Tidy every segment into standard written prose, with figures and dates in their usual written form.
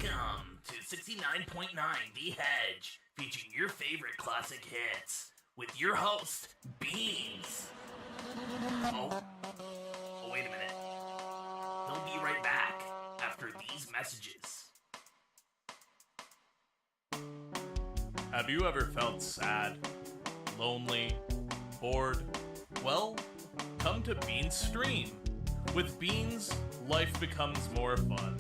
Welcome to 69.9 The Hedge, featuring your favorite classic hits, with your host, Beans. Oh, wait a minute. He'll be right back after these messages. Have you ever felt sad, lonely, bored? Well, come to Beans' stream. With Beans, life becomes more fun.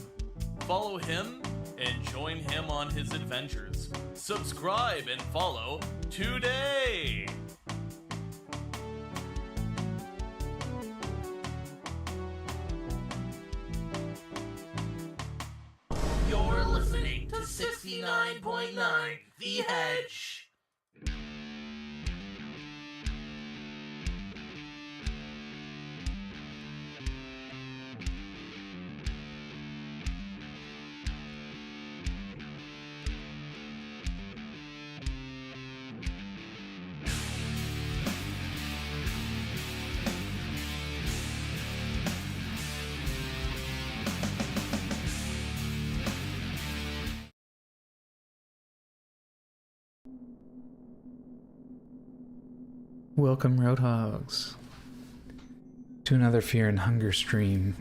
Follow him and join him on his adventures. Subscribe and follow today! You're listening to 69.9 The Hedge. Welcome, Roadhogs, to another Fear and Hunger stream.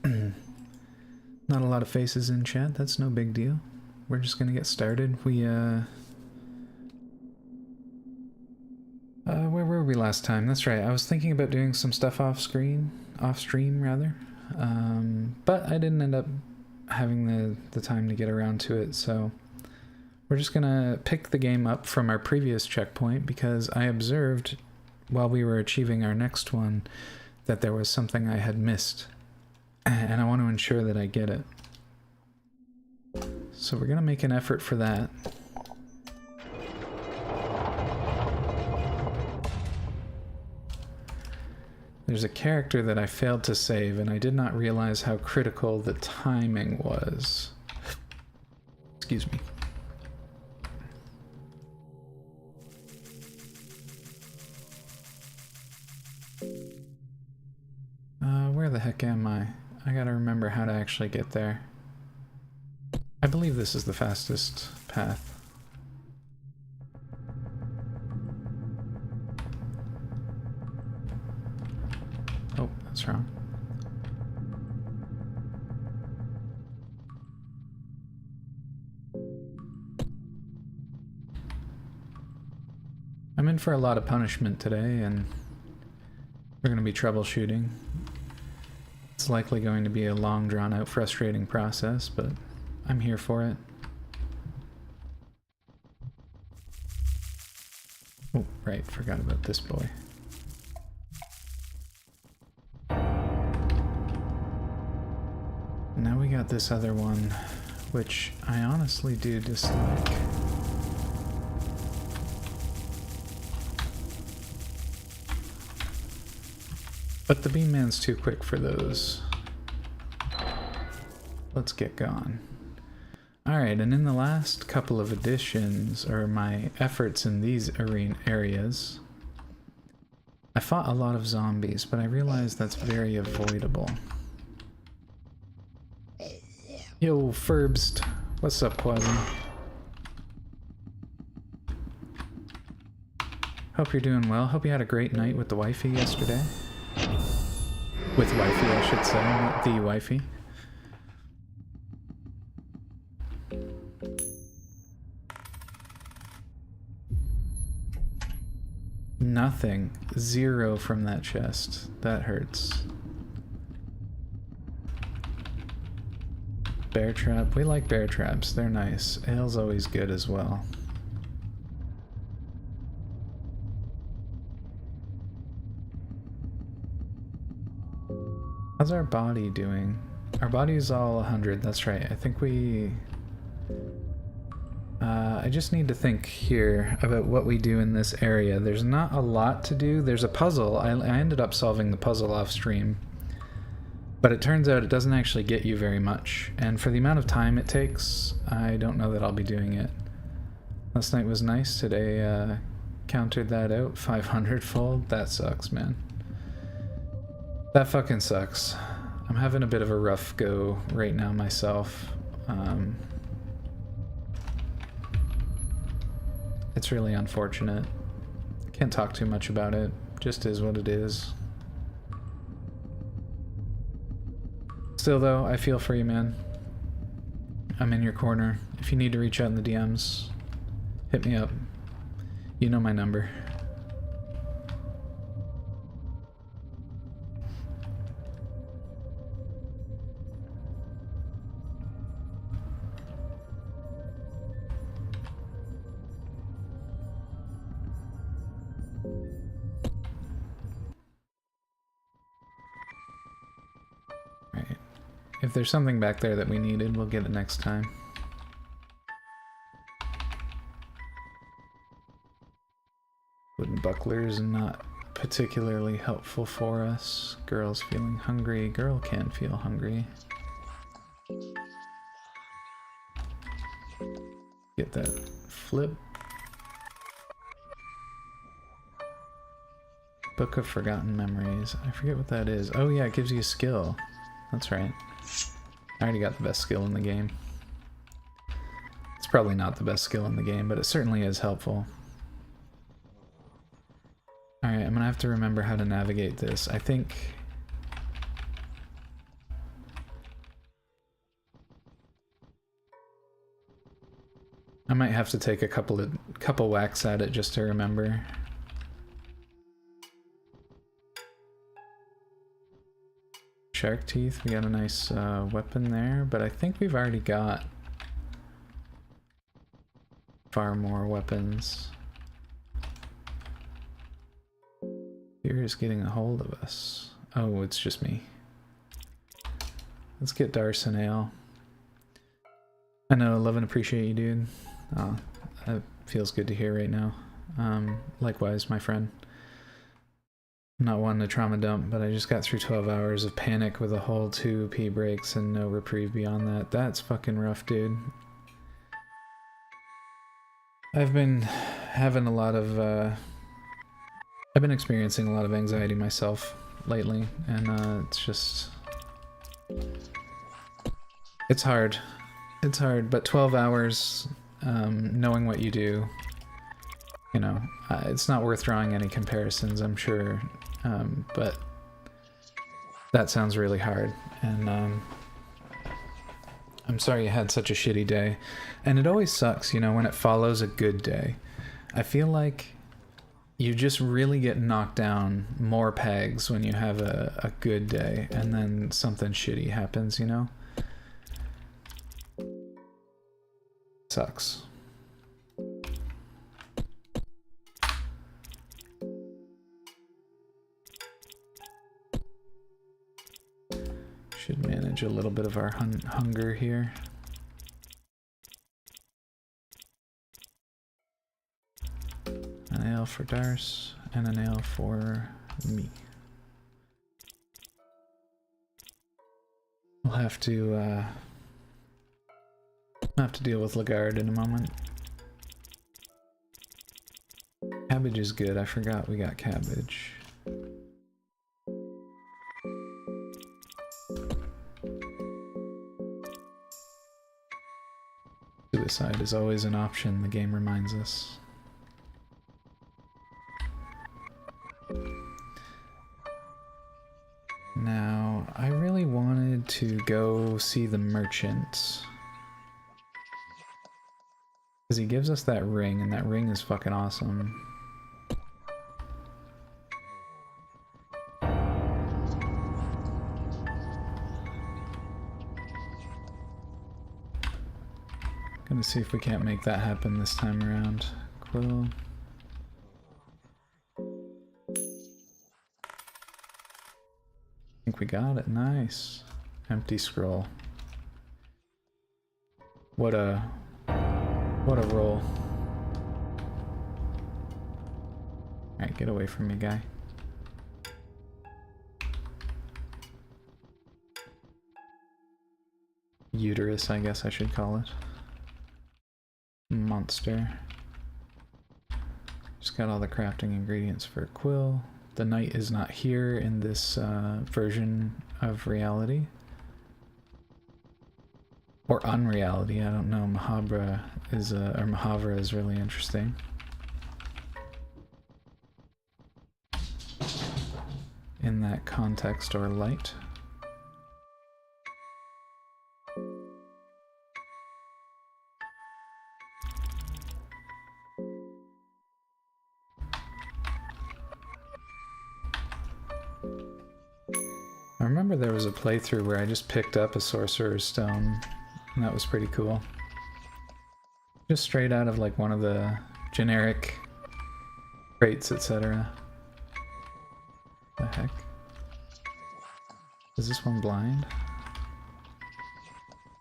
Not a lot of faces in chat, that's no big deal. We're just gonna get started. Where were we last time? That's right, I was thinking about doing some stuff off stream rather. But I didn't end up having the time to get around to it, so we're just gonna pick the game up from our previous checkpoint because I observed while we were achieving our next one that there was something I had missed, and I want to ensure that I get it. So we're gonna make an effort for that. There's a character that I failed to save, and I did not realize how critical the timing was. Excuse me. Where the heck am I? I gotta remember how to actually get there. I believe this is the fastest path. Oh, that's wrong. I'm in for a lot of punishment today, and we're going to be troubleshooting. It's likely going to be a long, drawn-out, frustrating process, but I'm here for it. Oh, right, forgot about this boy. Now we got this other one, which I honestly do dislike. But the beam man's too quick for those. Let's get going. Alright, and in the last couple of editions, or my efforts in these areas, I fought a lot of zombies, but I realized that's very avoidable. Yo, Furbst. What's up, Quasi? Hope you're doing well. Hope you had a great night with the wifey yesterday. With wifey, I should say, not the wifey. Nothing. 0 from that chest. That hurts. Bear trap. We like bear traps. They're nice. Ale's always good as well. How's our body doing? Our body's all 100, that's right. I think we... I just need to think here about what we do in this area. There's not a lot to do. There's a puzzle. I ended up solving the puzzle off stream. But it turns out it doesn't actually get you very much. And for the amount of time it takes, I don't know that I'll be doing it. Last night was nice. Today, countered that out. 500-fold. That sucks, man. That fucking sucks. I'm having a bit of a rough go right now myself. It's really unfortunate. Can't talk too much about it. Just is what it is. Still though, I feel for you, man. I'm in your corner. If you need to reach out in the DMs, hit me up. You know my number. Right. If there's something back there that we needed, we'll get it next time. Wooden bucklers not particularly helpful for us. Girl's feeling hungry. Girl can feel hungry. Get that flip. Book of Forgotten Memories. I forget what that is. Oh yeah, it gives you a skill. That's right. I already got the best skill in the game. It's probably not the best skill in the game, but it certainly is helpful. Alright, I'm gonna have to remember how to navigate this. I think... I might have to take a couple whacks at it just to remember. Shark teeth, we got a nice weapon there, but I think we've already got far more weapons. Fear is getting a hold of us. Oh, it's just me. Let's get Darson Ale. I know, love and appreciate you, dude. Oh, that feels good to hear right now. Likewise, my friend. I'm not one to trauma dump, but I just got through 12 hours of panic with a whole 2 pee breaks and no reprieve beyond that. That's fucking rough, dude. I've been having a lot of, I've been experiencing a lot of anxiety myself lately, and it's just... It's hard. It's hard, but 12 hours, knowing what you do, you know, it's not worth drawing any comparisons, I'm sure, but that sounds really hard, and I'm sorry you had such a shitty day. And it always sucks, you know, when it follows a good day. I feel like you just really get knocked down more pegs when you have a good day, and then something shitty happens, you know? Sucks. Should manage a little bit of our hunger here. An ale for Darce, and an ale for me. We'll have to deal with Lagarde in a moment. Cabbage is good. I forgot we got cabbage. Suicide is always an option, the game reminds us. Now, I really wanted to go see the merchant. Because he gives us that ring, and that ring is fucking awesome. Gonna see if we can't make that happen this time around. Quill. I think we got it. Nice. Empty scroll. What a roll. Alright, get away from me, guy. Uterus, I guess I should call it. Monster. Just got all the crafting ingredients for a quill. The knight is not here in this version of reality. Or unreality, I don't know. Mahabra is, or Mahavra is really interesting. in that context or light. I remember there was a playthrough where I just picked up a sorcerer's stone, and that was pretty cool. Just straight out of like one of the generic crates, etc. The heck? Is this one blind?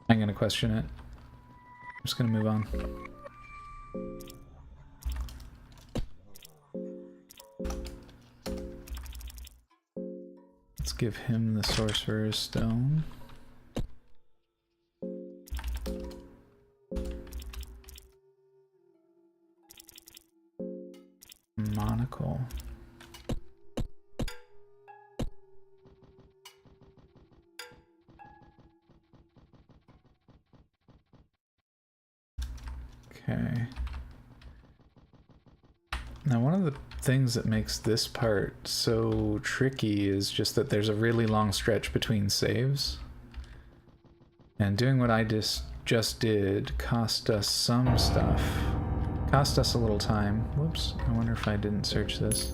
I'm gonna question it. I'm just gonna move on. Let's give him the sorcerer's stone. Monocle. Okay. Now, one of the things that makes this part so tricky is just that there's a really long stretch between saves. And doing what I just did cost us some stuff. Cost us a little time. Whoops, I wonder if I didn't search this.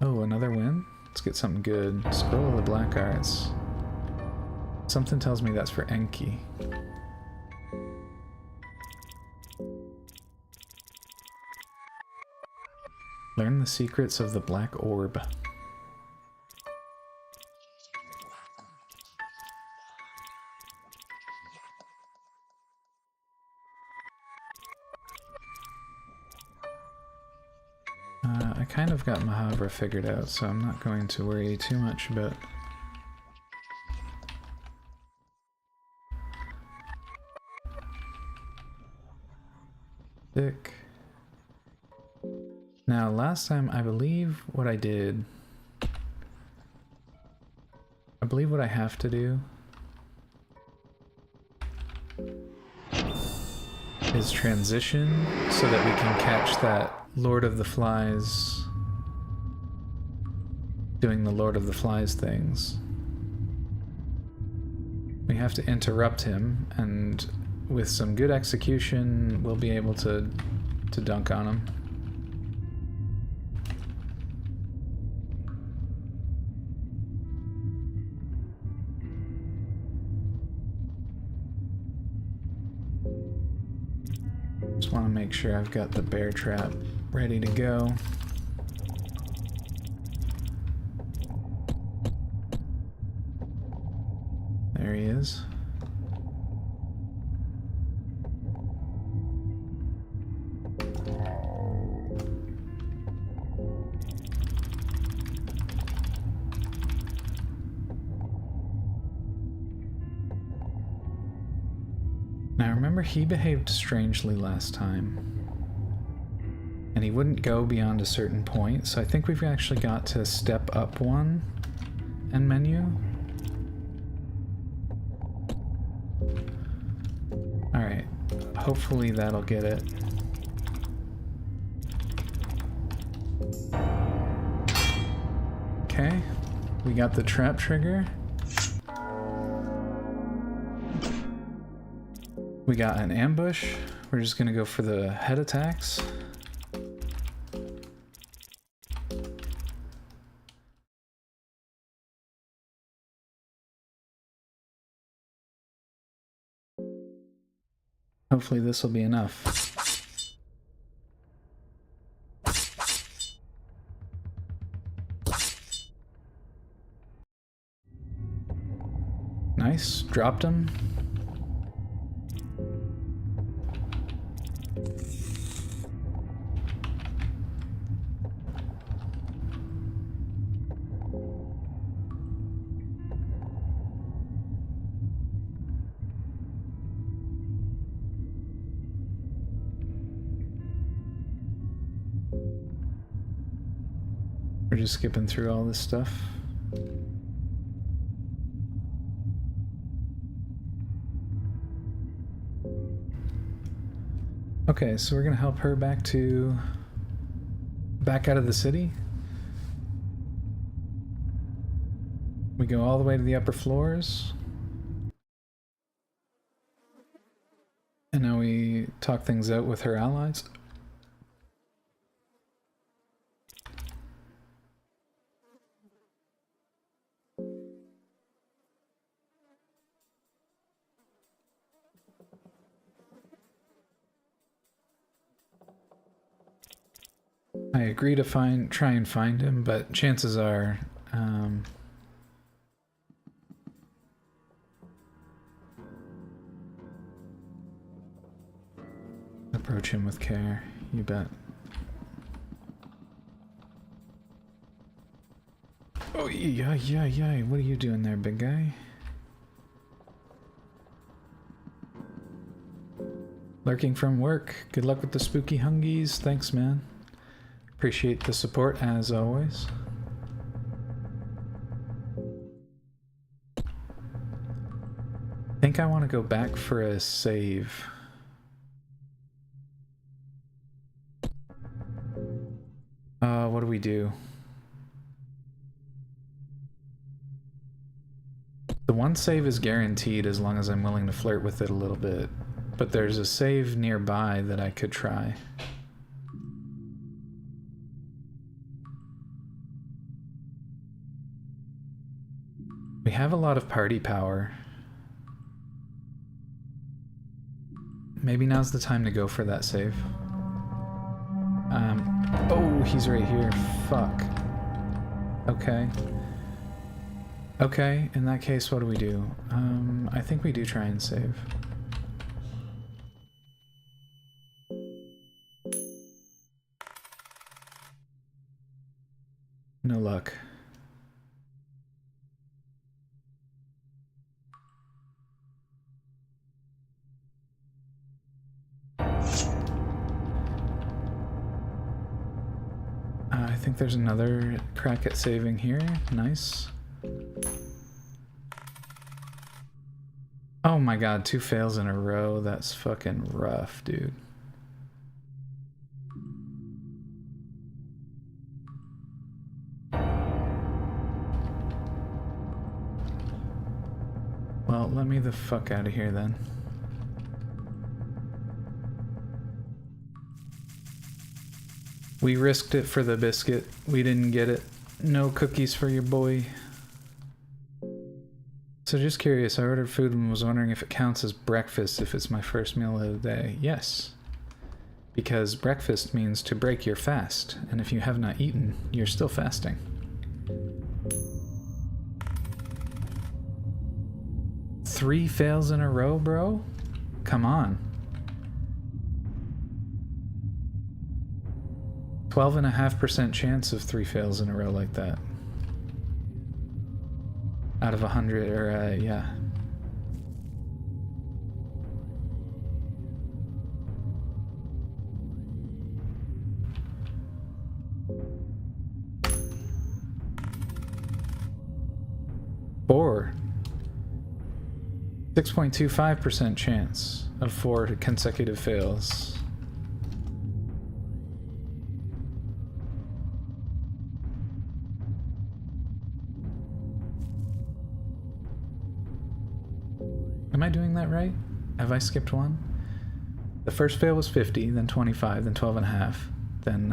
Oh, another win? Let's get something good. Scroll of the Black Arts. Something tells me that's for Enki. Learn the secrets of the Black Orb. I kind of got Mahavra figured out, so I'm not going to worry too much about thick. Now, last time, I believe what I did... I believe what I have to do is transition so that we can catch that Lord of the Flies doing the Lord of the Flies things. We have to interrupt him, and with some good execution, we'll be able to dunk on him. Just want to make sure I've got the bear trap ready to go. There he is. Now remember, he behaved strangely last time. And he wouldn't go beyond a certain point, so I think we've actually got to step up one and menu. Alright, hopefully that'll get it. Okay, we got the trap trigger. We got an ambush. We're just gonna go for the head attacks. Hopefully this will be enough. Nice, dropped him. We're just skipping through all this stuff. Okay, so we're gonna help her back out of the city. We go all the way to the upper floors. And now we talk things out with her allies. I agree to try and find him, but chances are, approach him with care, you bet. Oh, yeah, what are you doing there, big guy? Lurking from work. Good luck with the spooky hungies. Thanks, man. Appreciate the support, as always. I think I want to go back for a save. What do we do? The one save is guaranteed as long as I'm willing to flirt with it a little bit. But there's a save nearby that I could try. We have a lot of party power. Maybe now's the time to go for that save. Oh, he's right here. Fuck. Okay. Okay, in that case, what do we do? I think we do try and save. No luck. I think there's another crack at saving here. Nice. Oh my god, 2 fails in a row. That's fucking rough, dude. Well, let me the fuck out of here then. We risked it for the biscuit. We didn't get it. No cookies for your boy. So just curious, I ordered food and was wondering if it counts as breakfast if it's my first meal of the day. Yes. Because breakfast means to break your fast, and if you have not eaten, you're still fasting. Three fails in a row, bro? Come on. 12.5% chance of 3 fails in a row like that. Out of 100, or yeah. Four. 6.25% chance of 4 consecutive fails. Am I doing that right? Have I skipped one? The first fail was 50, then 25, then 12.5, then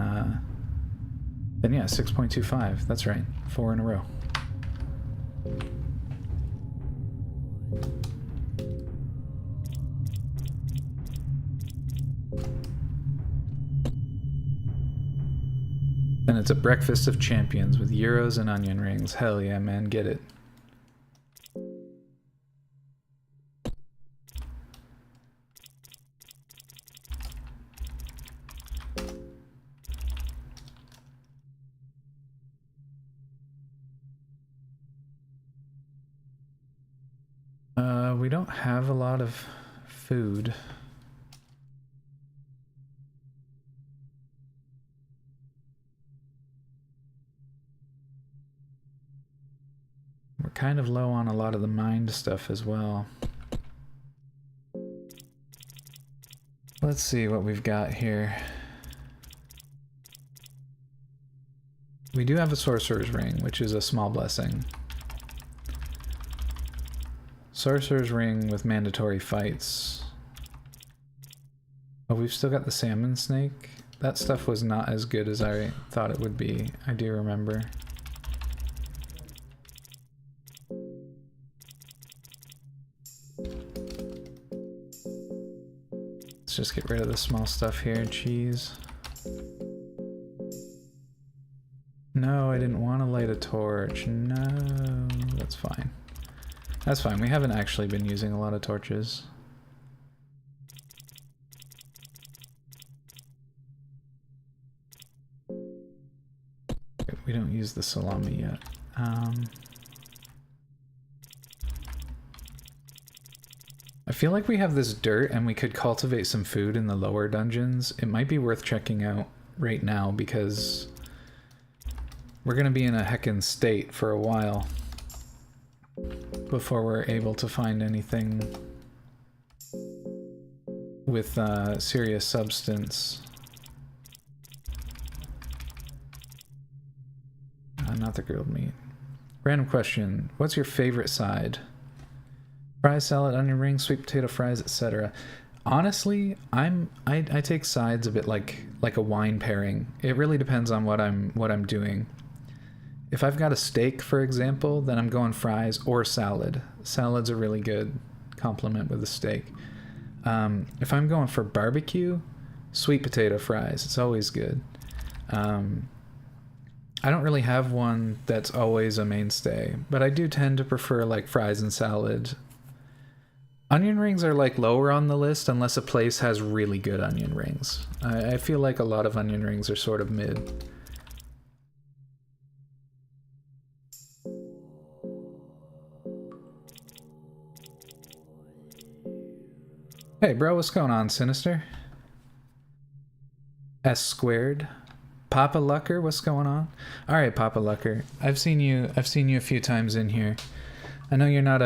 yeah, 6.25. That's right. 4 in a row. Then it's a breakfast of champions with euros and onion rings. Hell yeah, man, get it. We don't have a lot of food. We're kind of low on a lot of the mined stuff as well. Let's see what we've got here. We do have a sorcerer's ring, which is a small blessing. Sorcerer's Ring with mandatory fights. Oh, we've still got the salmon snake. That stuff was not as good as I thought it would be. I do remember. Let's just get rid of the small stuff here. Cheese. No, I didn't want to light a torch. No, that's fine. That's fine. We haven't actually been using a lot of torches. We don't use the salami yet. I feel like we have this dirt and we could cultivate some food in the lower dungeons. It might be worth checking out right now because we're gonna be in a heckin' state for a while before we're able to find anything with serious substance. Not the grilled meat. Random question. What's your favorite side? Fries, salad, onion rings, sweet potato fries, etc. Honestly, I take sides a bit like a wine pairing. It really depends on what I'm doing. If I've got a steak, for example, then I'm going fries or salad. Salad's a really good complement with a steak. If I'm going for barbecue, sweet potato fries. It's always good. I don't really have one that's always a mainstay, but I do tend to prefer like fries and salad. Onion rings are like lower on the list unless a place has really good onion rings. I feel like a lot of onion rings are sort of mid. Hey bro, what's going on, Sinister? S squared. Papa Lucker, what's going on? All right, Papa Lucker. I've seen you a few times in here. I know you're not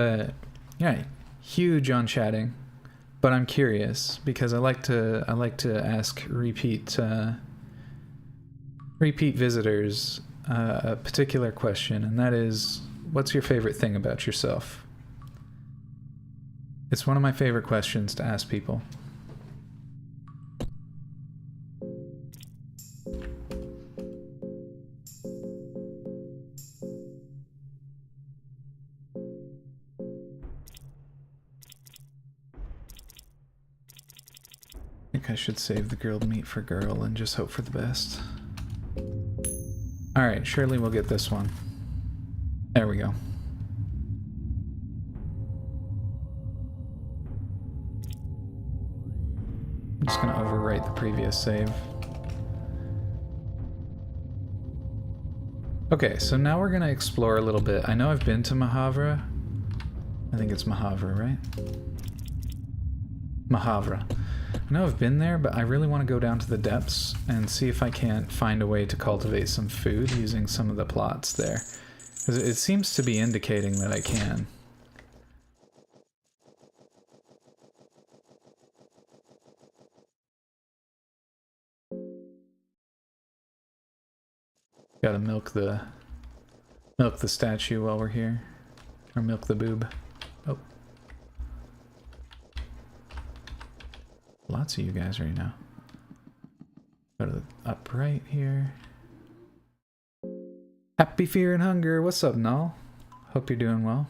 huge on chatting, but I'm curious because I like to ask repeat visitors a particular question, and that is, what's your favorite thing about yourself? It's one of my favorite questions to ask people. I should save the grilled meat for girl and just hope for the best. Alright, surely we'll get this one. There we go. I'm just gonna overwrite the previous save. Okay, so now we're gonna explore a little bit. I know I've been to Mahavra. I think it's Mahavra, right? Mahavra. I know I've been there, but I really want to go down to the depths and see if I can't find a way to cultivate some food using some of the plots there. Because it seems to be indicating that I can. Gotta milk the statue while we're here. Or milk the boob. Oh. Lots of you guys right now. Go to the upright here. Happy Fear and Hunger. What's up, Null? Hope you're doing well.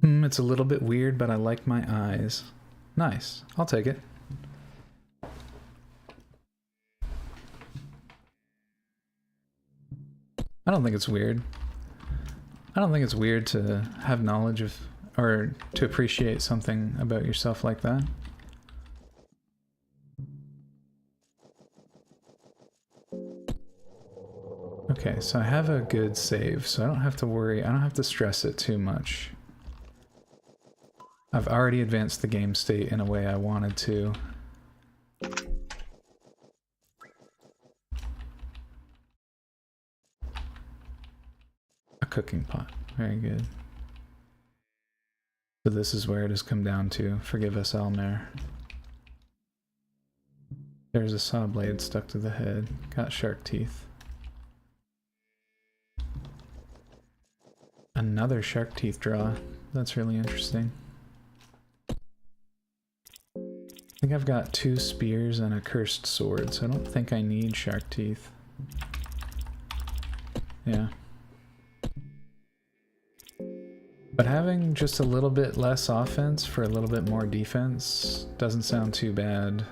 It's a little bit weird, but I like my eyes. Nice. I'll take it. I don't think it's weird. I don't think it's weird to have knowledge of, or to appreciate something about yourself like that. Okay, so I have a good save, so I don't have to worry, I don't have to stress it too much. I've already advanced the game state in a way I wanted to. A cooking pot, very good. So this is where it has come down to. Forgive us, Almer. There's a saw blade stuck to the head. Got shark teeth. Another shark teeth draw. That's really interesting. I think I've got 2 spears and a cursed sword, so I don't think I need shark teeth. Yeah. But having just a little bit less offense for a little bit more defense doesn't sound too bad.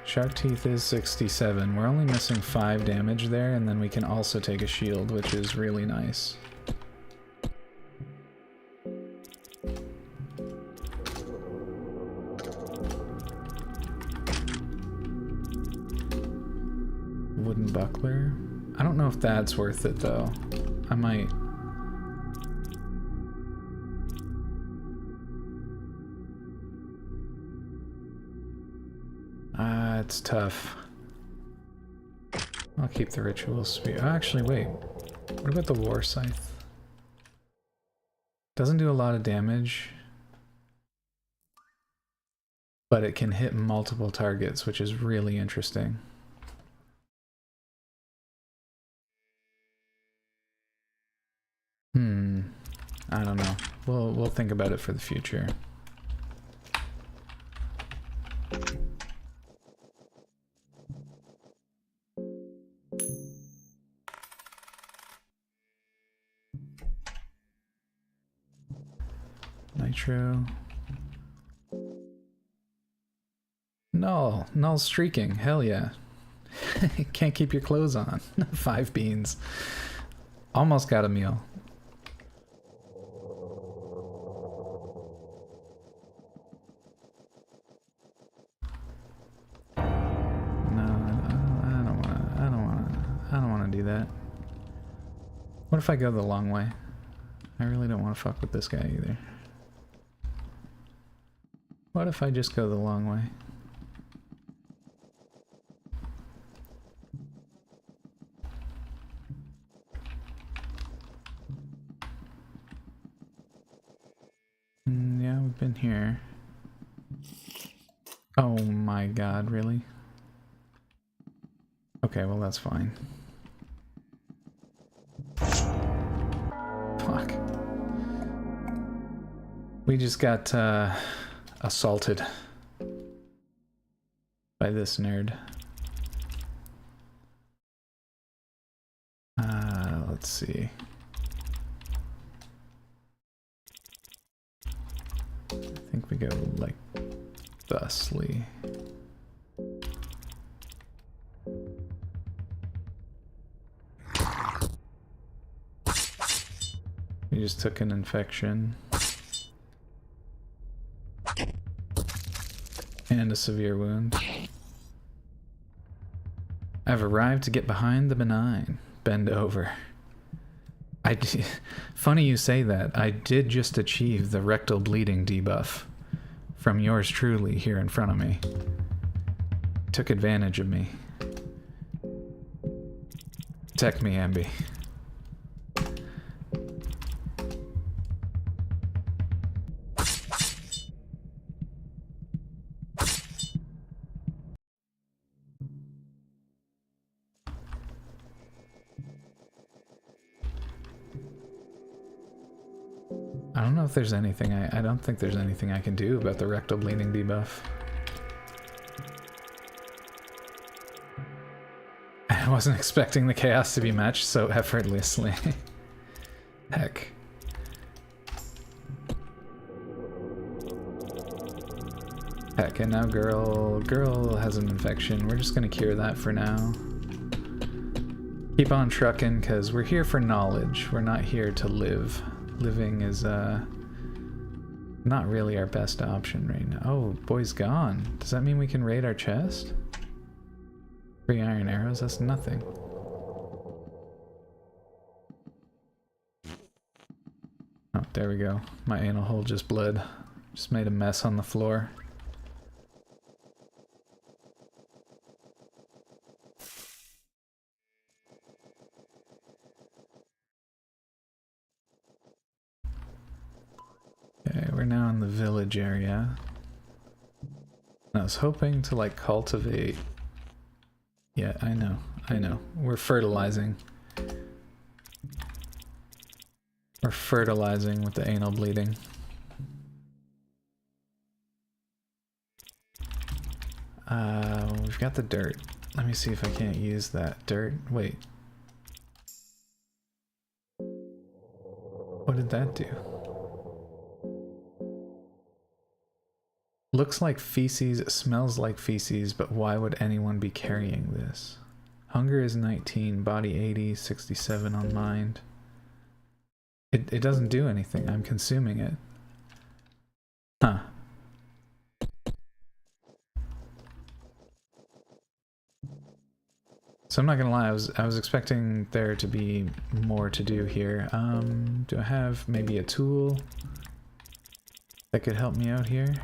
Shark teeth is 67. We're only missing 5 damage there, and then we can also take a shield, which is really nice. Wooden buckler. I don't know if that's worth it though. I might. It's tough. I'll keep the ritual spear. Oh, actually, wait. What about the war scythe? Doesn't do a lot of damage, but it can hit multiple targets, which is really interesting. I don't know. We'll think about it for the future. Nitro. Null streaking. Hell yeah. Can't keep your clothes on. 5 beans. Almost got a meal. What if I go the long way? I really don't want to fuck with this guy either. What if I just go the long way? Yeah, we've been here. Oh my god, really? Okay, well that's fine. Fuck. We just got assaulted by this nerd. Let's see. I think we go like thusly. We just took an infection. And a severe wound. I've arrived to get behind the benign. Bend over. Funny you say that. I did just achieve the rectal bleeding debuff from yours truly here in front of me. Took advantage of me. Protect me, Ambi. I don't know if there's anything I don't think there's anything I can do about the rectal bleeding debuff. I wasn't expecting the chaos to be matched so effortlessly. Heck. Heck, and now girl has an infection. We're just gonna cure that for now. Keep on trucking, because we're here for knowledge. We're not here to live. Living is not really our best option right now. Oh, boy's gone. Does that mean we can raid our chest? 3 iron arrows? That's nothing. Oh, there we go. My anal hole just bled. Just made a mess on the floor. Okay, we're now in the village area. I was hoping to like cultivate. Yeah, I know. We're fertilizing. Or fertilizing with the anal bleeding. We've got the dirt. Let me see if I can't use that dirt. Wait. What did that do? Looks like feces, smells like feces, but why would anyone be carrying this? Hunger is 19, body 80, 67 on mind. It doesn't do anything. I'm consuming it. Huh. So I'm not gonna lie, I was expecting there to be more to do here. Do I have maybe a tool that could help me out here?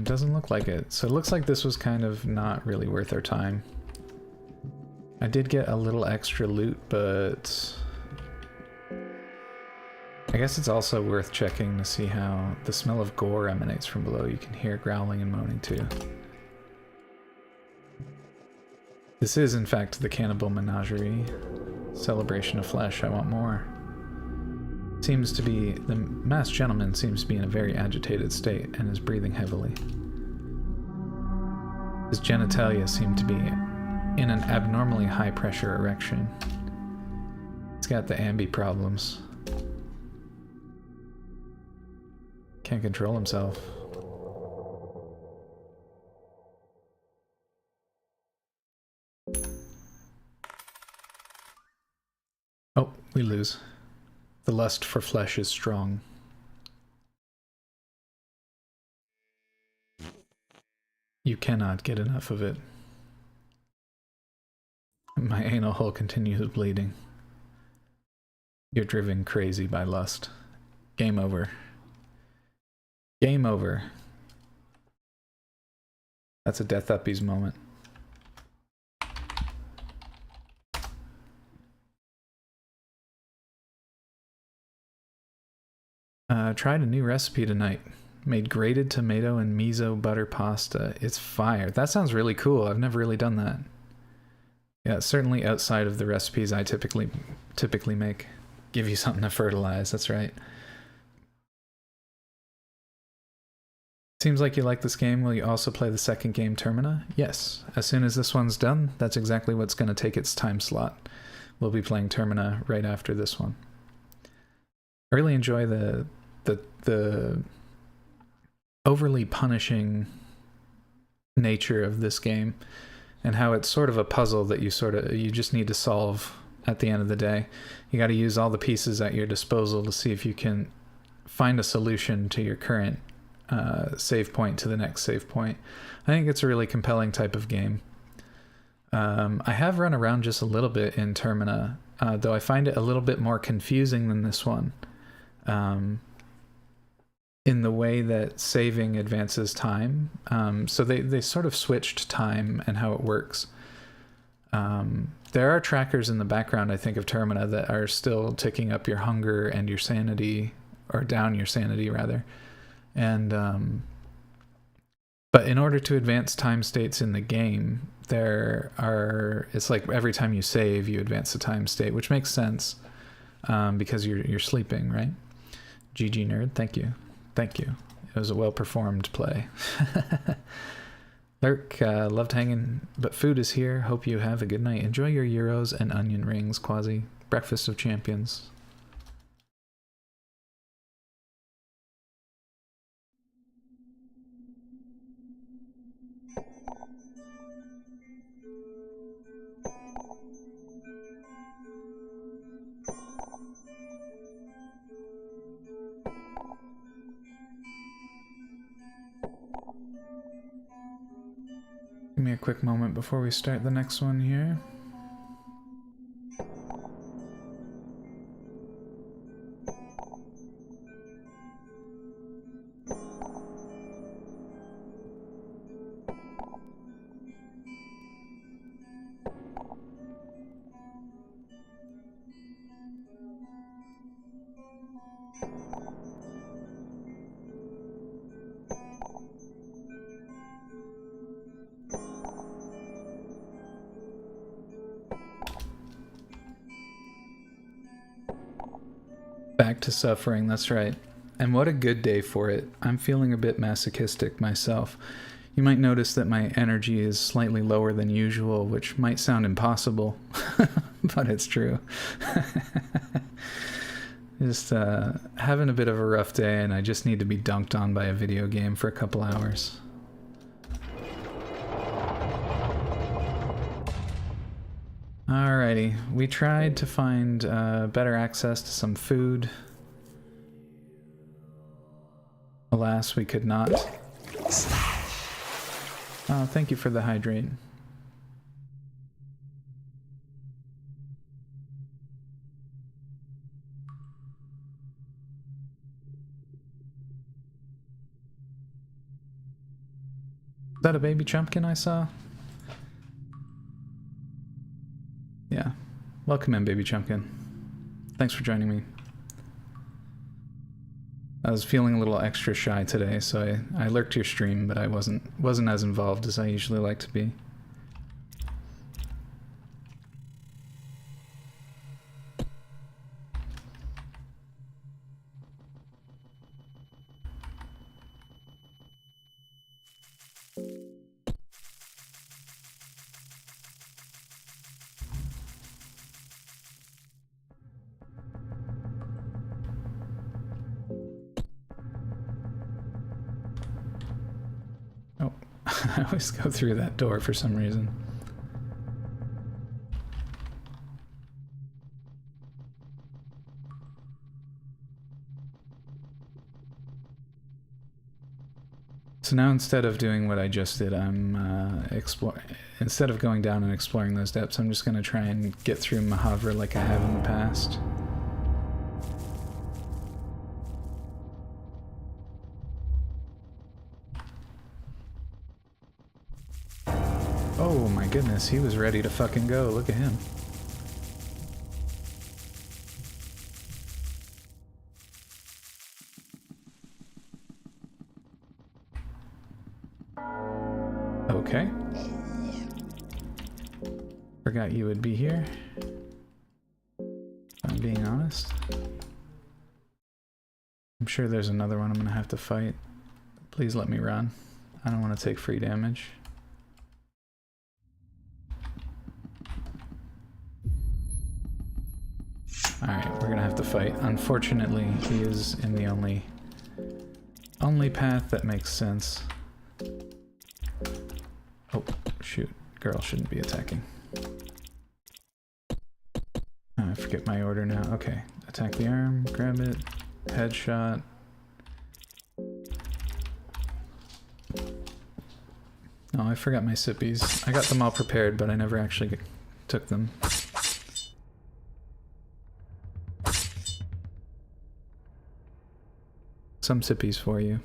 Doesn't look like it. So it looks like this was kind of not really worth our time. I did get a little extra loot, but I guess it's also worth checking to see how the smell of gore emanates from below. You can hear growling and moaning too. This is in fact the cannibal menagerie. Celebration of flesh, I want more. Seems to be, the masked gentleman seems to be in a very agitated state and is breathing heavily. His genitalia seem to be in an abnormally high pressure erection. He's got the ambi problems. Can't control himself. Oh, we lose. The lust for flesh is strong. You cannot get enough of it. My anal hole continues bleeding. You're driven crazy by lust. Game over. Game over. That's a Death Uppies moment. Tried a new recipe tonight. Made grated tomato and miso butter pasta. It's fire. That sounds really cool. I've never really done that. Yeah, certainly outside of the recipes I typically make. Give you something to fertilize, that's right. Seems like you like this game. Will you also play the second game, Termina? Yes. As soon as this one's done, that's exactly what's going to take its time slot. We'll be playing Termina right after this one. I really enjoy the overly punishing nature of this game and how it's sort of a puzzle that you just need to solve at the end of the day. You got to use all the pieces at your disposal to see if you can find a solution to your current save point to the next save point. I think it's a really compelling type of game. I have run around just a little bit in Termina, though I find it a little bit more confusing than this one. In the way that saving advances time. So they sort of switched time and how it works. There are trackers in the background, I think, of Termina that are still ticking up your hunger and your sanity, or down your sanity rather. And but in order to advance time states in the game, it's like every time you save, you advance the time state, which makes sense because you're sleeping, right? GG nerd, thank you. Thank you. It was a well-performed play. Lurk, loved hanging, but food is here. Hope you have a good night. Enjoy your gyros and onion rings, Quasi. Breakfast of champions. Give me a quick moment before we start the next one here. Back to suffering, that's right. And what a good day for it. I'm feeling a bit masochistic myself. You might notice that my energy is slightly lower than usual, which might sound impossible, but it's true. Just having a bit of a rough day, and I just need to be dunked on by a video game for a couple hours. Alrighty, we tried to find better access to some food. Alas, we could not. Oh, thank you for the hydrate. Is that a baby chumpkin I saw? Yeah. Welcome in, baby chumpkin. Thanks for joining me. I was feeling a little extra shy today, so I lurked your stream, but I wasn't as involved as I usually like to be. I always go through that door for some reason. So now instead of doing what I just did, I'm instead of going down and exploring those depths, I'm just going to try and get through Mahavra like I have in the past. Oh my goodness, he was ready to fucking go. Look at him. Okay. Forgot you would be here. If I'm being honest. I'm sure there's another one I'm gonna have to fight. Please let me run. I don't want to take free damage. Alright, we're gonna have to fight. Unfortunately, he is in the only path that makes sense. Oh, shoot. Girl shouldn't be attacking. Oh, I forget my order now. Okay. Attack the arm, grab it, headshot. Oh, I forgot my sippies. I got them all prepared, but I never actually took them. Some sippies for you.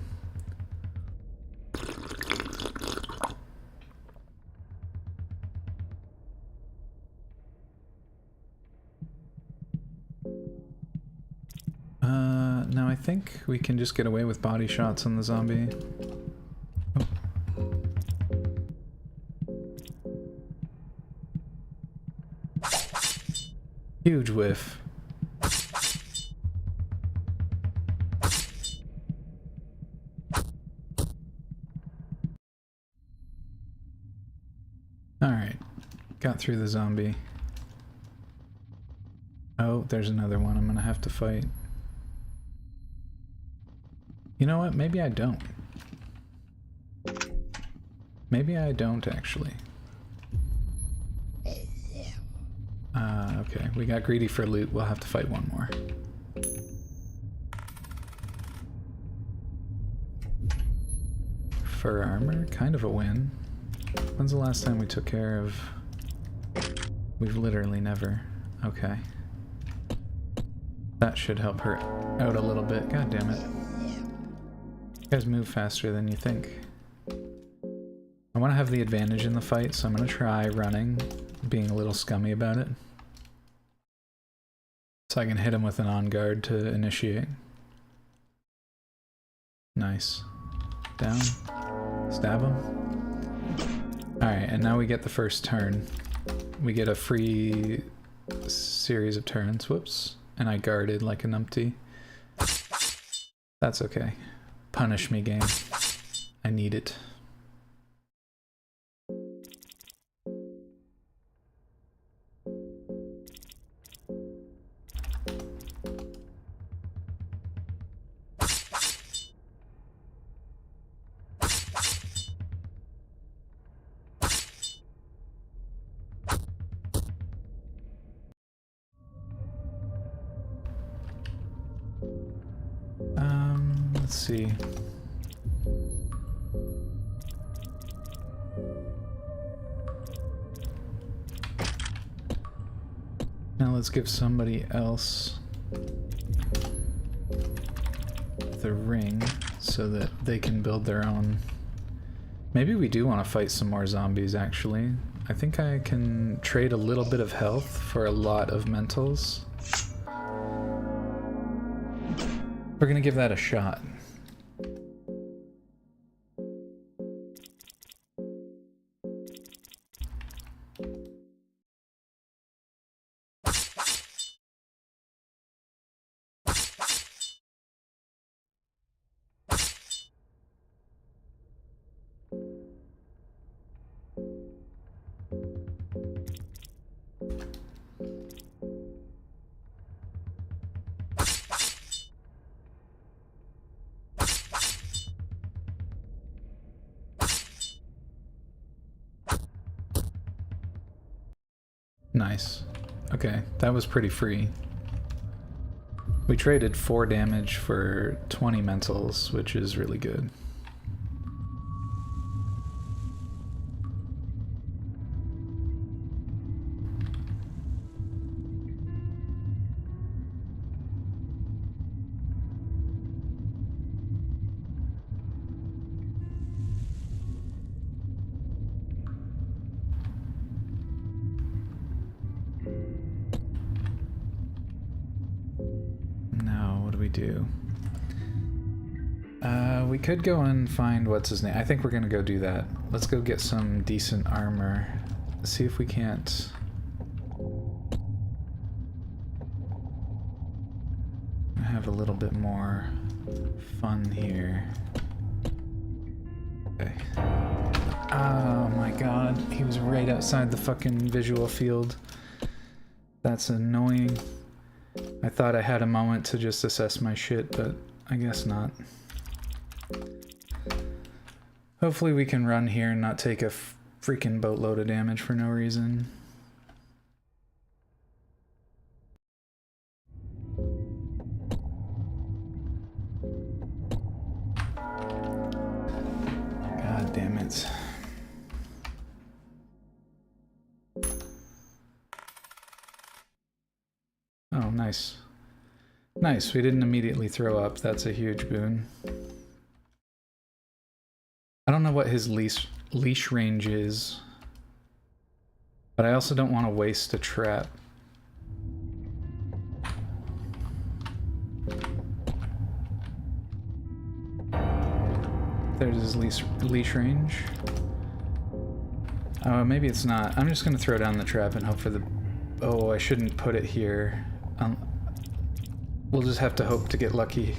Now I think we can just get away with body shots on the zombie. Oh. Huge whiff. Alright, got through the zombie. Oh, there's another one I'm gonna have to fight. You know what? Maybe I don't. Maybe I don't, actually. Okay, we got greedy for loot. We'll have to fight one more. Fur armor, kind of a win. When's the last time we took care of... We've literally never... Okay. That should help her out a little bit. God damn it. You guys move faster than you think. I want to have the advantage in the fight, so I'm going to try running, being a little scummy about it. So I can hit him with an on guard to initiate. Nice. Down. Stab him. Alright, and now we get the first turn. We get a free series of turns. Whoops. and I guarded like a numpty. That's okay. Punish me, game. I need it. Let's see. Now let's give somebody else the ring so that they can build their own. Maybe we do want to fight some more zombies, actually. I think I can trade a little bit of health for a lot of mentals. We're gonna give that a shot. Nice. Okay, that was pretty free. We traded 4 damage for 20 mentals, which is really good. Do. We could go and find what's his name. I think we're gonna go do that. Let's go get some decent armor. See if we can't. Have a little bit more fun here. Okay. Oh my god, he was right outside the fucking visual field. That's annoying. I thought I had a moment to just assess my shit, but I guess not. Hopefully we can run here and not take a freaking boatload of damage for no reason. God damn it. Oh, nice. Nice, we didn't immediately throw up. That's a huge boon. I don't know what his leash range is, but I also don't want to waste a trap. There's his leash range. Oh, maybe it's not. I'm just going to throw down the trap and hope for the... Oh, I shouldn't put it here. We'll just have to hope to get lucky.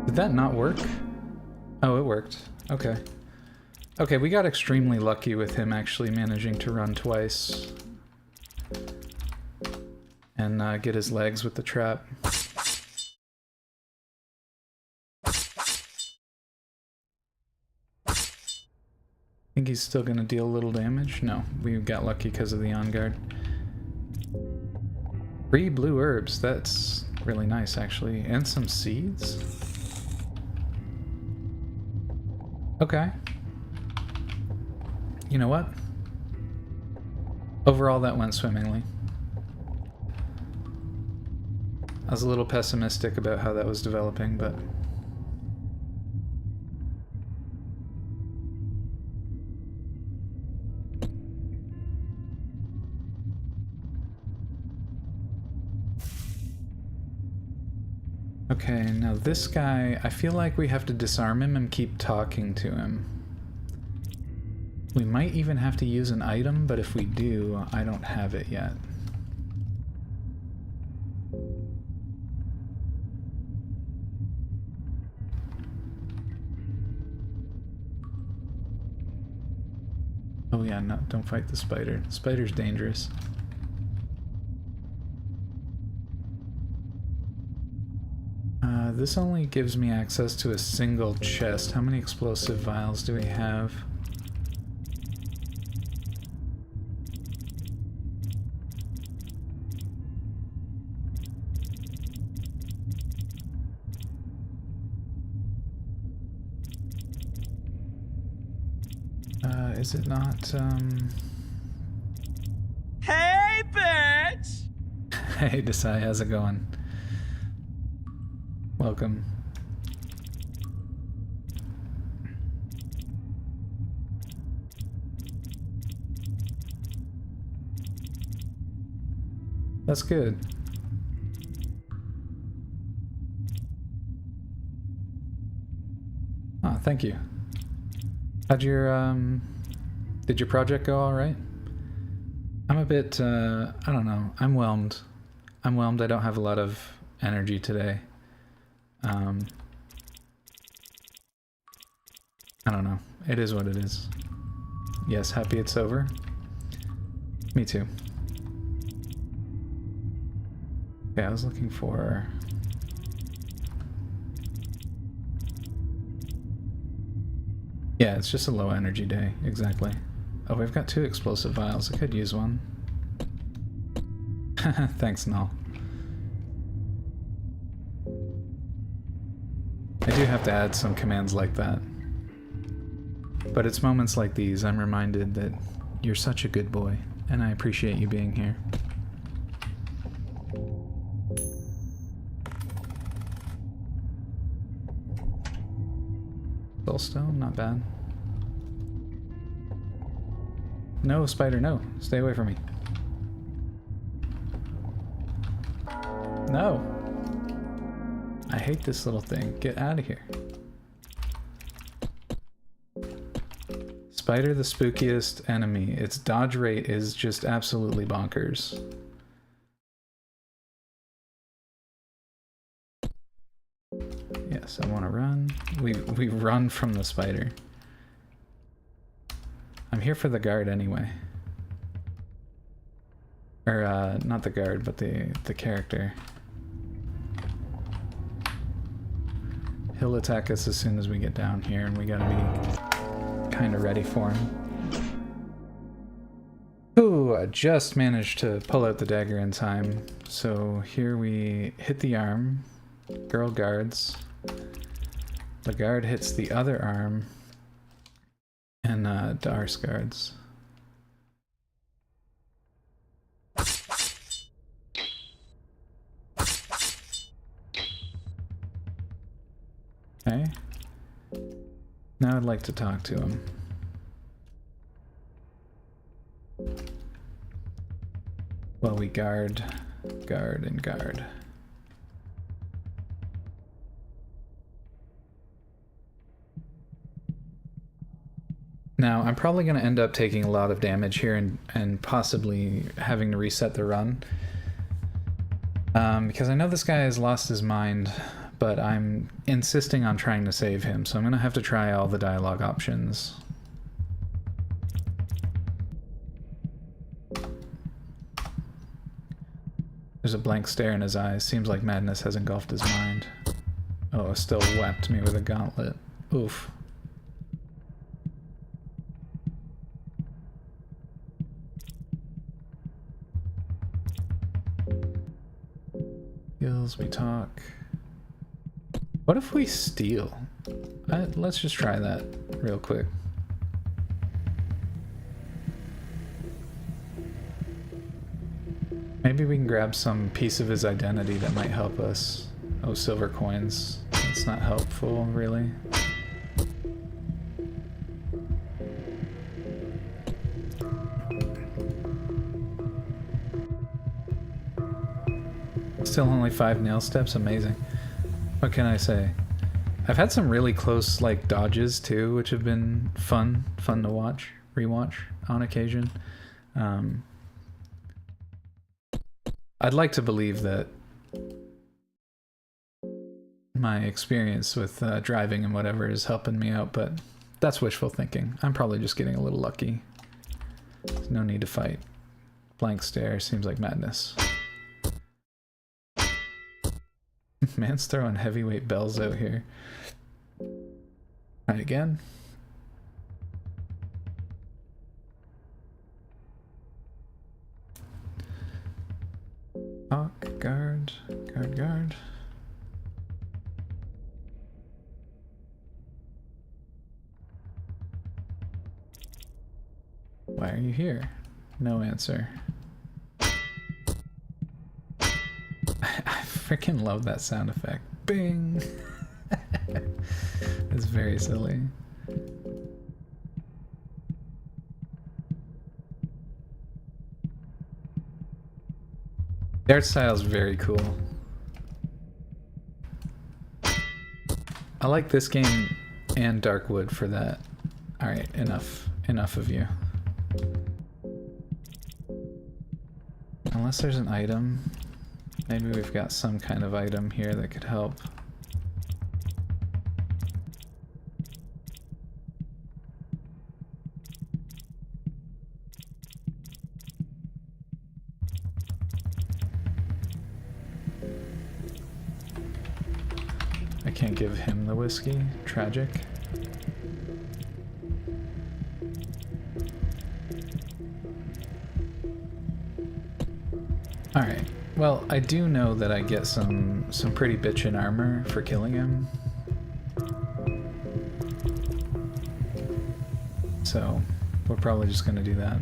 Did that not work? Oh, it worked. Okay. Okay, we got extremely lucky with him actually managing to run twice. And get his legs with the trap. Think he's still gonna deal a little damage? No, we got lucky because of the on guard. 3 blue herbs, that's really nice actually. And some seeds? Okay. You know what? Overall that went swimmingly. I was a little pessimistic about how that was developing, but... Okay, now this guy, I feel like we have to disarm him and keep talking to him. We might even have to use an item, but if we do, I don't have it yet. Oh yeah, no, don't fight the spider. The spider's dangerous. This only gives me access to a single chest. How many explosive vials do we have? Is it not, Hey, bitch! Hey, Desai, how's it going? Welcome. That's good. Oh, thank you. How'd your, did your project go all right? I'm a bit, I don't know. I'm whelmed. I don't have a lot of energy today. I don't know. It is what it is. Yes, happy it's over. Me too. Okay, I was looking for... Yeah, it's just a low energy day, exactly. Oh, we've got 2 explosive vials. I could use one. Thanks, Null. I do have to add some commands like that. But it's moments like these I'm reminded that you're such a good boy, and I appreciate you being here. Soulstone, not bad. No, spider, no. Stay away from me. No! I hate this little thing. Get out of here. Spider the spookiest enemy. Its dodge rate is just absolutely bonkers. Yes, I want to run. We run from the spider. I'm here for the guard anyway. Or, not the guard, but the character. He'll attack us as soon as we get down here, and we gotta be kind of ready for him. Ooh, I just managed to pull out the dagger in time. So here we hit the arm. Girl guards. The guard hits the other arm. And Dars guards. Okay. Now I'd like to talk to him. Well, we guard, and guard. Now, I'm probably going to end up taking a lot of damage here and possibly having to reset the run. Because I know this guy has lost his mind, but I'm insisting on trying to save him, so I'm going to have to try all the dialogue options. There's a blank stare in his eyes. Seems like madness has engulfed his mind. Oh, still whacked me with a gauntlet. Oof. Skills, we talk. What if we steal? Let's just try that real quick. Maybe we can grab some piece of his identity that might help us. Oh, silver coins. That's not helpful, really. Still only 5 nail steps? Amazing. What can I say? I've had some really close, like, dodges, too, which have been fun to watch, rewatch on occasion. I'd like to believe that my experience with driving and whatever is helping me out, but that's wishful thinking. I'm probably just getting a little lucky. There's no need to fight. Blank stare seems like madness. Man's throwing heavyweight bells out here. Right again. Talk, guard, guard, guard. Why are you here? No answer. I freaking love that sound effect. Bing! It's very silly. The art style is very cool. I like this game and Darkwood for that. Alright, enough. Enough of you. Unless there's an item. Maybe we've got some kind of item here that could help. I can't give him the whiskey. Tragic. Alright. Well, I do know that I get some pretty bitchin' armor for killing him. So, we're probably just gonna do that.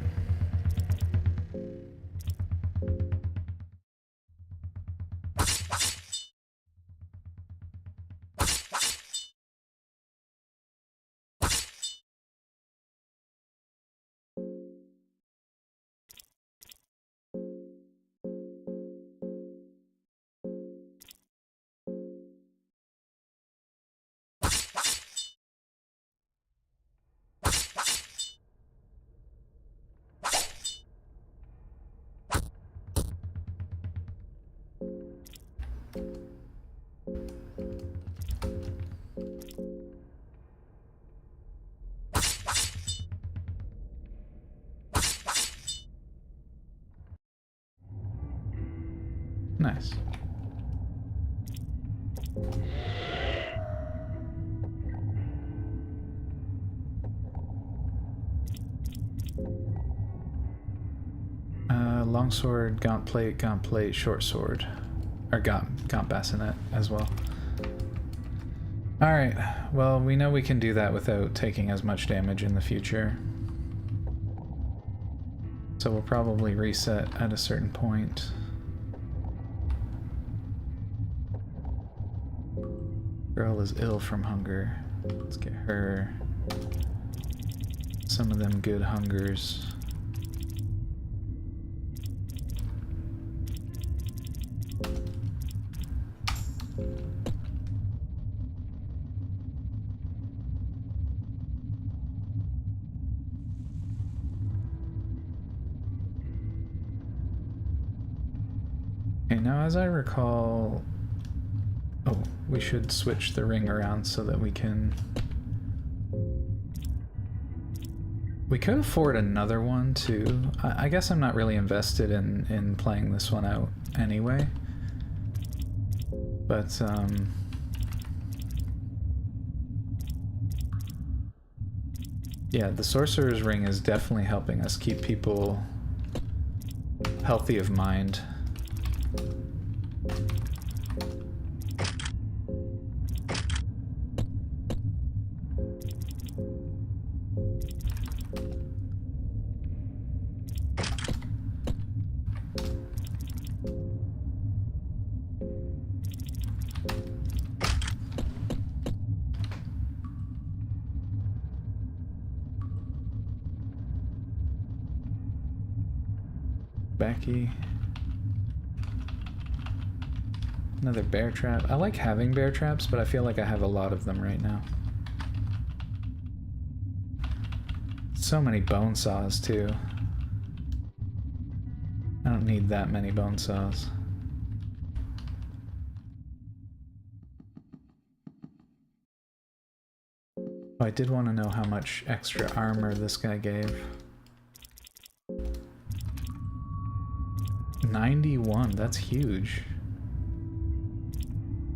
Nice. Longsword, gauntplate, short sword. Or gaunt bassinet as well. Alright, well we know we can do that without taking as much damage in the future. So we'll probably reset at a certain point. Girl is ill from hunger. Let's get her some of them good hungers. Okay, now as I recall... Oh, we should switch the ring around so that we can... We could afford another one too. I guess I'm not really invested in playing this one out anyway. But, yeah, the Sorcerer's Ring is definitely helping us keep people healthy of mind. Becky. Another bear trap. I like having bear traps, but I feel like I have a lot of them right now. So many bone saws too. I don't need that many bone saws. Oh, I did want to know how much extra armor this guy gave. 91, that's huge.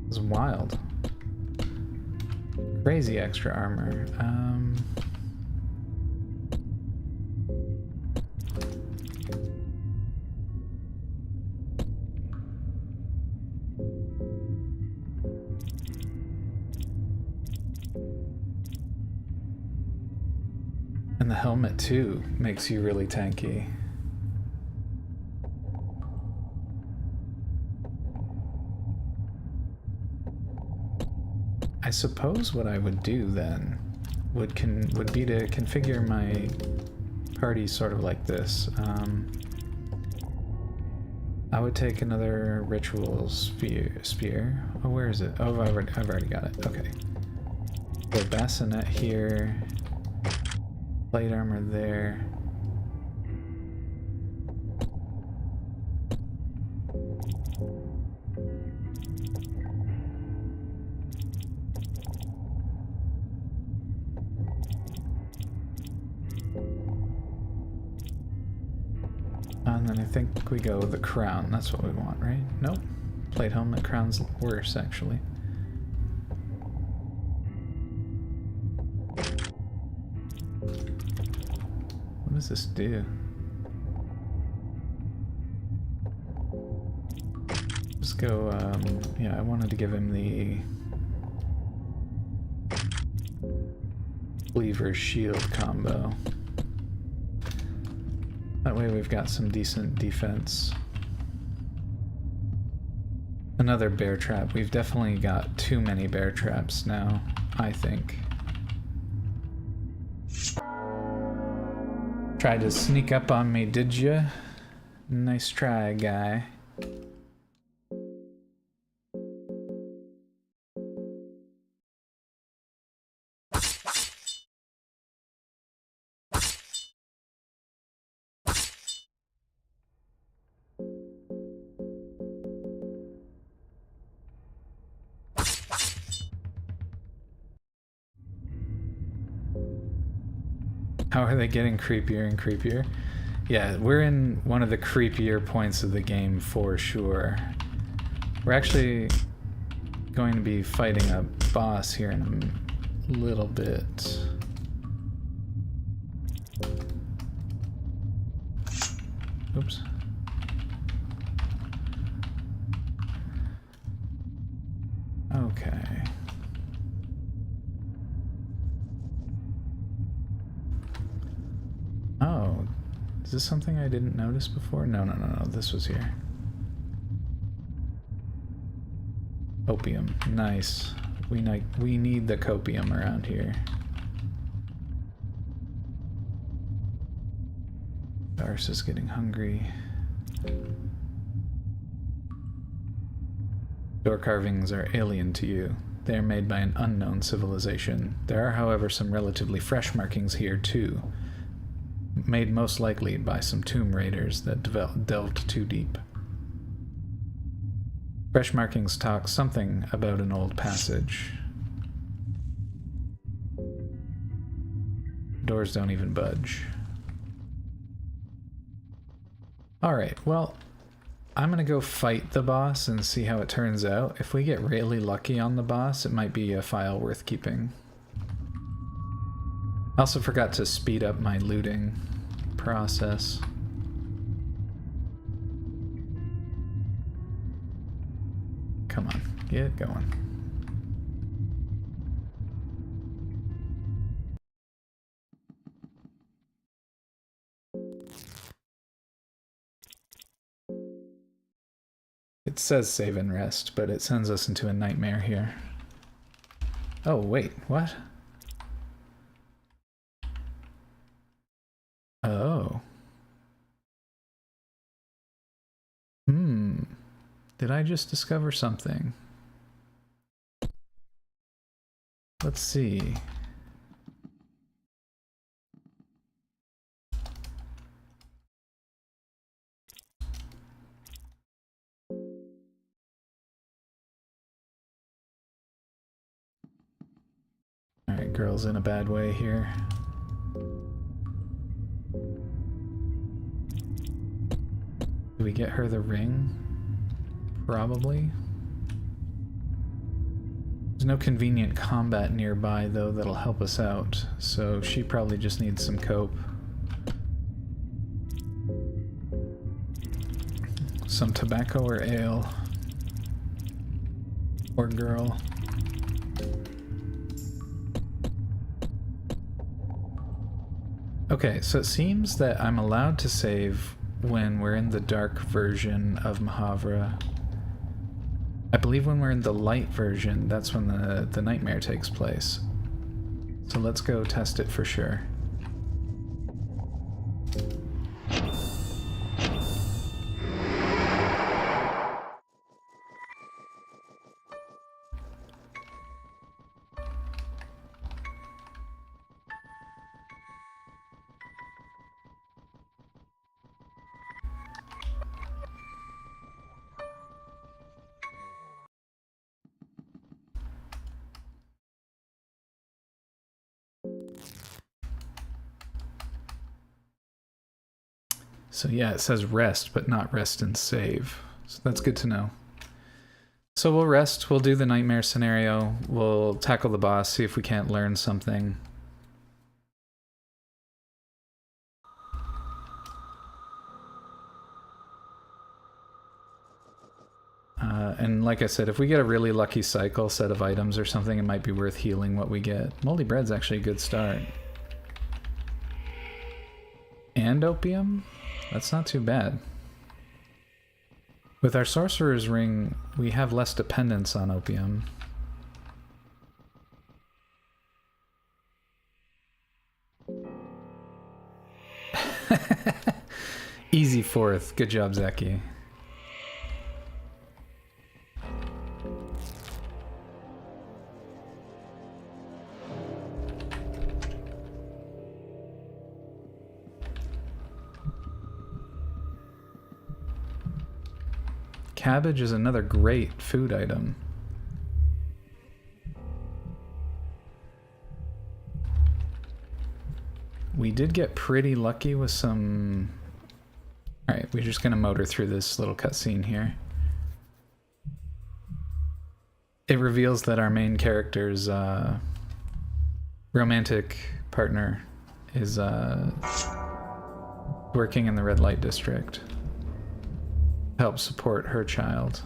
It's wild. Crazy extra armor. And the helmet too makes you really tanky. I suppose what I would do then would be to configure my party sort of like this. I would take another ritual spear. Oh, where is it? Oh, I've already got it. Okay. The bassinet here. Plate armor there. And then I think we go with the crown. That's what we want, right? Nope. Plate helmet, crown's worse, actually. What does this do? Let's go, yeah, I wanted to give him the Cleaver Shield combo. That way we've got some decent defense. Another bear trap. We've definitely got too many bear traps now, I think. Tried to sneak up on me, did ya? Nice try, guy. How are they getting creepier and creepier? Yeah, we're in one of the creepier points of the game for sure. We're actually going to be fighting a boss here in a little bit. Oops. Okay. Oh, is this something I didn't notice before? No, this was here. Opium, nice. We need the copium around here. Dars is getting hungry. Door carvings are alien to you. They are made by an unknown civilization. There are, however, some relatively fresh markings here, too. Made most likely by some tomb raiders that delved too deep. Fresh markings talk something about an old passage. Doors don't even budge. Alright, well, I'm gonna go fight the boss and see how it turns out. If we get really lucky on the boss, it might be a file worth keeping. I also forgot to speed up my looting process. Come on, get going. It says save and rest, but it sends us into a nightmare here. Oh, wait, what? Oh. Did I just discover something? Let's see. Alright, girl's in a bad way here. Do we get her the ring? Probably. There's no convenient combat nearby, though, that'll help us out, so she probably just needs some cope. Some tobacco or ale. Poor girl. Okay, so it seems that I'm allowed to save when we're in the dark version of Mahavra. I believe when we're in the light version, that's when the nightmare takes place. So let's go test it for sure. So yeah, it says rest, but not rest and save. So that's good to know. So we'll rest, we'll do the nightmare scenario, we'll tackle the boss, see if we can't learn something. And like I said, if we get a really lucky cycle set of items or something, it might be worth healing what we get. Moldy bread's actually a good start. And opium? That's not too bad. With our sorcerer's ring, we have less dependence on opium. Easy fourth. Good job, Zeki. Cabbage is another great food item. We did get pretty lucky with some... Alright, we're just gonna motor through this little cutscene here. It reveals that our main character's romantic partner is working in the red light district. Help support her child.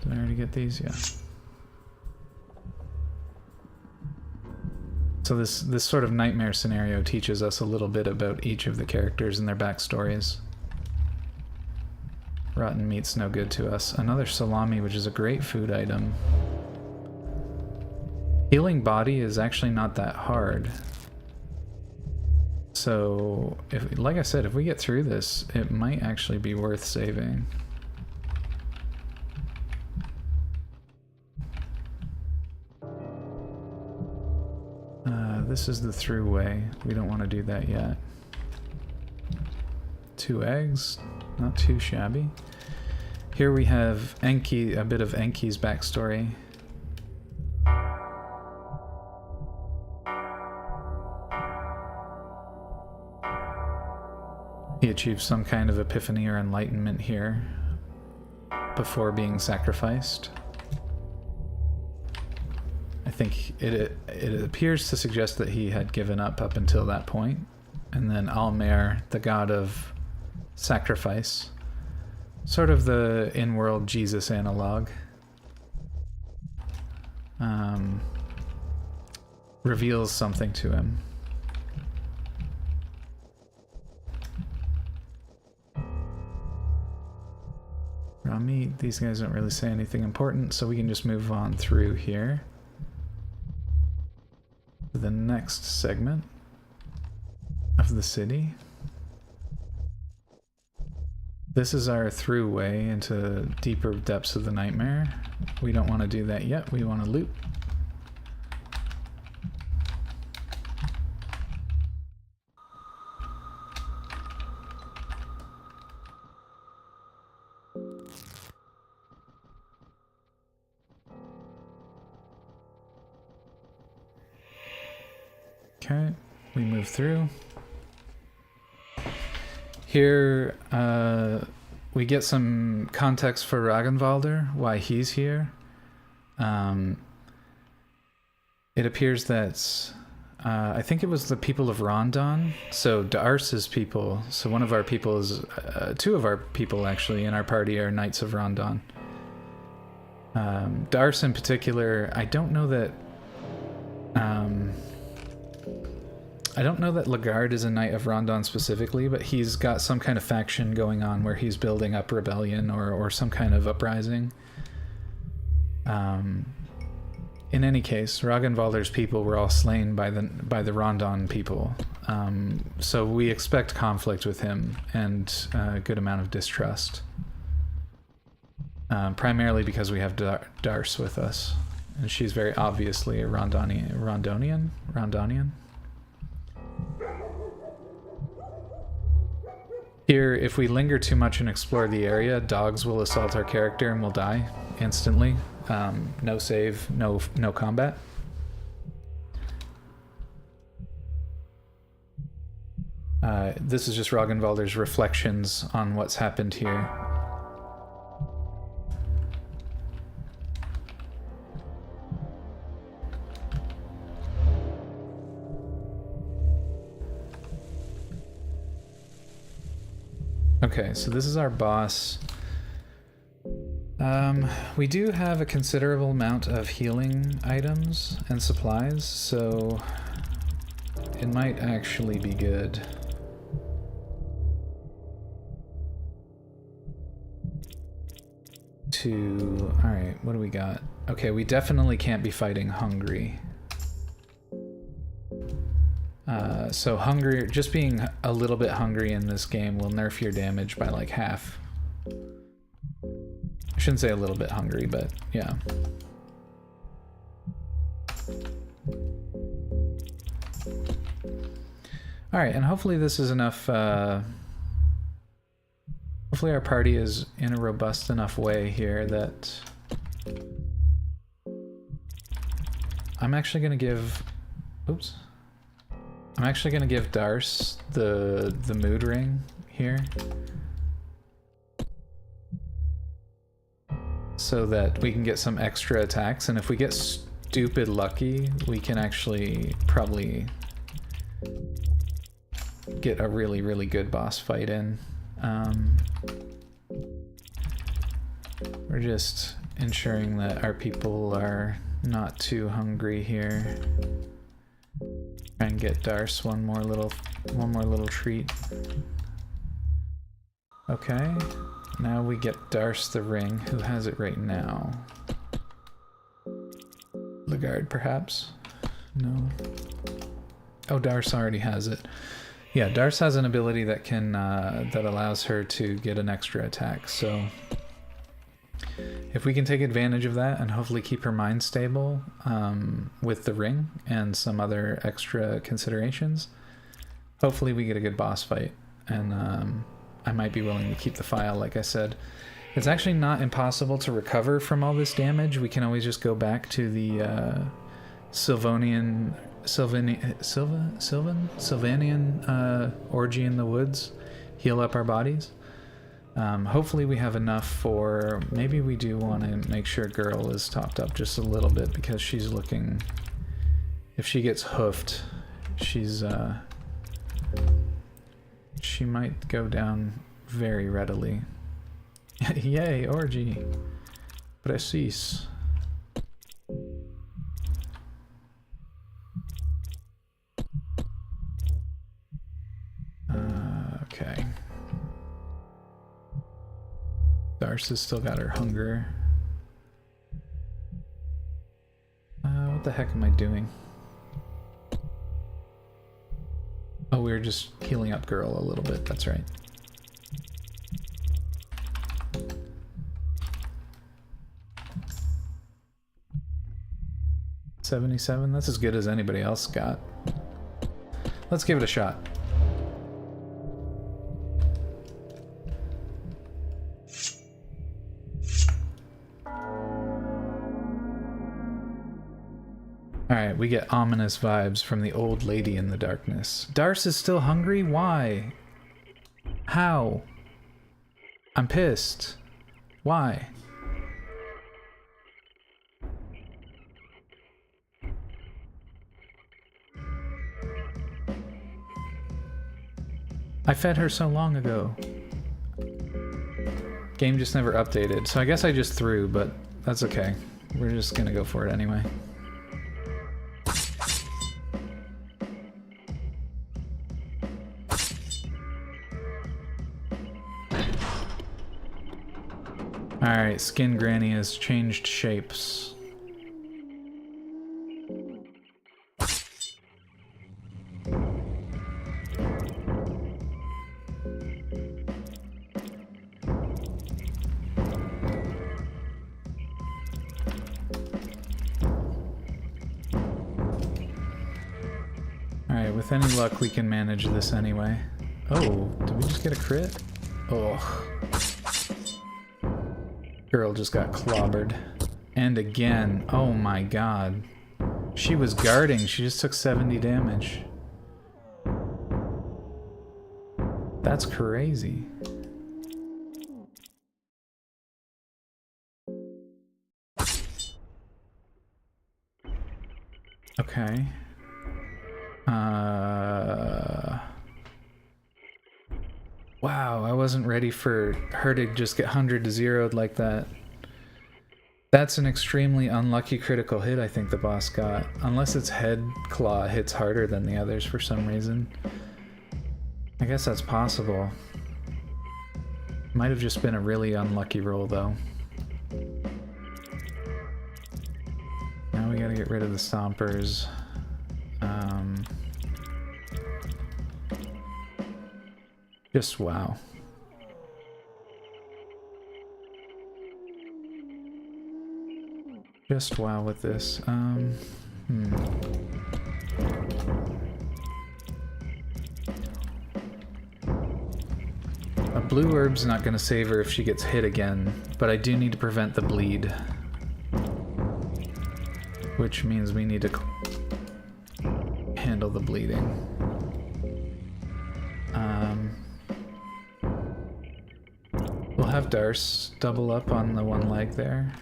Did I already get these? Yeah. So this sort of nightmare scenario teaches us a little bit about each of the characters and their backstories. Rotten meat's no good to us. Another salami, which is a great food item. Healing body is actually not that hard. So, like I said, if we get through this, it might actually be worth saving. This is the throughway. We don't want to do that yet. 2 eggs, not too shabby. Here we have Enki, a bit of Enki's backstory. He achieved some kind of epiphany or enlightenment here before being sacrificed. I think it appears to suggest that he had given up until that point. And then Almer, the god of sacrifice, sort of the in-world Jesus analog, reveals something to him. Raw meat, these guys don't really say anything important, so we can just move on through here to the next segment of the city. This is our throughway into deeper depths of the nightmare. We don't want to do that yet, we want to loot. Okay, we move through. Here, we get some context for Ragnvalder, why he's here. It appears that I think it was the people of Rondon, so Darce's people. So one of our people is, two of our people actually in our party are Knights of Rondon. Darce in particular, I don't know that Lagarde is a Knight of Rondon specifically, but he's got some kind of faction going on where he's building up rebellion or some kind of uprising. In any case, Ragnvalder's people were all slain by the Rondon people, so we expect conflict with him and a good amount of distrust. Primarily because we have Darce with us, and she's very obviously a Rondonian. Here, if we linger too much and explore the area, dogs will assault our character and we'll die instantly. No save, no combat. This is just Ragnvalder's reflections on what's happened here. Okay, so this is our boss. We do have a considerable amount of healing items and supplies, so it might actually be good. Alright, what do we got? Okay, we definitely can't be fighting hungry. So hungry, just being a little bit hungry in this game will nerf your damage by like half. I shouldn't say a little bit hungry, but yeah. Alright, and hopefully this is enough, hopefully our party is in a robust enough way here that I'm actually gonna give, oops. I'm actually gonna give Darce the mood ring here, so that we can get some extra attacks, and if we get stupid lucky, we can actually probably get a really, really good boss fight in. We're just ensuring that our people are not too hungry here. Try and get Darce one more little treat. Okay, now we get Darce the ring. Who has it right now? Lagarde, perhaps? No. Oh, Darce already has it. Yeah, Darce has an ability that can that allows her to get an extra attack. So if we can take advantage of that and hopefully keep her mind stable with the ring and some other extra considerations, hopefully we get a good boss fight. And I might be willing to keep the file, like I said. It's actually not impossible to recover from all this damage. We can always just go back to the Sylvanian orgy in the woods, heal up our bodies. Hopefully we have enough for, maybe we do want to make sure Girl is topped up just a little bit, because she's looking, if she gets hoofed, she's she might go down very readily. Yay, orgy. Precis. Okay. Darce has still got her hunger. What the heck am I doing? Oh, we were just healing up Girl a little bit, that's right. $77, that's as good as anybody else got. Let's give it a shot. Alright, we get ominous vibes from the old lady in the darkness. Darce is still hungry? Why? How? I'm pissed. Why? I fed her so long ago. Game just never updated, so I guess I just threw, but that's okay. We're just gonna go for it anyway. Alright, Skin Granny has changed shapes. Alright, with any luck we can manage this anyway. Oh, did we just get a crit? Oh. Girl just got clobbered. And again. Oh my god. She was guarding. She just took 70 damage. That's crazy. Okay. Wow, I wasn't ready for her to just get 100 to 0'd like that. That's an extremely unlucky critical hit I think the boss got. Unless its head claw hits harder than the others for some reason. I guess that's possible. Might have just been a really unlucky roll though. Now we gotta get rid of the stompers. Just wow. Just wow with this. A blue herb's not gonna save her if she gets hit again, but I do need to prevent the bleed. Which means we need to handle the bleeding. We'll have Darce double up on the one leg there.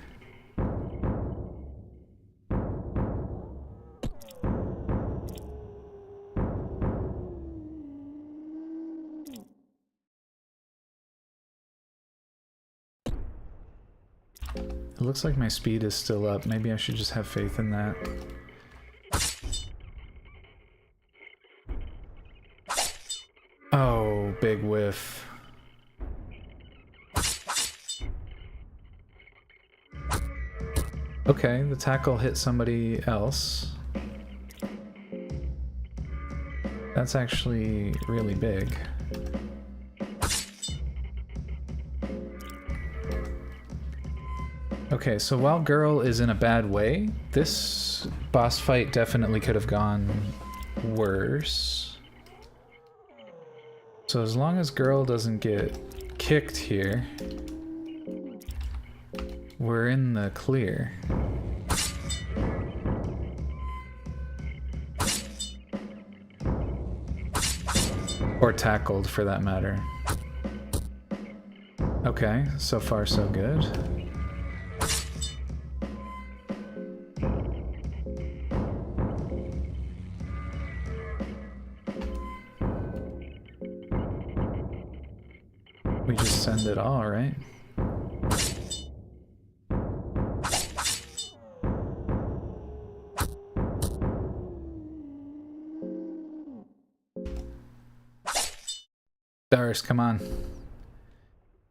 It looks like my speed is still up. Maybe I should just have faith in that. Oh, big whiff. Okay, the tackle hit somebody else. That's actually really big. Okay, so while Girl is in a bad way, this boss fight definitely could have gone worse. So as long as Girl doesn't get kicked here, we're in the clear. Or tackled, for that matter. Okay, so far so good. We just send it all, right? Darius, come on.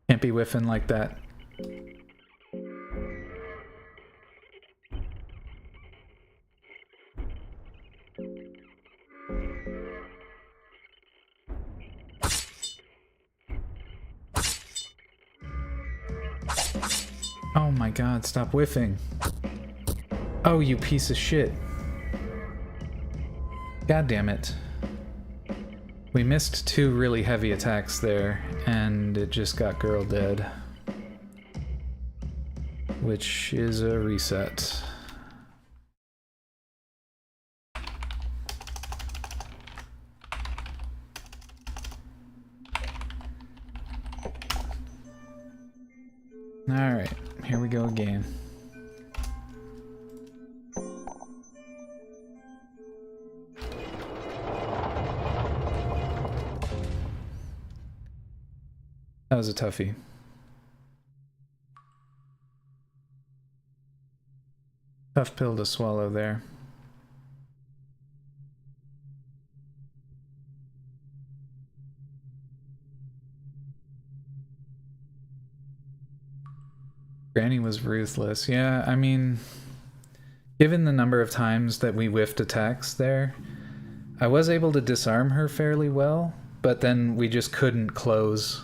Can't be whiffing like that. Oh my god, stop whiffing. Oh, you piece of shit. God damn it. We missed two really heavy attacks there, and it just got Girl dead. Which is a reset. Alright, here we go again. That was a toughie. Tough pill to swallow there. Granny was ruthless. Yeah, I mean, given the number of times that we whiffed attacks there, I was able to disarm her fairly well, but then we just couldn't close.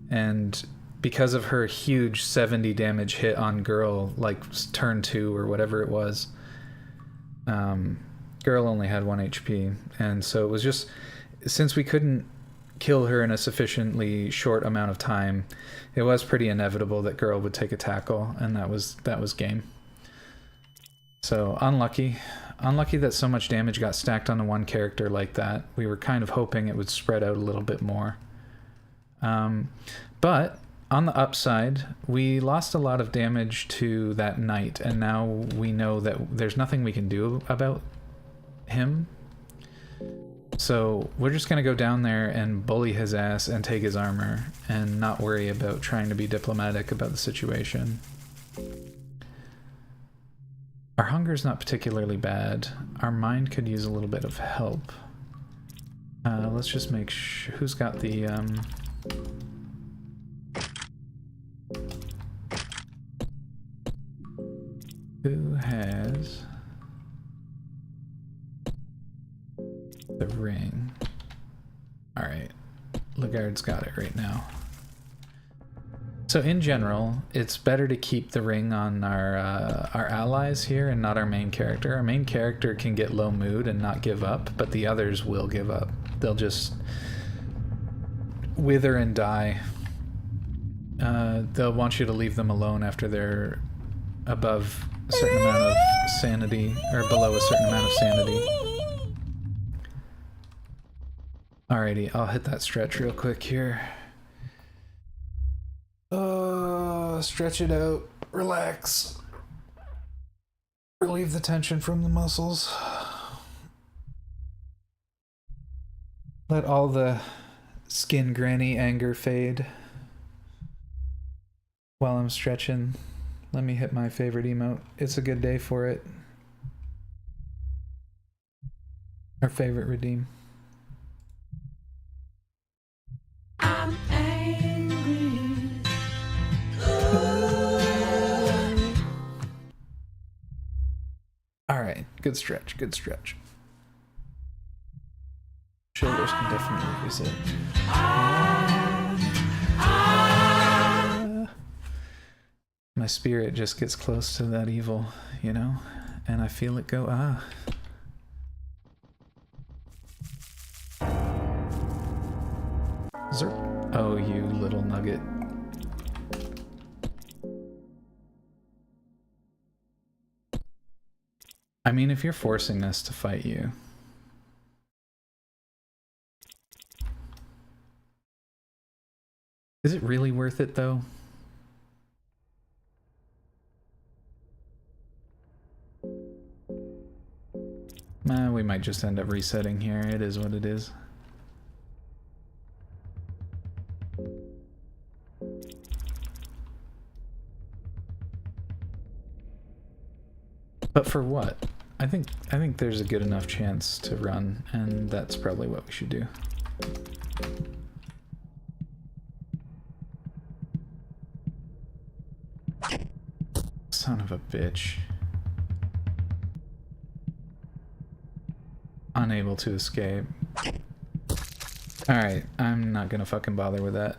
And because of her huge 70 damage hit on Girl, like turn 2 or whatever it was, Girl only had 1 HP. And so it was just, since we couldn't kill her in a sufficiently short amount of time, it was pretty inevitable that Girl would take a tackle, and that was game. So unlucky that so much damage got stacked onto one character like that. We were kind of hoping it would spread out a little bit more. But on the upside, we lost a lot of damage to that knight, and now we know that there's nothing we can do about him. So we're just going to go down there and bully his ass and take his armor and not worry about trying to be diplomatic about the situation. Our hunger's not particularly bad. Our mind could use a little bit of help. Let's just make sure... Who's got the... Who has... the ring? Alright. Lagarde's got it right now. So in general, it's better to keep the ring on our allies here and not our main character. Our main character can get low mood and not give up, but the others will give up. They'll just wither and die. They'll want you to leave them alone after they're above a certain amount of sanity, or below a certain amount of sanity. Alrighty, I'll hit that stretch real quick here. Stretch it out, relax, relieve the tension from the muscles. Let all the skin granny anger fade. While I'm stretching, let me hit my favorite emote. It's a good day for it. Our favorite redeem. I'm angry. Alright, good stretch, good stretch. Shoulders can definitely reset. My spirit just gets close to that evil, you know? And I feel it go, ah. Zerp. Oh, you little nugget. I mean, if you're forcing us to fight you... Is it really worth it, though? We might just end up resetting here. It is what it is. But for what? I think there's a good enough chance to run, and that's probably what we should do. Son of a bitch. Unable to escape. Alright, I'm not gonna fucking bother with that.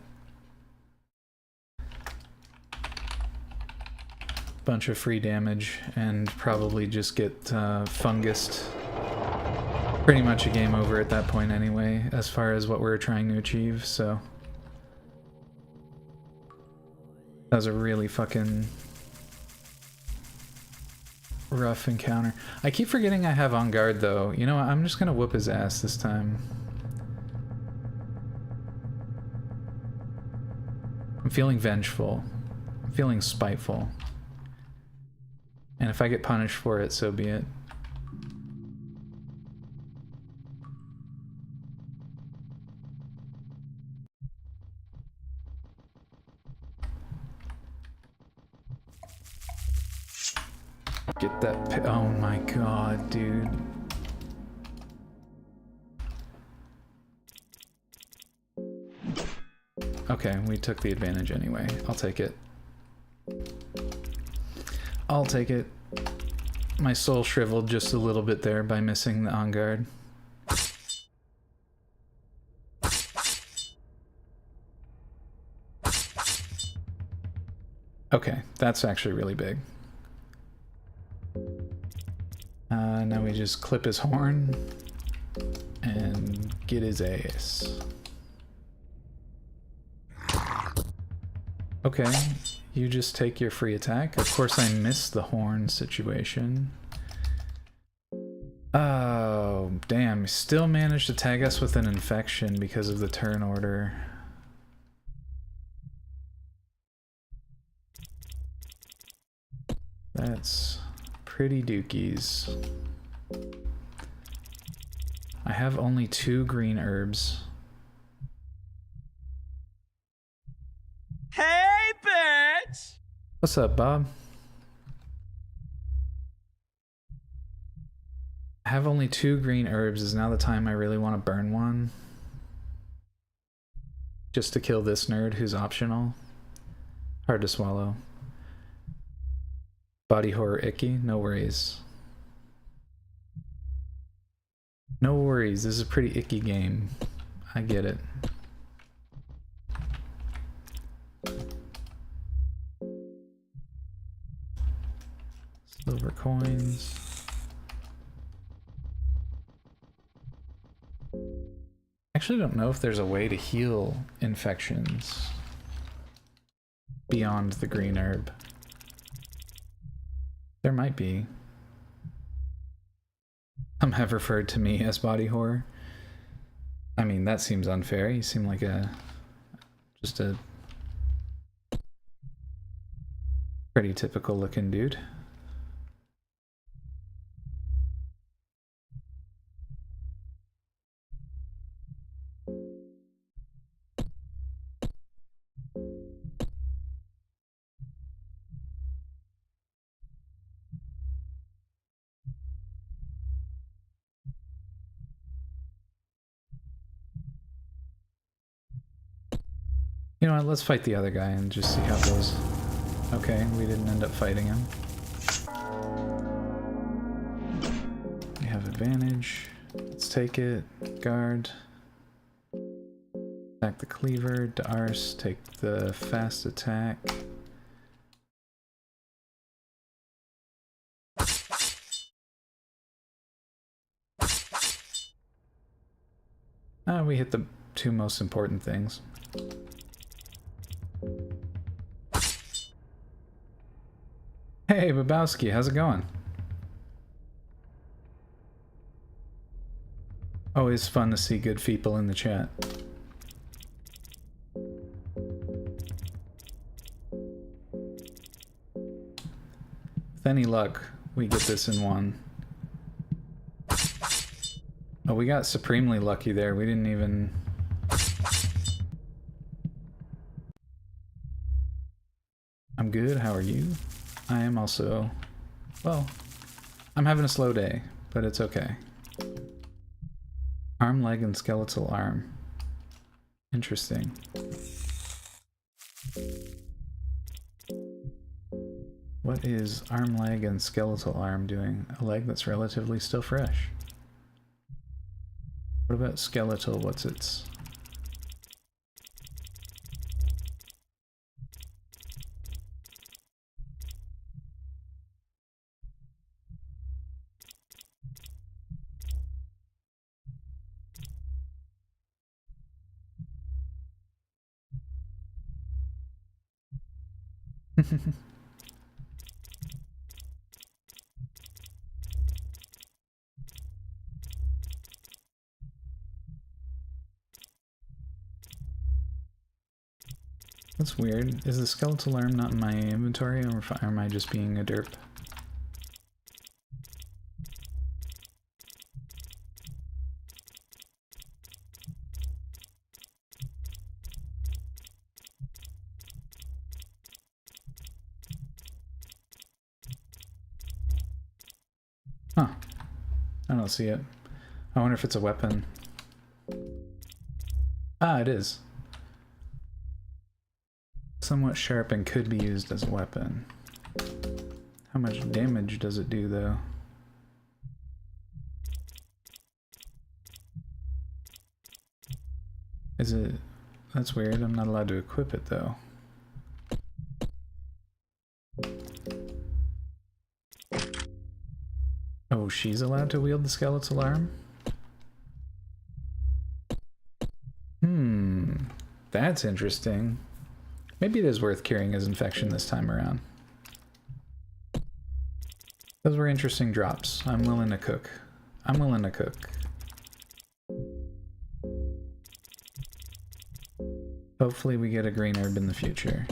Bunch of free damage and probably just get fungused. Pretty much a game over at that point anyway, as far as what we're trying to achieve, so... That was a really fucking rough encounter. I keep forgetting I have on guard though. You know what? I'm just gonna whoop his ass this time. I'm feeling vengeful. I'm feeling spiteful. And if I get punished for it, so be it. Get that oh my god, dude. Okay, we took the advantage anyway. I'll take it. I'll take it. My soul shriveled just a little bit there by missing the on guard. Okay, that's actually really big. Now we just clip his horn and get his ass. Okay, you just take your free attack. Of course I missed the horn situation. Oh, damn. Still managed to tag us with an infection because of the turn order. That's pretty dookies. I have only 2 green herbs. Hey, bitch! What's up, Bob? I have only 2 green herbs. Is now the time I really want to burn one? Just to kill this nerd who's optional? Hard to swallow. Body horror icky? No worries. No worries, this is a pretty icky game. I get it. Silver coins. Actually don't know if there's a way to heal infections beyond the green herb. There might be. Some have referred to me as body horror. I mean, that seems unfair. You seem like just a pretty typical looking dude. You know what, let's fight the other guy and just see how it goes. Okay, we didn't end up fighting him. We have advantage. Let's take it. Guard. Attack the cleaver. D'Ars, take the fast attack. We hit the 2 most important things. Hey, Babowski, how's it going? Always fun to see good people in the chat. With any luck, we get this in 1. Oh, we got supremely lucky there. We didn't even... I'm good, how are you? I am also... Well, I'm having a slow day, but it's okay. Arm, leg, and skeletal arm. Interesting. What is arm, leg, and skeletal arm doing? A leg that's relatively still fresh. What about skeletal? What's its... That's weird. Is the skeletal arm not in my inventory, or am I just being a derp? Huh. I don't see it. I wonder if it's a weapon. Ah, it is. Somewhat sharp and could be used as a weapon. How much damage does it do, though? Is it... That's weird. I'm not allowed to equip it, though. Oh, she's allowed to wield the skeletal arm? That's interesting. Maybe it is worth curing his infection this time around. Those were interesting drops. I'm willing to cook. I'm willing to cook. Hopefully we get a green herb in the future.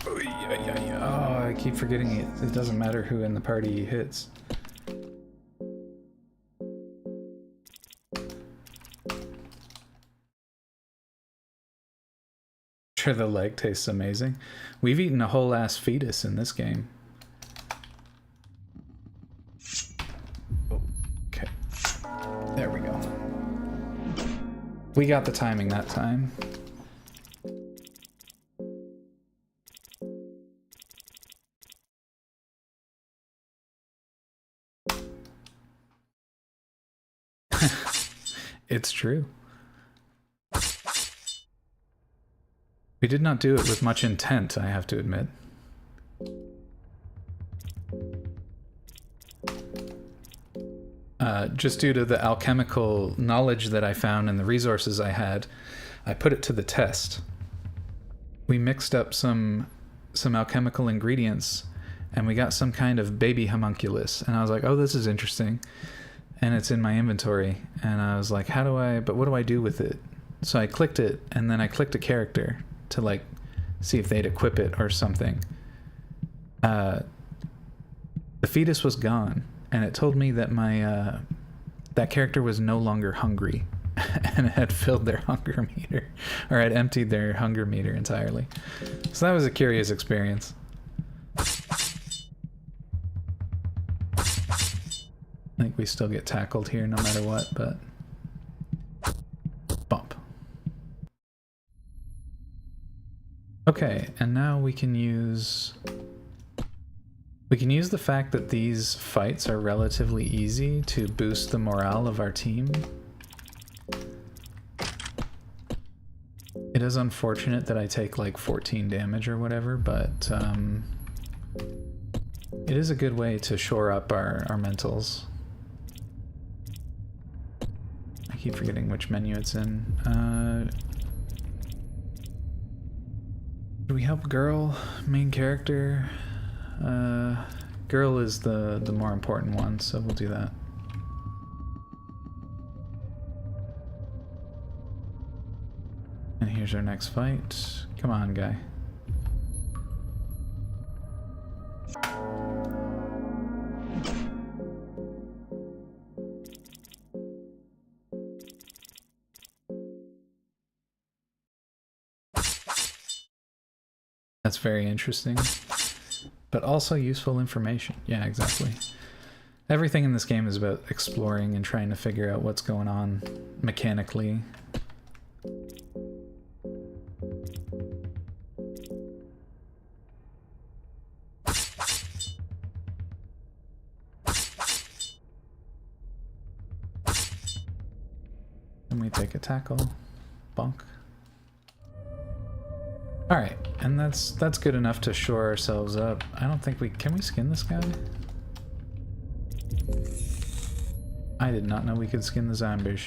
Oh, I keep forgetting it doesn't matter who in the party hits. Sure, the leg tastes amazing. We've eaten a whole ass fetus in this game. Okay. There we go. We got the timing that time. It's true. We did not do it with much intent, I have to admit. Just due to the alchemical knowledge that I found and the resources I had, I put it to the test. We mixed up some alchemical ingredients and we got some kind of baby homunculus, and I was like, oh, this is interesting. And it's in my inventory, and I was like, what do I do with it? So I clicked it, and then I clicked a character to like see if they'd equip it or something. The fetus was gone, and it told me that my that character was no longer hungry and it had filled their hunger meter, or had emptied their hunger meter entirely. So that was a curious experience. I think we still get tackled here no matter what, but bump. Okay, and now we can use the fact that these fights are relatively easy to boost the morale of our team. It is unfortunate that I take like 14 damage or whatever, but it is a good way to shore up our mentals. I keep forgetting which menu it's in. Do we help girl? Main character? Girl is the more important one, so we'll do that. And here's our next fight. Come on, guy. That's very interesting, but also useful information. Yeah, exactly. Everything in this game is about exploring and trying to figure out what's going on mechanically. And we take a tackle. Bonk. Alright, and that's good enough to shore ourselves up. I don't think can we skin this guy? I did not know we could skin the zombies.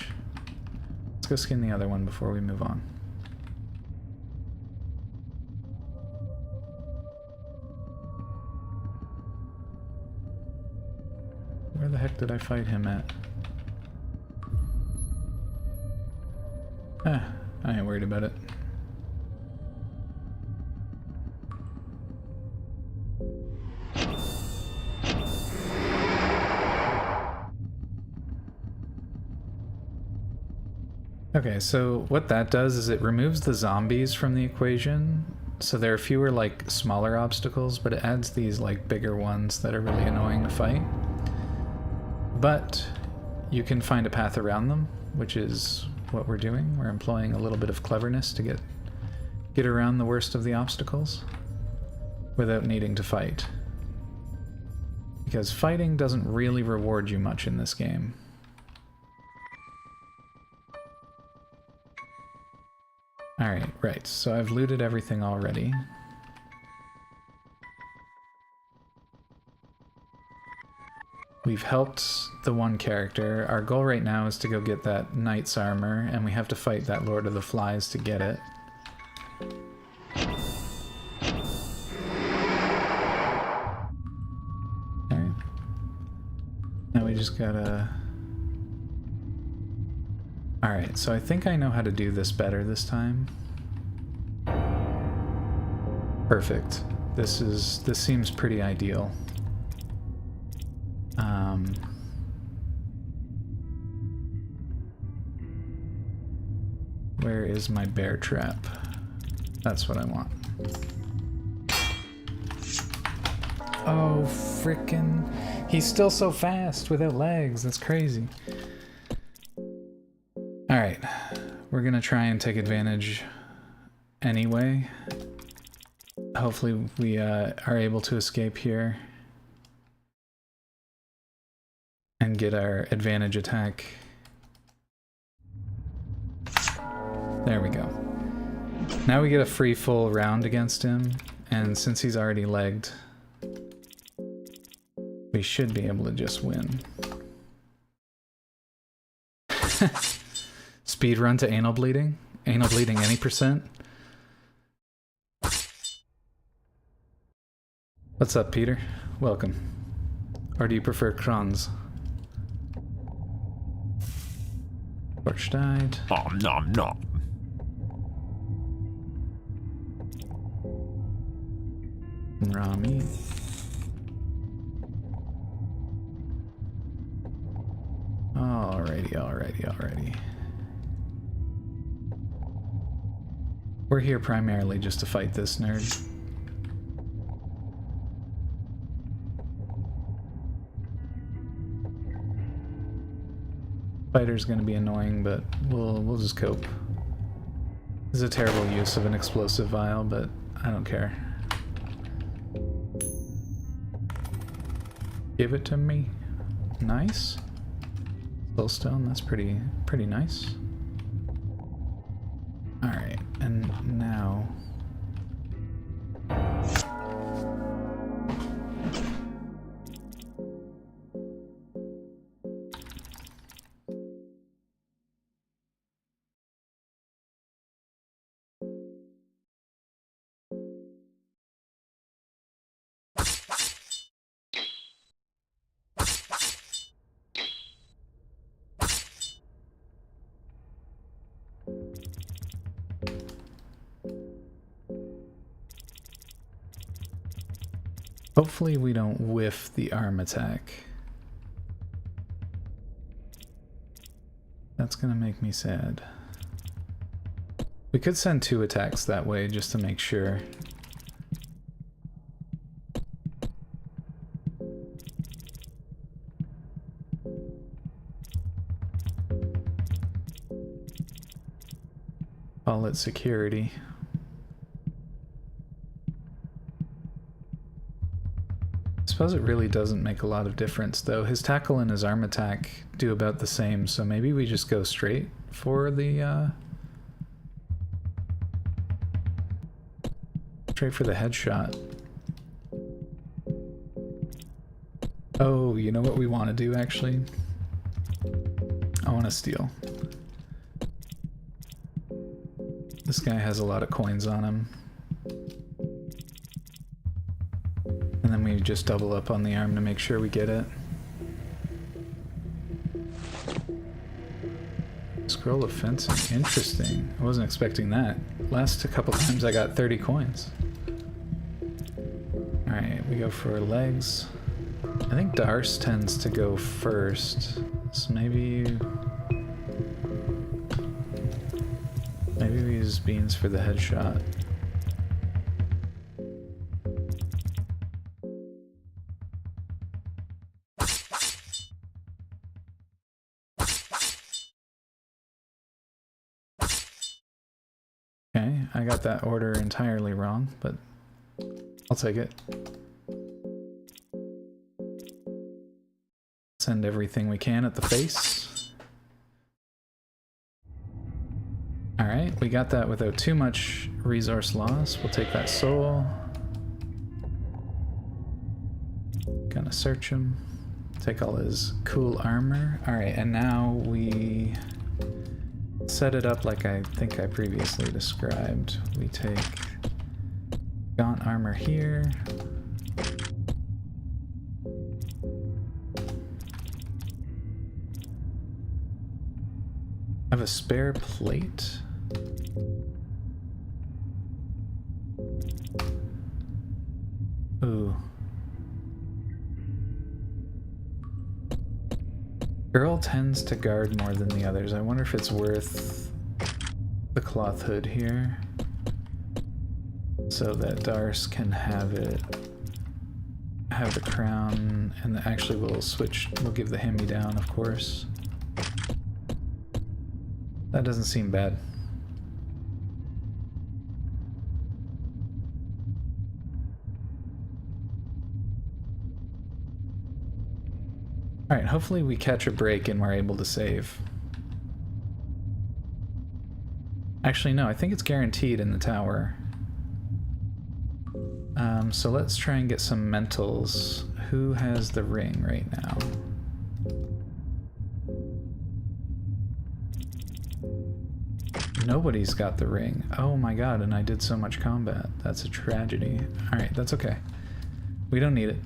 Let's go skin the other one before we move on. Where the heck did I fight him at? Ah, I ain't worried about it. Okay, so what that does is it removes the zombies from the equation, so there are fewer, like, smaller obstacles, but it adds these, like, bigger ones that are really annoying to fight. But you can find a path around them, which is what we're doing. We're employing a little bit of cleverness to get around the worst of the obstacles without needing to fight. Because fighting doesn't really reward you much in this game. Alright, right, so I've looted everything already. We've helped the one character. Our goal right now is to go get that knight's armor, and we have to fight that Lord of the Flies to get it. Alright. Now we just gotta... Alright, so I think I know how to do this better this time. Perfect. This seems pretty ideal. Where is my bear trap? That's what I want. Oh, frickin'. He's still so fast without legs. That's crazy. Alright. We're gonna try and take advantage anyway. Hopefully we are able to escape here and get our advantage attack. There we go. Now we get a free full round against him, and since he's already legged, we should be able to just win. Speed run to anal bleeding? Anal bleeding any percent? What's up, Peter? Welcome. Or do you prefer Kronz? Torch died. Nom nom nom. Raw meat. Alrighty. We're here primarily just to fight this nerd. Fighter's gonna be annoying, but we'll just cope. This is a terrible use of an explosive vial, but I don't care. Give it to me. Nice. Soulstone, that's pretty nice. Alright, and now... Hopefully we don't whiff the arm attack. That's gonna make me sad. We could send 2 attacks that way just to make sure. Call it security. I suppose it really doesn't make a lot of difference, though. His tackle and his arm attack do about the same, so maybe we just go straight for the, straight for the headshot. Oh, you know what we want to do, actually? I want to steal. This guy has a lot of coins on him. And then we just double up on the arm to make sure we get it. Scroll of fencing. Interesting. I wasn't expecting that. Last couple times I got 30 coins. Alright, we go for legs. I think Darce tends to go first. So maybe we use beans for the headshot. Okay, I got that order entirely wrong, but I'll take it. Send everything we can at the face. Alright, we got that without too much resource loss. We'll take that soul. Gonna search him. Take all his cool armor. Alright, and now we set it up like I think I previously described. We take gaunt armor here. I have a spare plate. Ooh. Girl tends to guard more than the others. I wonder if it's worth the cloth hood here so that Darce can have it, have the crown, and actually we'll switch, we'll give the hand-me-down, of course. That doesn't seem bad. Alright, hopefully we catch a break and we're able to save. Actually, no, I think it's guaranteed in the tower. So let's try and get some mentals. Who has the ring right now? Nobody's got the ring. Oh my god, and I did so much combat. That's a tragedy. Alright, that's okay. We don't need it.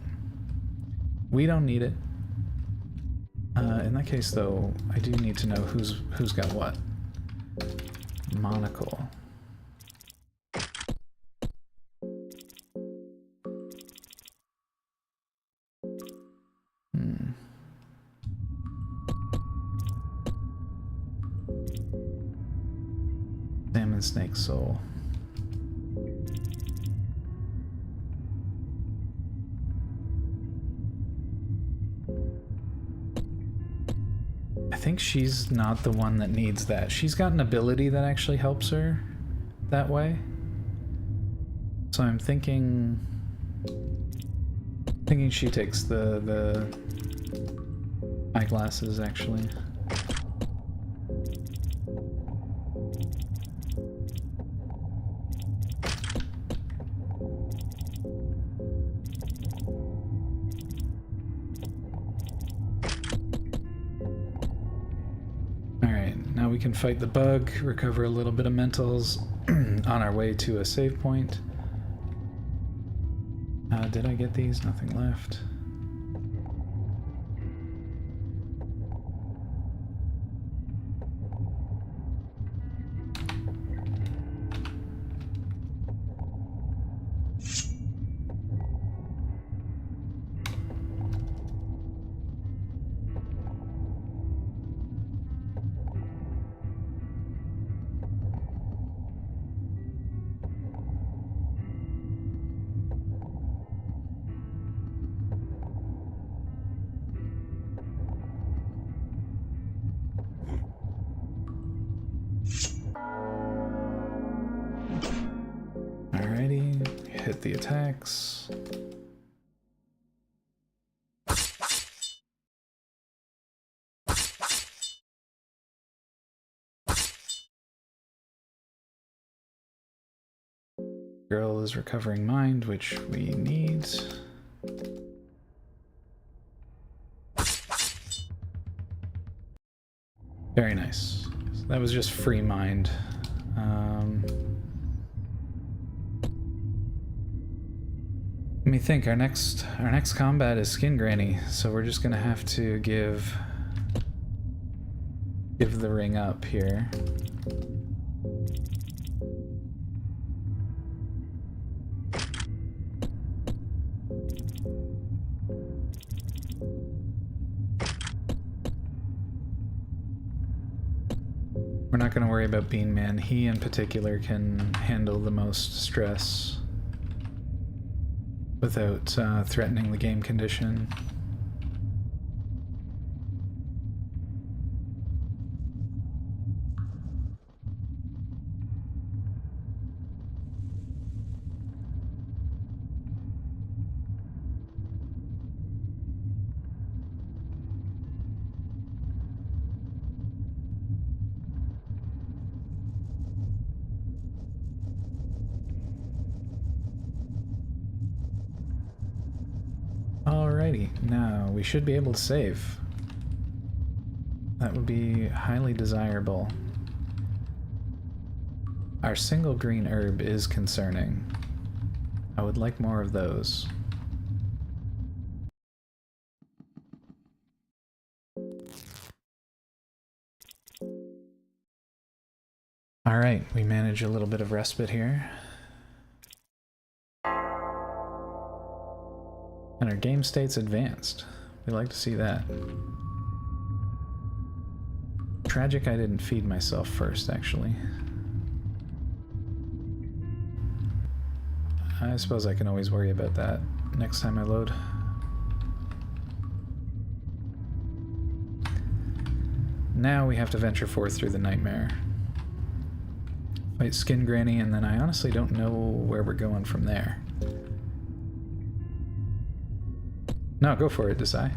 We don't need it. In that case, though, I do need to know who's got what. Monocle. Salmon snake soul. I think she's not the one that needs that. She's got an ability that actually helps her that way. So I'm thinking she takes the eyeglasses actually. We can fight the bug, recover a little bit of mentals on our way to a save point. Did I get these? Nothing left. Hit the attacks. Girl is recovering mind, which we need. Very nice. So that was just free mind. Let me think. Our next combat is Skin Granny, so we're just gonna have to give give the ring up here. We're not going to worry about Bean Man. He in particular can handle the most stress without threatening the game condition. Alrighty, now we should be able to save. That would be highly desirable. Our single green herb is concerning. I would like more of those. Alright, we manage a little bit of respite here. And our game state's advanced. We like to see that. Tragic I didn't feed myself first, actually. I suppose I can always worry about that next time I load. Now we have to venture forth through the nightmare. Fight Skin Granny, and then I honestly don't know where we're going from there. No, go for it, Desai.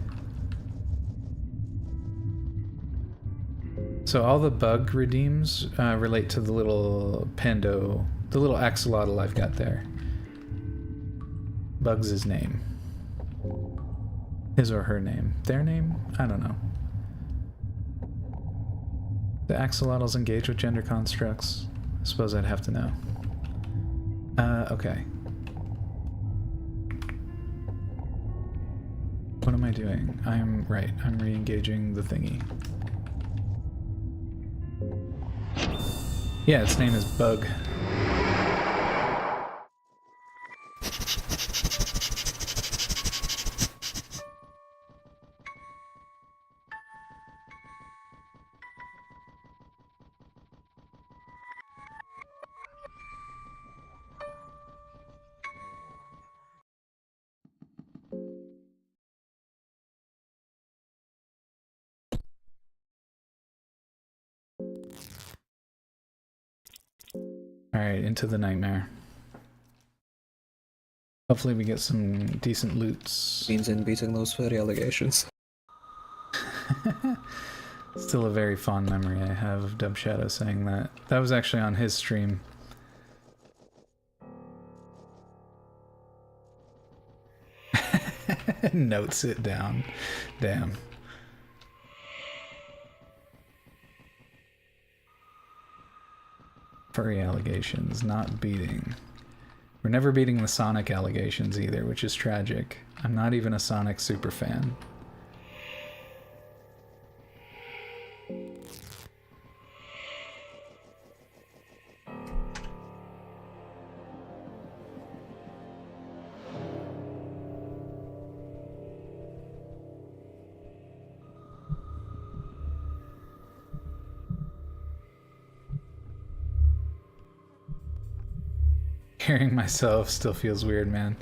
So all the bug redeems relate to the little pando, the little axolotl I've got there. Bug's his name. His or her name. Their name? I don't know. The axolotls engage with gender constructs? I suppose I'd have to know. Okay. What am I doing? I'm right. I'm re-engaging the thingy. Yeah, its name is Bug. Alright, into the nightmare. Hopefully we get some decent loots. Means in beating those furry allegations. Still a very fond memory I have of Dub Shadow saying that. That was actually on his stream. Notes it down. Damn. Furry allegations, not beating. We're never beating the Sonic allegations either, which is tragic. I'm not even a Sonic superfan. Hearing myself still feels weird, man.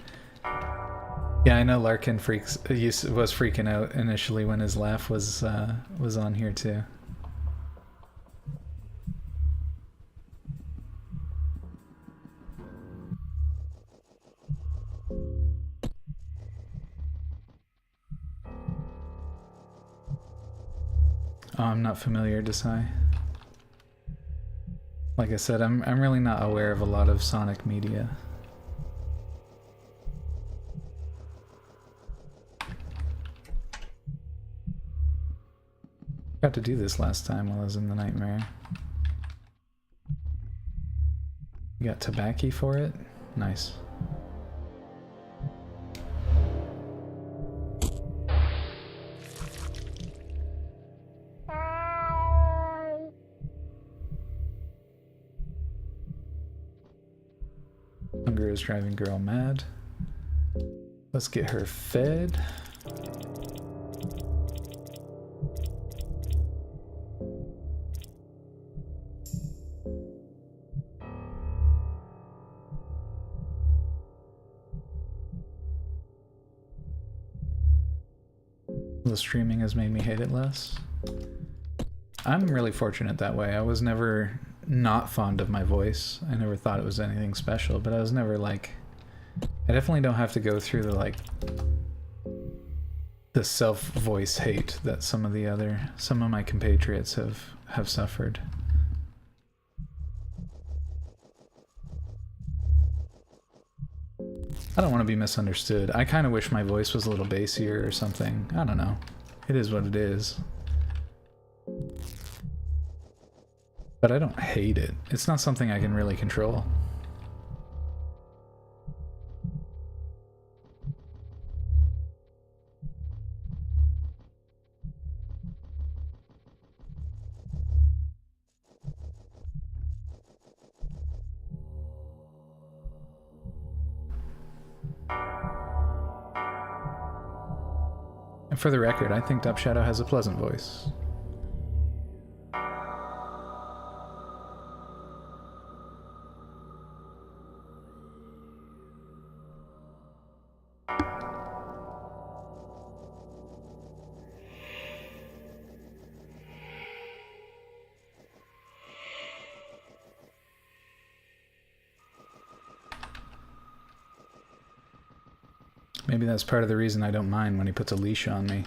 Yeah, I know Larkin was freaking out initially when his laugh was on here too. Oh, I'm not familiar, Desai. Like I said, I'm really not aware of a lot of Sonic media. Got to do this last time while I was in the nightmare. You got tobacco for it? Nice. is driving girl mad. Let's get her fed. The streaming has made me hate it less. I'm really fortunate that way. I was never not fond of my voice. I never thought it was anything special, but I was never like... I definitely don't have to go through the like... the self-voice hate that some of my compatriots have suffered. I don't want to be misunderstood. I kind of wish my voice was a little bassier or something. I don't know. It is what it is. But I don't hate it. It's not something I can really control. And for the record, I think Dub Shadow has a pleasant voice. Maybe that's part of the reason I don't mind when he puts a leash on me.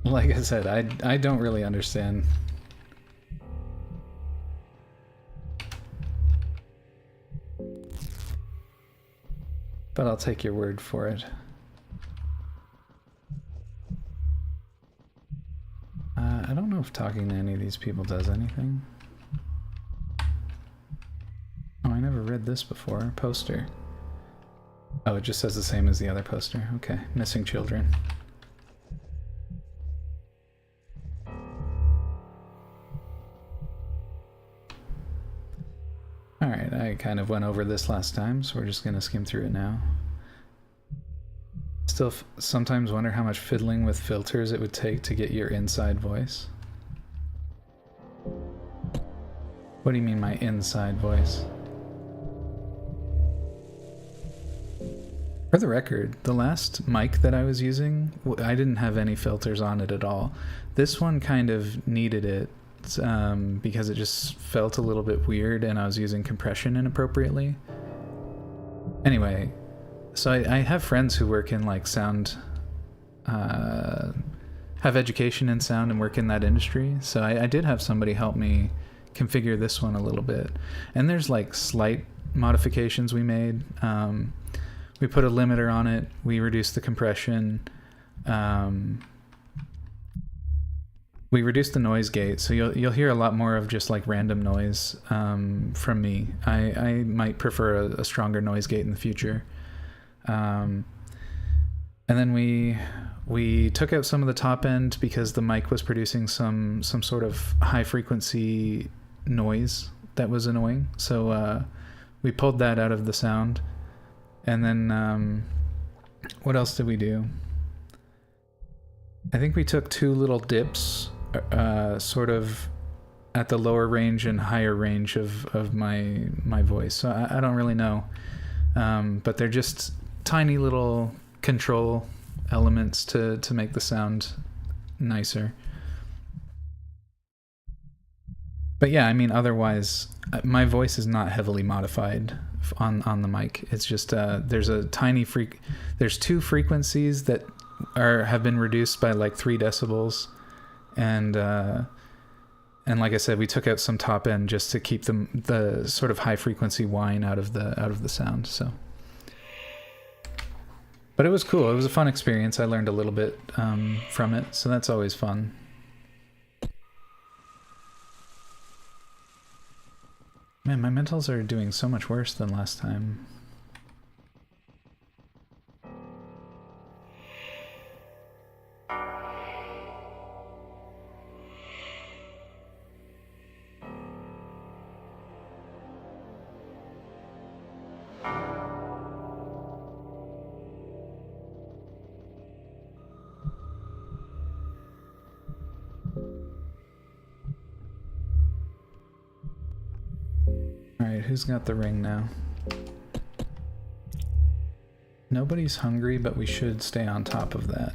Like I said, I don't really understand. But I'll take your word for it. I don't know if talking to any of these people does anything. Oh, I never read this before. Poster. Oh, it just says the same as the other poster. Okay. Missing children. Alright, I kind of went over this last time, so we're just going to skim through it now. Still sometimes wonder how much fiddling with filters it would take to get your inside voice. What do you mean my inside voice? For the record, the last mic that I was using, I didn't have any filters on it at all. This one kind of needed it. Because it just felt a little bit weird and I was using compression inappropriately. Anyway, so I have friends who work in like sound, have education in sound and work in that industry. So I did have somebody help me configure this one a little bit. And there's like slight modifications we made. We put a limiter on it. We reduced the compression. We reduced the noise gate, so you'll hear a lot more of just like random noise from me. I might prefer a stronger noise gate in the future. And then we took out some of the top end because the mic was producing some sort of high frequency noise that was annoying. So we pulled that out of the sound. And then what else did we do? I think we took two little dips sort of at the lower range and higher range of my voice. So I don't really know. But they're just tiny little control elements to make the sound nicer. But yeah, I mean, otherwise, my voice is not heavily modified on the mic. It's just there's a tiny there's two frequencies that have been reduced by like 3 decibels. And like I said, we took out some top end just to keep the sort of high frequency whine out of the sound. So But it was cool. It was a fun experience. I learned a little bit from it, so that's always fun. Man, my mentals are doing so much worse than last time. Alright, who's got the ring now? Nobody's hungry, but we should stay on top of that.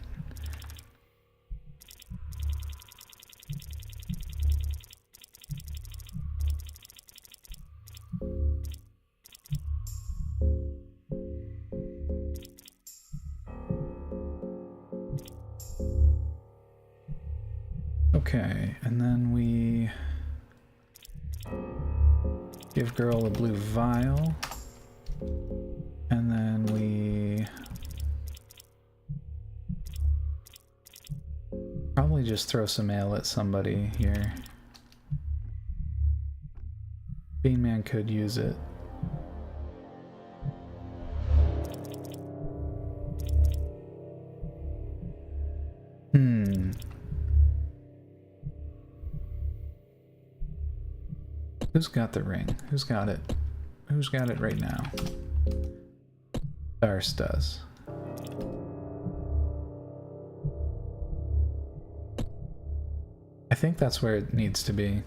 Okay, and then we give girl a blue vial, and then we probably just throw some ale at somebody here. Bean Man could use it. Who's got the ring? Who's got it? Who's got it right now? Darce does. I think that's where it needs to be.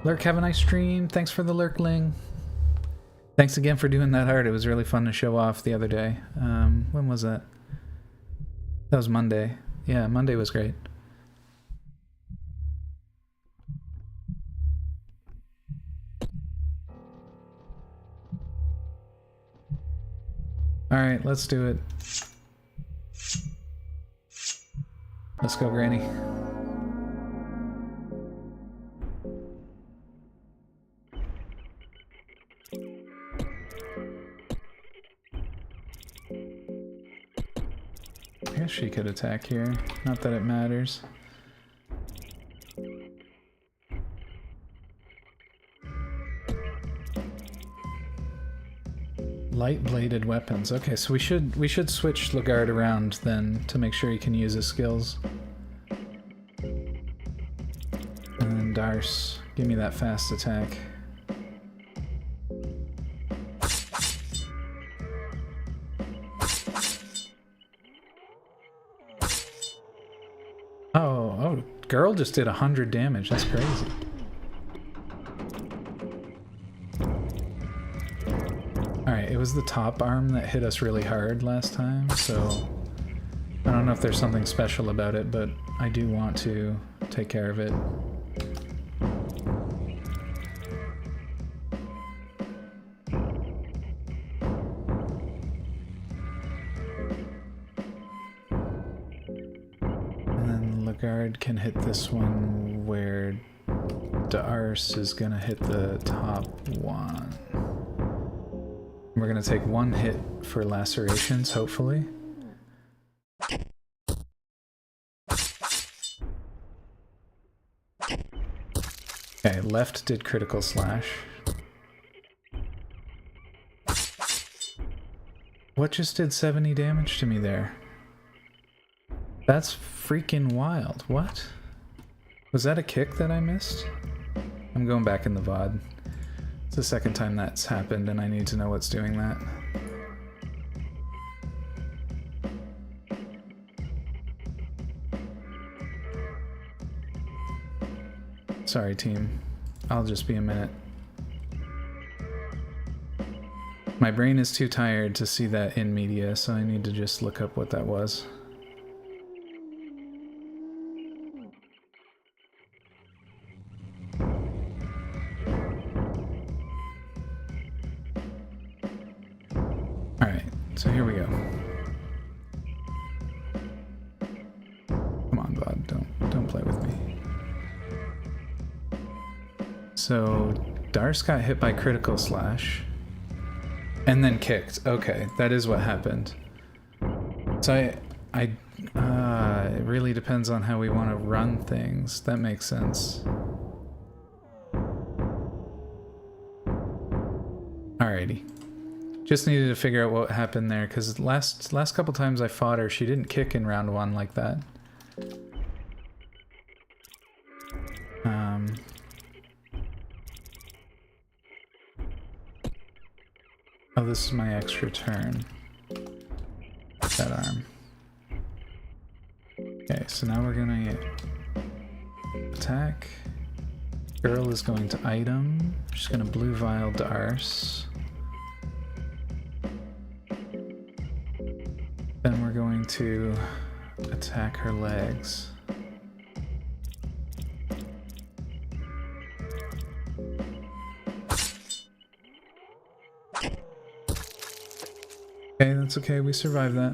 Lurk, have a nice stream. Thanks for the lurkling. Thanks again for doing that art. It was really fun to show off the other day. When was that? That was Monday. Yeah, Monday was great. Alright, let's do it. Let's go, Granny. I guess she could attack here. Not that it matters. Light-bladed weapons. Okay, so we should switch Lagarde around then to make sure he can use his skills. And then Darce, give me that fast attack. Oh, girl just did 100 damage. That's crazy. Alright, it was the top arm that hit us really hard last time, so I don't know if there's something special about it, but I do want to take care of it. And then Lagarde can hit this one where Darce is gonna hit the top one. We're gonna take one hit for lacerations, hopefully. Okay, left did critical slash. What just did 70 damage to me there? That's freaking wild. What? Was that a kick that I missed? I'm going back in the VOD. It's the second time that's happened, and I need to know what's doing that. Sorry, team. I'll just be a minute. My brain is too tired to see that in media, so I need to just look up what that was. Alright, so here we go. Come on, bud, don't play with me. So, Darce got hit by critical slash. And then kicked. Okay, that is what happened. So it really depends on how we want to run things. That makes sense. Alrighty. Just needed to figure out what happened there, because last couple times I fought her, she didn't kick in round 1 like that. Oh, this is my extra turn. That arm. Okay, so now we're gonna attack. Girl is going to item. She's gonna blue vial Dars. Then we're going to attack her legs. Okay, that's okay, we survived that.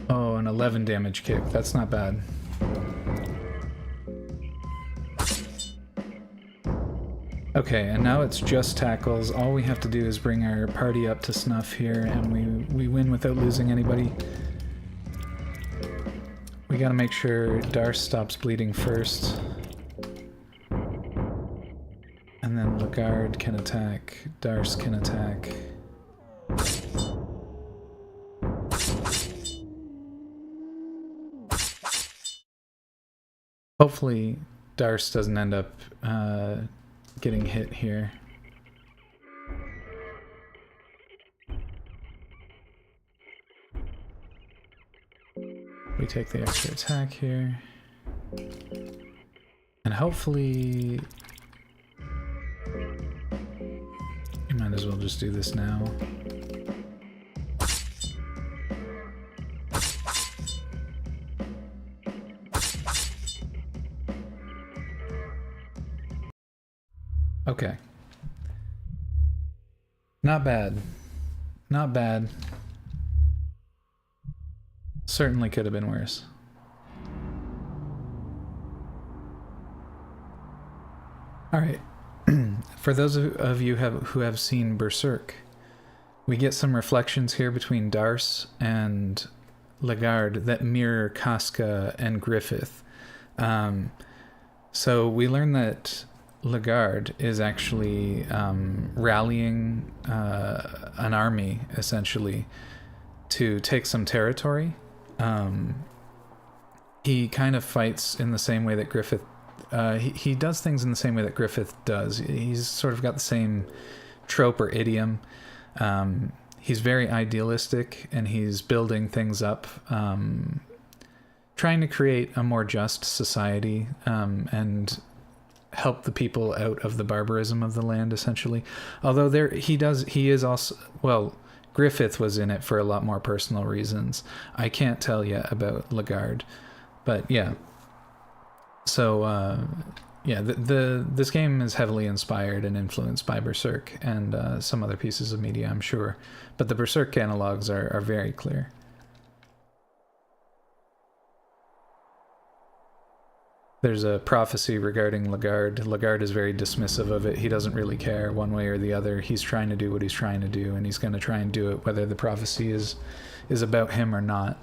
Oh, an 11 damage kick, that's not bad. Okay, and now it's just tackles. All we have to do is bring our party up to snuff here, and we win without losing anybody. We gotta make sure Dars stops bleeding first. And then Lagarde can attack, Dars can attack. Hopefully Dars doesn't end up getting hit here. We take the extra attack here. And hopefully... you might as well just do this now. Okay. Not bad. Not bad. Certainly could have been worse. Alright. For those of you who have seen Berserk, we get some reflections here between Dars and Lagarde that mirror Casca and Griffith. So we learn that Lagarde is actually rallying an army, essentially, to take some territory. He kind of fights in the same way that Griffith... he does things in the same way that Griffith does. He's sort of got the same trope or idiom. He's very idealistic, and he's building things up, trying to create a more just society, and help the people out of the barbarism of the land, essentially. Although he is also, well, Griffith was in it for a lot more personal reasons. I can't tell yet about Lagarde, but yeah. So yeah, this game is heavily inspired and influenced by Berserk and some other pieces of media, I'm sure, but the Berserk analogs are very clear. There's a prophecy regarding Lagarde. Lagarde is very dismissive of it. He doesn't really care one way or the other. He's trying to do what he's trying to do, and he's going to try and do it whether the prophecy is about him or not.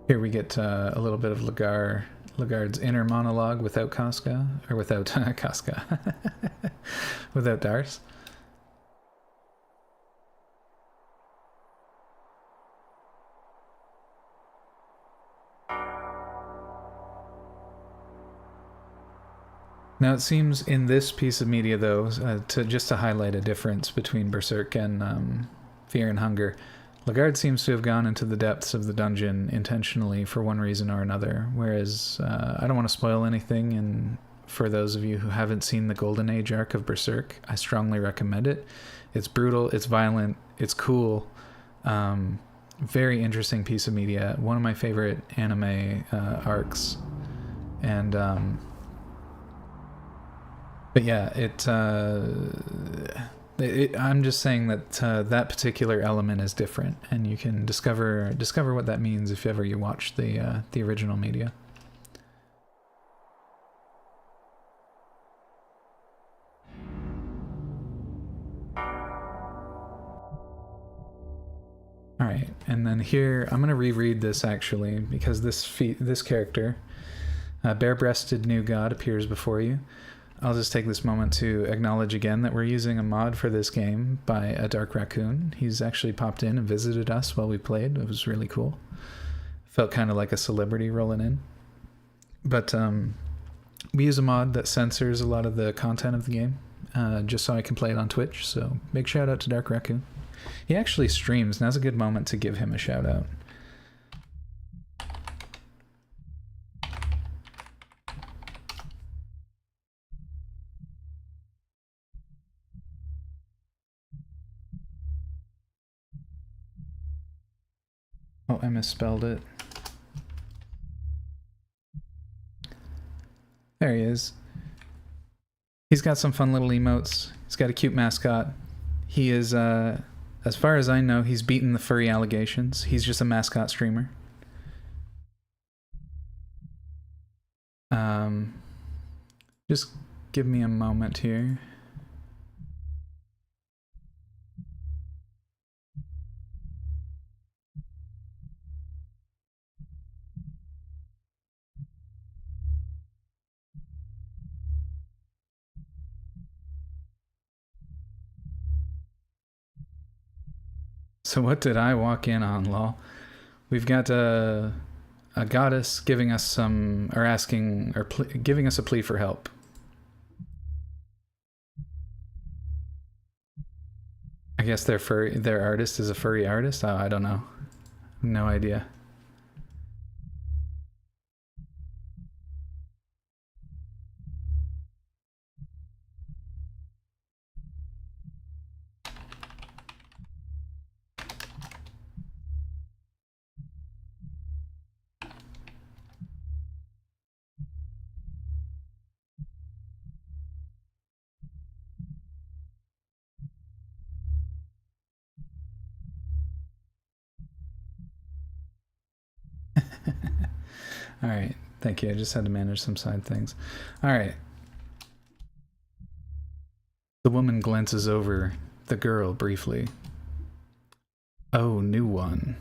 Here we get a little bit of Lagarde's inner monologue without Casca, or without Casca, without Dars. Now it seems in this piece of media, though, to highlight a difference between Berserk and Fear and Hunger, Lagarde seems to have gone into the depths of the dungeon intentionally for one reason or another, whereas I don't want to spoil anything, and for those of you who haven't seen the Golden Age arc of Berserk, I strongly recommend it. It's brutal, it's violent, it's cool, very interesting piece of media, one of my favorite anime arcs, and but yeah, I'm just saying that that particular element is different, and you can discover what that means if ever you watch the original media. All right, and then here I'm gonna reread this actually because this character, bare-breasted new god, appears before you. I'll just take this moment to acknowledge again that we're using a mod for this game by a Dark Raccoon. He's actually popped in and visited us while we played. It was really cool. Felt kind of like a celebrity rolling in. But we use a mod that censors a lot of the content of the game, just so I can play it on Twitch. So big shout out to Dark Raccoon. He actually streams. Now's a good moment to give him a shout out. Oh, I misspelled it. There he is. He's got some fun little emotes. He's got a cute mascot. He is, as far as I know, he's beaten the furry allegations. He's just a mascot streamer. Just give me a moment here. So what did I walk in on, lol? We've got a goddess giving us some, or asking, or giving us a plea for help. I guess their artist is a furry artist? Oh, I don't know. No idea. All right, thank you. I just had to manage some side things. All right. The woman glances over the girl briefly. Oh, new one.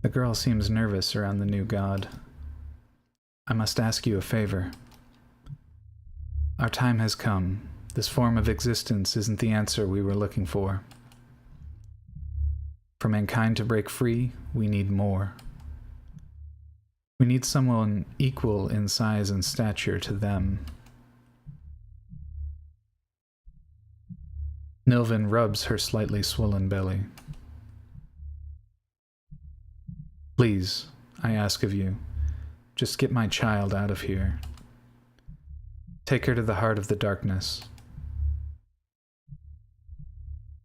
The girl seems nervous around the new god. I must ask you a favor. Our time has come. This form of existence isn't the answer we were looking for. For mankind to break free, we need more. We need someone equal in size and stature to them. Nilvin rubs her slightly swollen belly. Please, I ask of you, just get my child out of here. Take her to the heart of the darkness.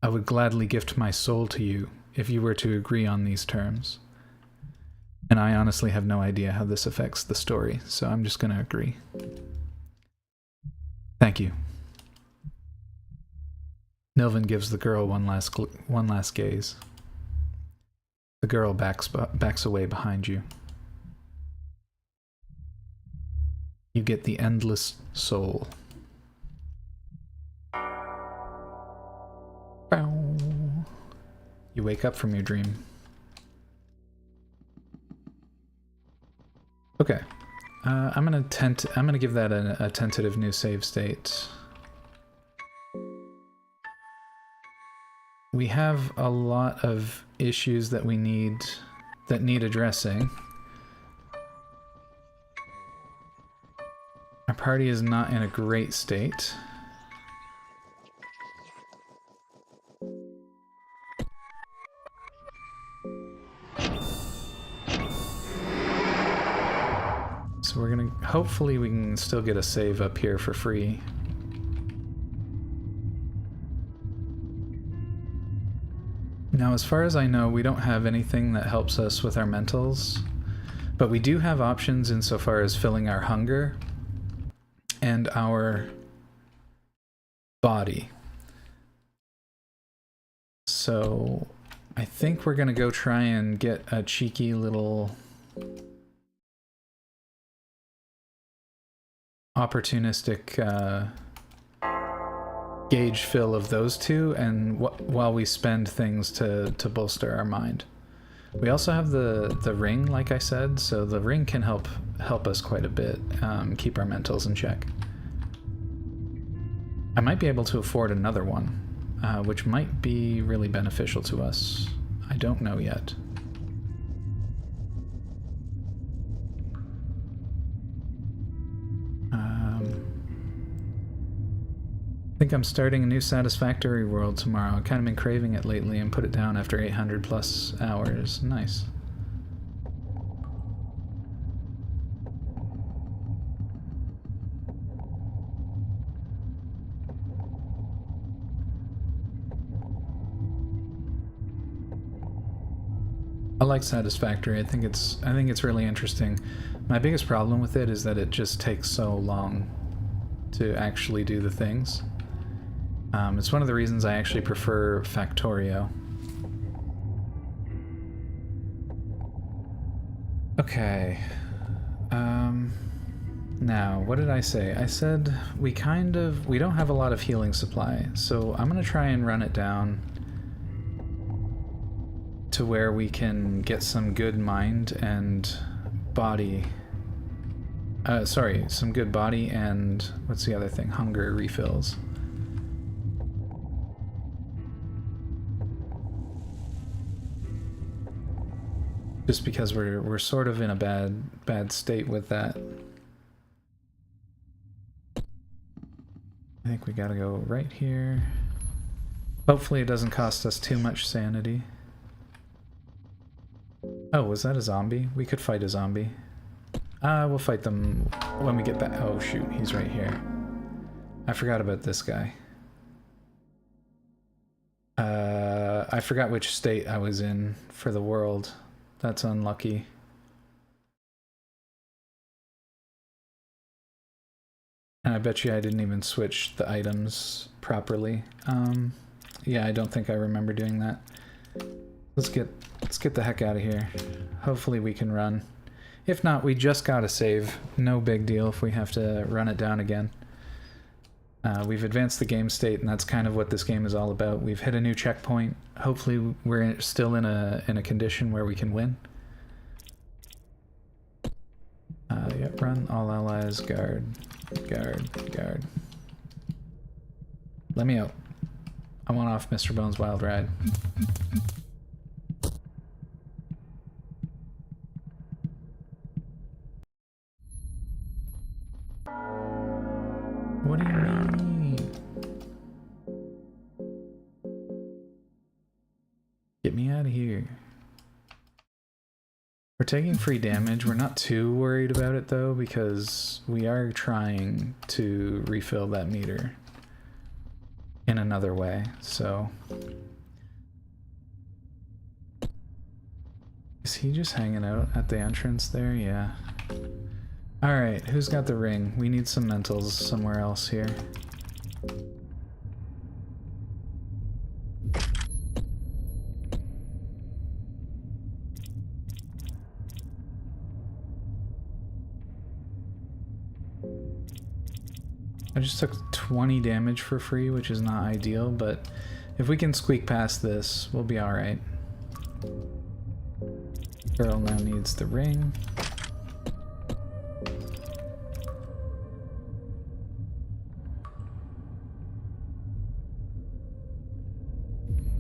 I would gladly gift my soul to you if you were to agree on these terms. And I honestly have no idea how this affects the story, so I'm just going to agree. Thank you. Nilvin gives the girl one last gaze. The girl backs away behind you. You get the endless soul. Bow. You wake up from your dream. Okay, I'm gonna give that a tentative new save state. We have a lot of issues that need addressing. Our party is not in a great state. So we're gonna, hopefully we can still get a save up here for free. Now, as far as I know, we don't have anything that helps us with our mentals, but we do have options insofar as filling our hunger and our body. So I think we're gonna go try and get a cheeky little opportunistic gauge fill of those two, and while we spend things to bolster our mind. We also have the ring, like I said, so the ring can help us quite a bit, keep our mentals in check. I might be able to afford another one, which might be really beneficial to us. I don't know yet. I think I'm starting a new Satisfactory world tomorrow. I've kind of been craving it lately and put it down after 800 plus hours. Nice. I like Satisfactory. I think it's really interesting. My biggest problem with it is that it just takes so long to actually do the things. It's one of the reasons I actually prefer Factorio. Okay. Now, what did I say? I said we don't have a lot of healing supply, so I'm gonna try and run it down to where we can get some good mind and body. Some good body and what's the other thing? Hunger refills. Just because we're sort of in a bad state with that. I think we gotta go right here. Hopefully it doesn't cost us too much sanity. Oh, was that a zombie? We could fight a zombie. We'll fight them when we get back. Oh shoot, he's right here. I forgot about this guy. I forgot which state I was in for the world. That's unlucky. And I bet you I didn't even switch the items properly. Yeah, I don't think I remember doing that. Let's get the heck out of here. Hopefully we can run. If not, we just gotta save. No big deal if we have to run it down again. We've advanced the game state, and that's kind of what this game is all about. We've hit a new checkpoint. Hopefully we're still in a condition where we can win. Yep, run, all allies, guard. Let me out. I want off Mr. Bones' wild ride. What do you mean? Get me out of here. We're taking free damage. We're not too worried about it though, because we are trying to refill that meter in another way, so. Is he just hanging out at the entrance there? Yeah. Alright, who's got the ring? We need some mentals somewhere else here. I just took 20 damage for free, which is not ideal, but if we can squeak past this, we'll be alright. Girl now needs the ring.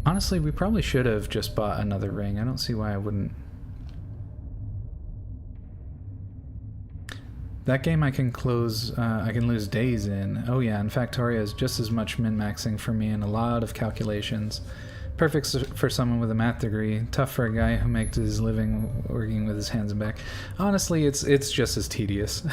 Honestly, we probably should have just bought another ring. I don't see why I wouldn't. That game I can close, I can lose days in. Oh yeah, and Factoria is just as much min-maxing for me and a lot of calculations. Perfect for someone with a math degree. Tough for a guy who makes his living working with his hands and back. Honestly, it's just as tedious.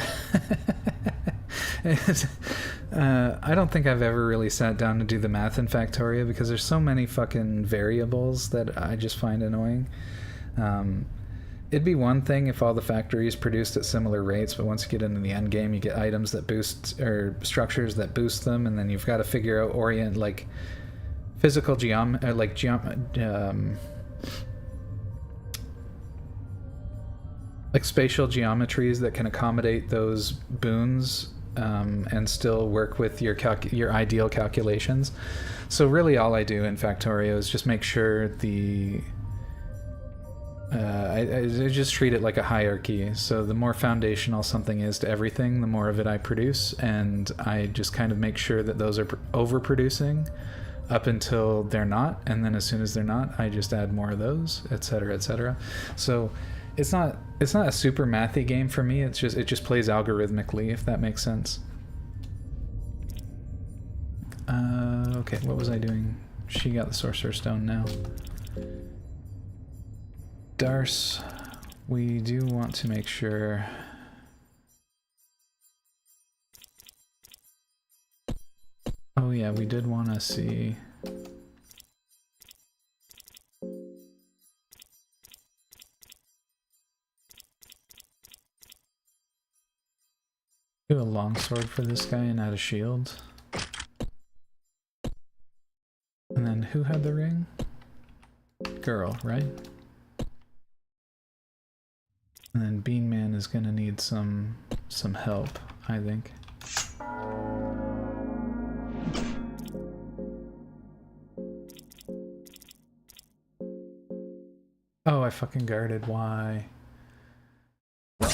I don't think I've ever really sat down to do the math in Factoria because there's so many fucking variables that I just find annoying. It'd be one thing if all the factories produced at similar rates, but once you get into the end game, you get items that boost, or structures that boost them, and then you've got to figure out physical like spatial geometries that can accommodate those boons and still work with your ideal calculations. So really all I do in Factorio is just make sure I just treat it like a hierarchy. So the more foundational something is to everything, the more of it I produce, and I just kind of make sure that those are overproducing up until they're not, and then as soon as they're not, I just add more of those, etc., etc. So it's not a super mathy game for me. It just plays algorithmically, if that makes sense. Okay, what was I doing? She got the Sorcerer's Stone now. Darce, we do want to make sure... Oh yeah, we did want to see... Do a longsword for this guy and add a shield. And then who had the ring? Girl, right? And then Bean Man is gonna need some help, I think. Oh, I fucking guarded. Why? Why?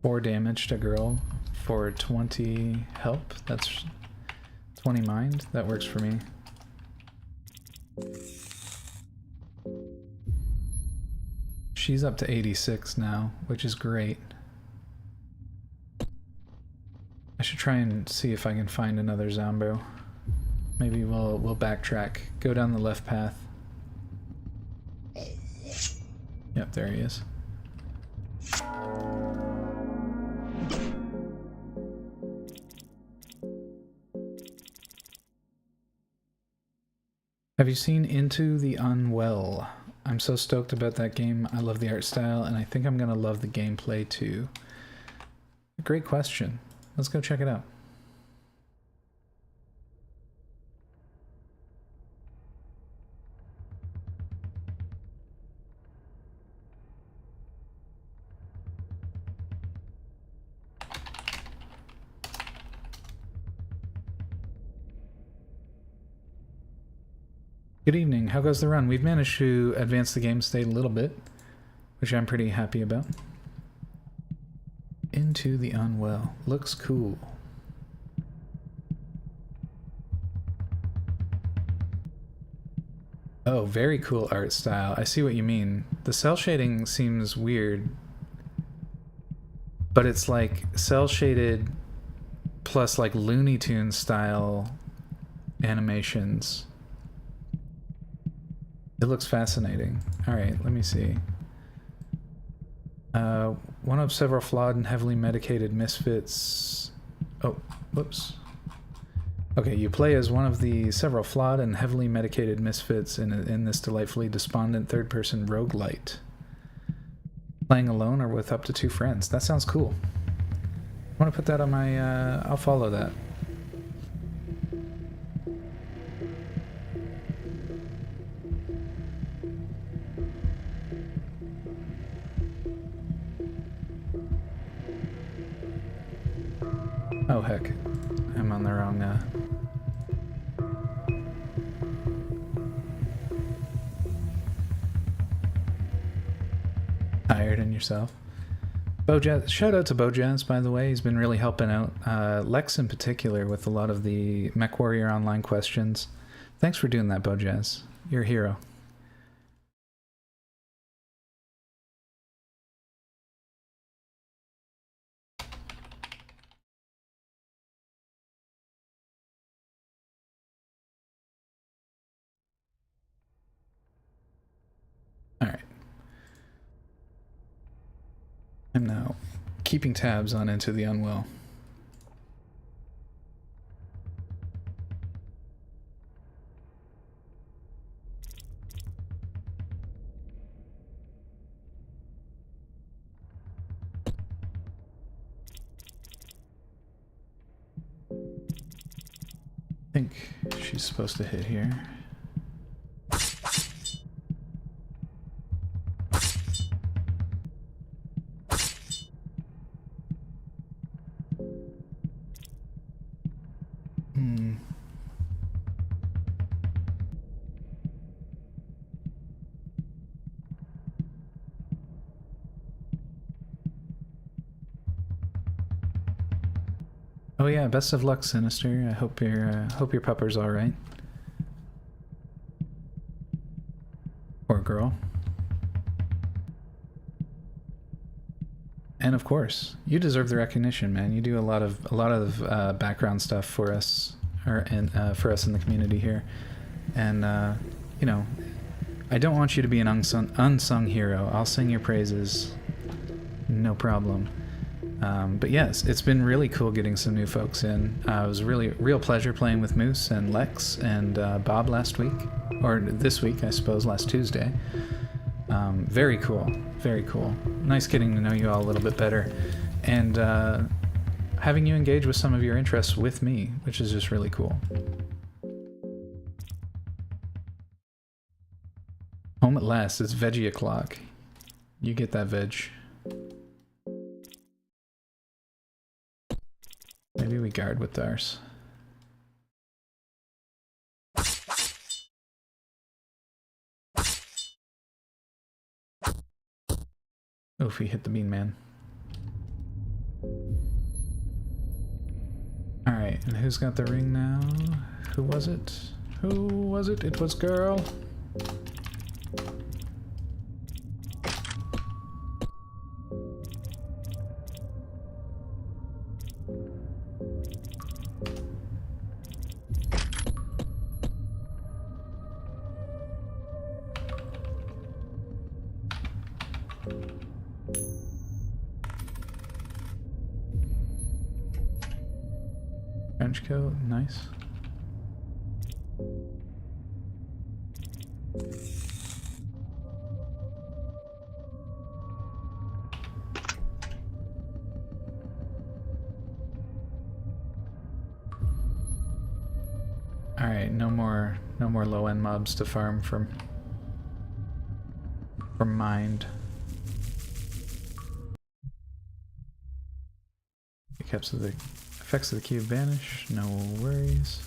Four damage to girl for 20 help. That's 20 mind. That works for me. She's up to 86 now, which is great. I should try and see if I can find another Zombo. Maybe we'll backtrack. Go down the left path. Yep, there he is. Have you seen Into the Unwell? I'm so stoked about that game. I love the art style, and I think I'm gonna love the gameplay too. Great question. Let's go check it out. Good evening. How goes the run? We've managed to advance the game state a little bit, which I'm pretty happy about. Into the Unwell. Looks cool. Oh, very cool art style. I see what you mean. The cell shading seems weird, but it's like cell shaded plus like Looney Tunes style animations. It looks fascinating. Alright, let me see. One of several flawed and heavily medicated misfits... Oh, whoops. Okay, you play as one of the several flawed and heavily medicated misfits in this delightfully despondent third-person roguelite. Playing alone or with up to 2 friends. That sounds cool. I want to put that on my... I'll follow that. Oh heck, I'm on the wrong, Hired in yourself. Bojaz, shout out to Bojaz, by the way. He's been really helping out. Lex in particular with a lot of the MechWarrior Online questions. Thanks for doing that, Bojaz. You're a hero. Alright, I'm now keeping tabs on Into the Unwell. I think she's supposed to hit here. Oh yeah, best of luck, Sinister. I hope your pupper's all right. Poor girl. And of course, you deserve the recognition, man. You do a lot of background stuff for us, for us in the community here, and you know, I don't want you to be an unsung hero. I'll sing your praises, no problem. But yes, it's been really cool getting some new folks in. It was a real pleasure playing with Moose and Lex and Bob last week, or this week, I suppose, last Tuesday. Very cool, very cool. Nice getting to know you all a little bit better, and having you engage with some of your interests with me, which is just really cool. Home at last, it's veggie o'clock. You get that veg. Maybe we guard with ours. Oof, he hit the bean man. Alright, and who's got the ring now? Who was it? Who was it? It was girl. Trench coat, nice. Alright, no more low-end mobs to farm from mind. Effects of the cube vanish, no worries.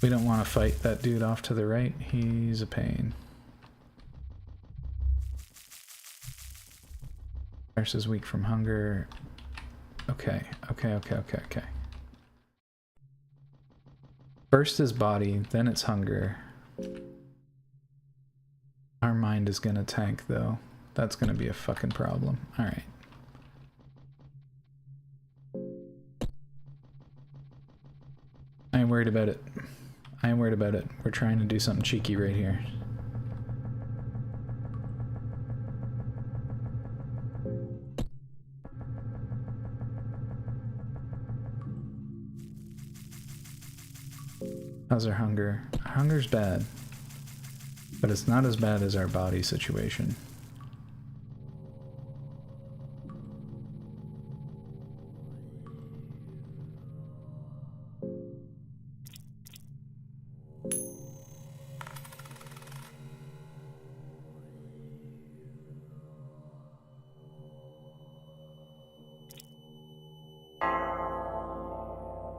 We don't want to fight that dude off to the right, he's a pain. Versus weak from hunger. Okay. First is body, then it's hunger. Our mind is gonna tank though. That's gonna be a fucking problem. Alright. I ain't worried about it. I ain't worried about it. We're trying to do something cheeky right here. How's our hunger? Our hunger's bad. But it's not as bad as our body situation.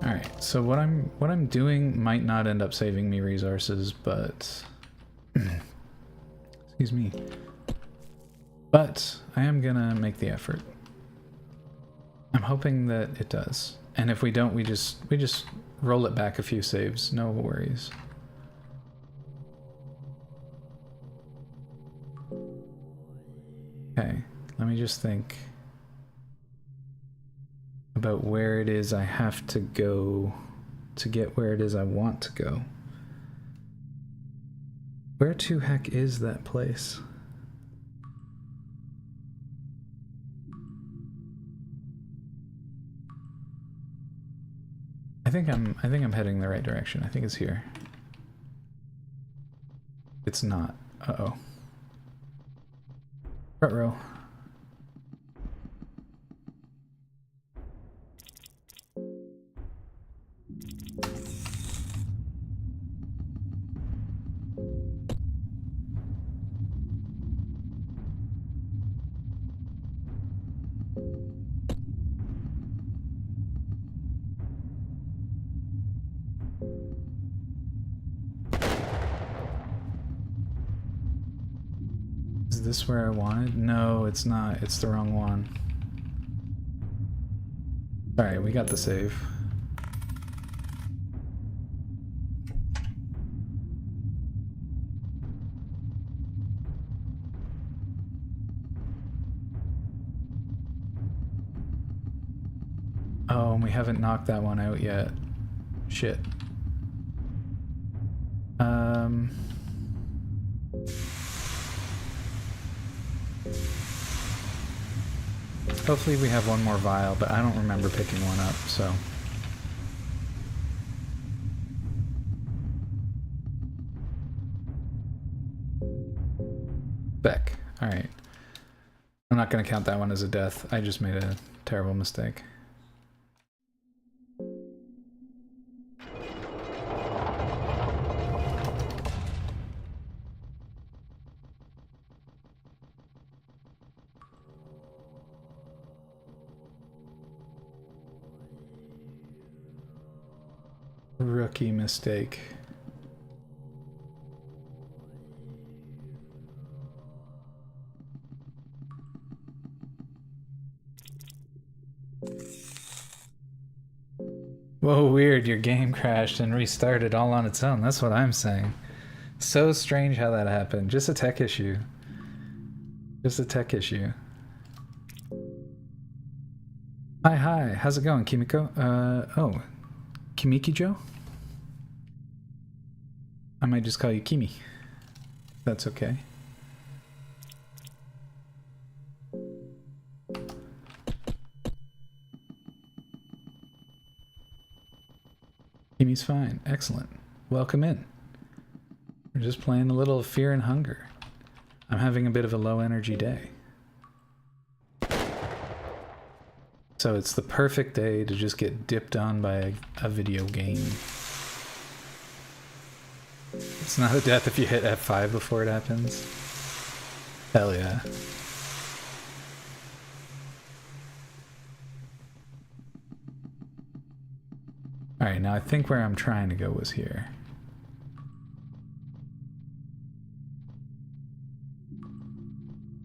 Alright, so what I'm doing might not end up saving me resources, but excuse me. But I am gonna make the effort. I'm hoping that it does. And if we don't, we just roll it back a few saves, no worries. Okay, let me just think about where it is I have to go to get where it is I want to go. Where to heck is that place? I think I'm heading the right direction. I think it's here. It's not. Uh-oh. Front row. Is this where I wanted? No, it's not. It's the wrong one. Alright, we got the save. Oh, and we haven't knocked that one out yet. Shit. Hopefully we have one more vial, but I don't remember picking one up, so... Beck. Alright. I'm not gonna count that one as a death. I just made a terrible mistake. Rookie mistake. Whoa, weird, your game crashed and restarted all on its own. That's what I'm saying. So strange how that happened. Just a tech issue. Just a tech issue. Hi. How's it going, Kimiko? Oh. Kimiki-jo? I might just call you Kimi. That's okay. Kimi's fine. Excellent. Welcome in. We're just playing a little Fear and Hunger. I'm having a bit of a low energy day. So it's the perfect day to just get dipped on by a video game. It's not a death if you hit F5 before it happens. Hell yeah. Alright, now I think where I'm trying to go was here.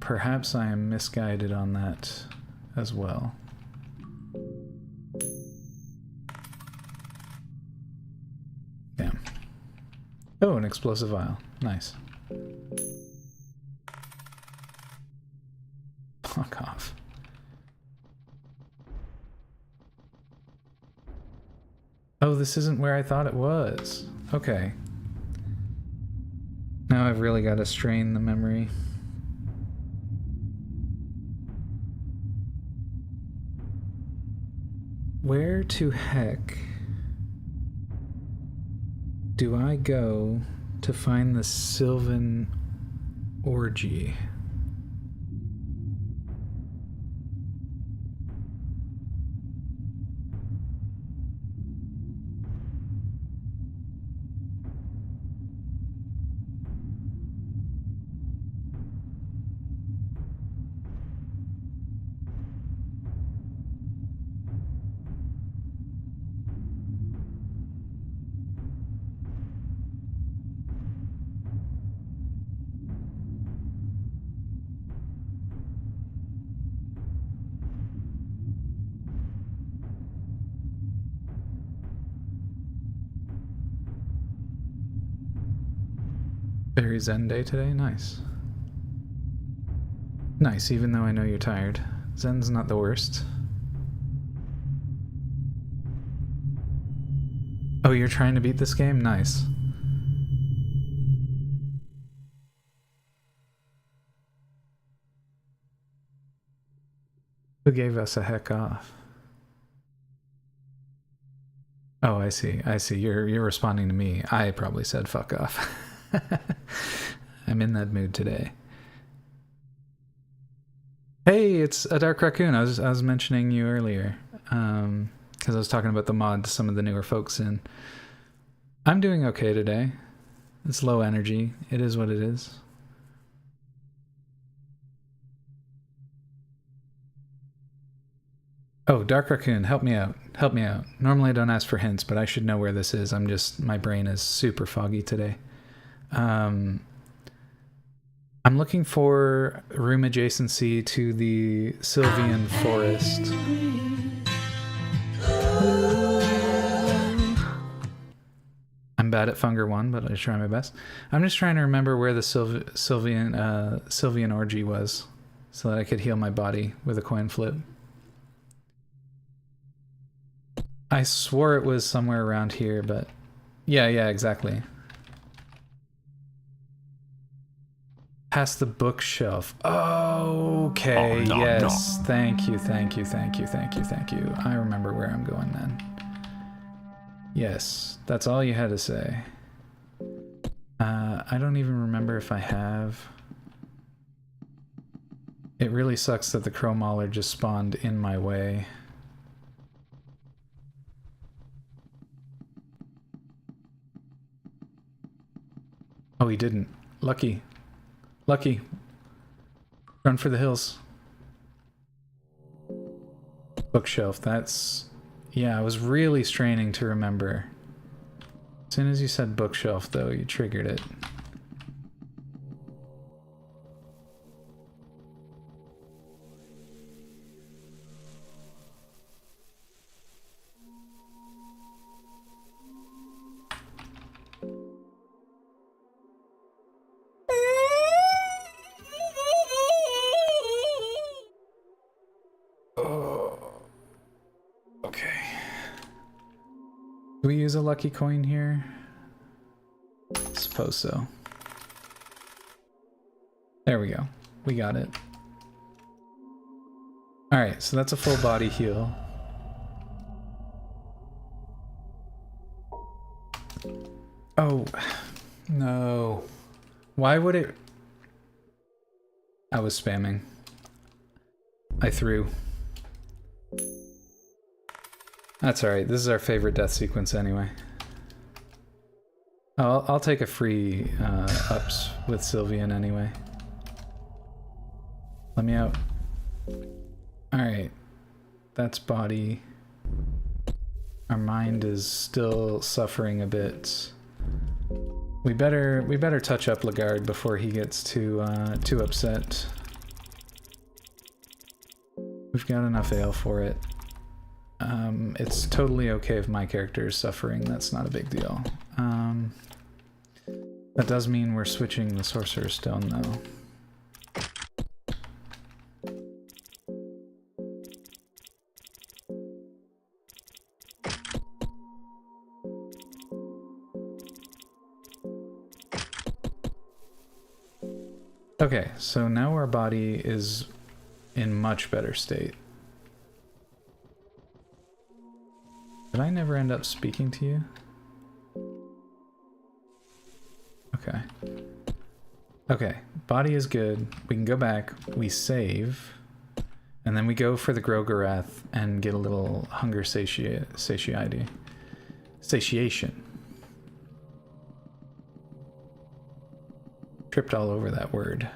Perhaps I am misguided on that as well. Damn. Oh, an explosive vial. Nice. Fuck off. Oh, this isn't where I thought it was. Okay. Now I've really got to strain the memory. Where to heck do I go to find the Sylvan Orgy? Very zen day today? Nice. Nice, even though I know you're tired. Zen's not the worst. Oh, you're trying to beat this game? Nice. Who gave us a heck off? Oh, I see. I see. You're responding to me. I probably said fuck off. I'm in that mood today. Hey, it's a Dark Raccoon. I was mentioning you earlier. Because I was talking about the mod some of the newer folks in. I'm doing okay today. It's low energy. It is what it is. Oh, Dark Raccoon, help me out. Help me out. Normally I don't ask for hints, but I should know where this is. My brain is super foggy today. I'm looking for room adjacency to the Sylvian Forest. I'm bad at Funger 1, but I'll try my best. I'm just trying to remember where the Sylvian orgy was so that I could heal my body with a coin flip. I swore it was somewhere around here, but yeah, exactly. Past the bookshelf. Okay, yes. Thank you. I remember where I'm going then. Yes, that's all you had to say. I don't even remember if I have. It really sucks that the Crow Mauler just spawned in my way. Oh, he didn't. Lucky. Lucky. Run for the hills. Bookshelf, that's... Yeah, I was really straining to remember. As soon as you said bookshelf, though, you triggered it. Do we use a lucky coin here? I suppose so. There we go. We got it. Alright, so that's a full body heal. Oh, no. Why would it... I was spamming. I threw. That's alright, this is our favorite death sequence anyway. I'll take a free ups with Sylvian anyway. Let me out. Alright. That's body. Our mind is still suffering a bit. We better touch up Lagarde before he gets too upset. We've got enough ale for it. It's totally okay if my character is suffering, that's not a big deal. That does mean we're switching the Sorcerer's Stone, though. Okay, so now our body is in much better state. Did I never end up speaking to you? Okay. Okay, body is good. We can go back, we save, and then we go for the Grogorath and get a little hunger satiation. Tripped all over that word.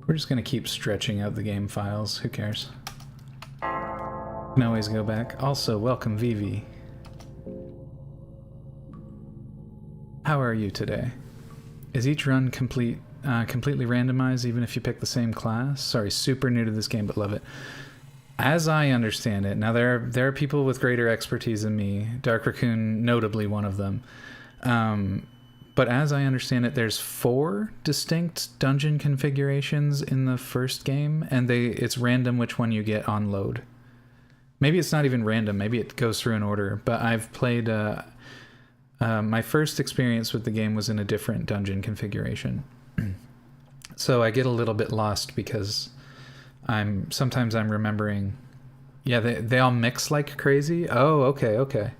We're just gonna keep stretching out the game files, who cares? Can always go back. Also, welcome Vivi. How are you today? Is each run completely randomized even if you pick the same class? Sorry, super new to this game but love it. As I understand it, now there are people with greater expertise than me, Dark Raccoon notably one of them. But as I understand it, there's 4 distinct dungeon configurations in the first game, and it's random which one you get on load. Maybe it's not even random. Maybe it goes through an order. But I've played... my first experience with the game was in a different dungeon configuration. So I get a little bit lost because sometimes I'm remembering... Yeah, they all mix like crazy. Oh, okay.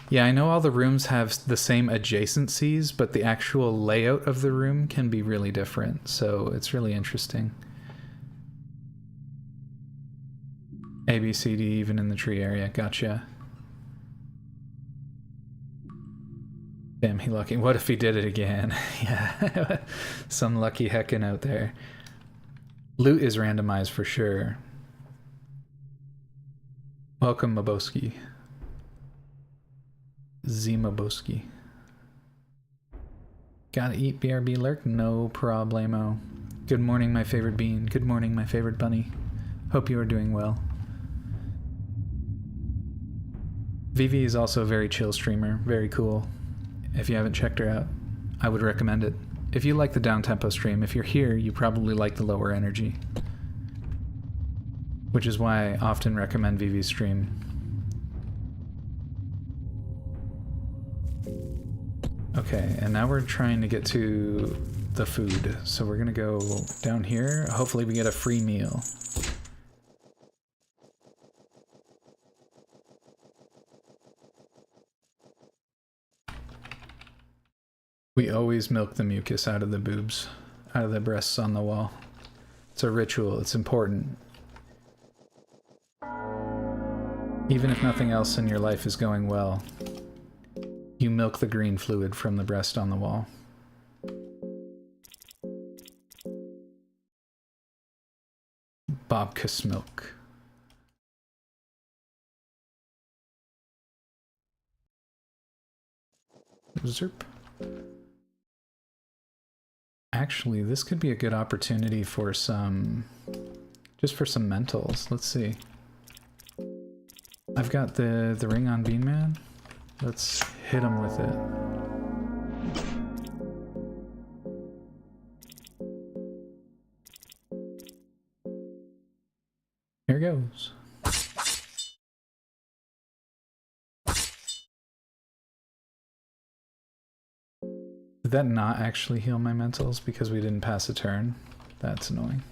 Yeah, I know all the rooms have the same adjacencies, but the actual layout of the room can be really different. So it's really interesting. A, B, C, D, even in the tree area. Gotcha. Damn, he lucky. What if he did it again? Yeah. Some lucky heckin' out there. Loot is randomized for sure. Welcome, Maboski. Zimaboski. Gotta eat, BRB lurk? No problemo. Good morning, my favorite bean. Good morning, my favorite bunny. Hope you are doing well. Vivi is also a very chill streamer. Very cool. If you haven't checked her out, I would recommend it. If you like the down-tempo stream, if you're here, you probably like the lower energy. Which is why I often recommend Vivi's stream. Okay, and now we're trying to get to the food. So we're gonna go down here. Hopefully we get a free meal. We always milk the mucus out of the boobs, out of the breasts on the wall. It's a ritual, it's important. Even if nothing else in your life is going well, you milk the green fluid from the breast on the wall. Babkas milk. Zerp. Actually, this could be a good opportunity for some... just for some mentals. Let's see. I've got the ring on Bean Man. Let's hit him with it. Here goes. Did that not actually heal my mentals because we didn't pass a turn? That's annoying.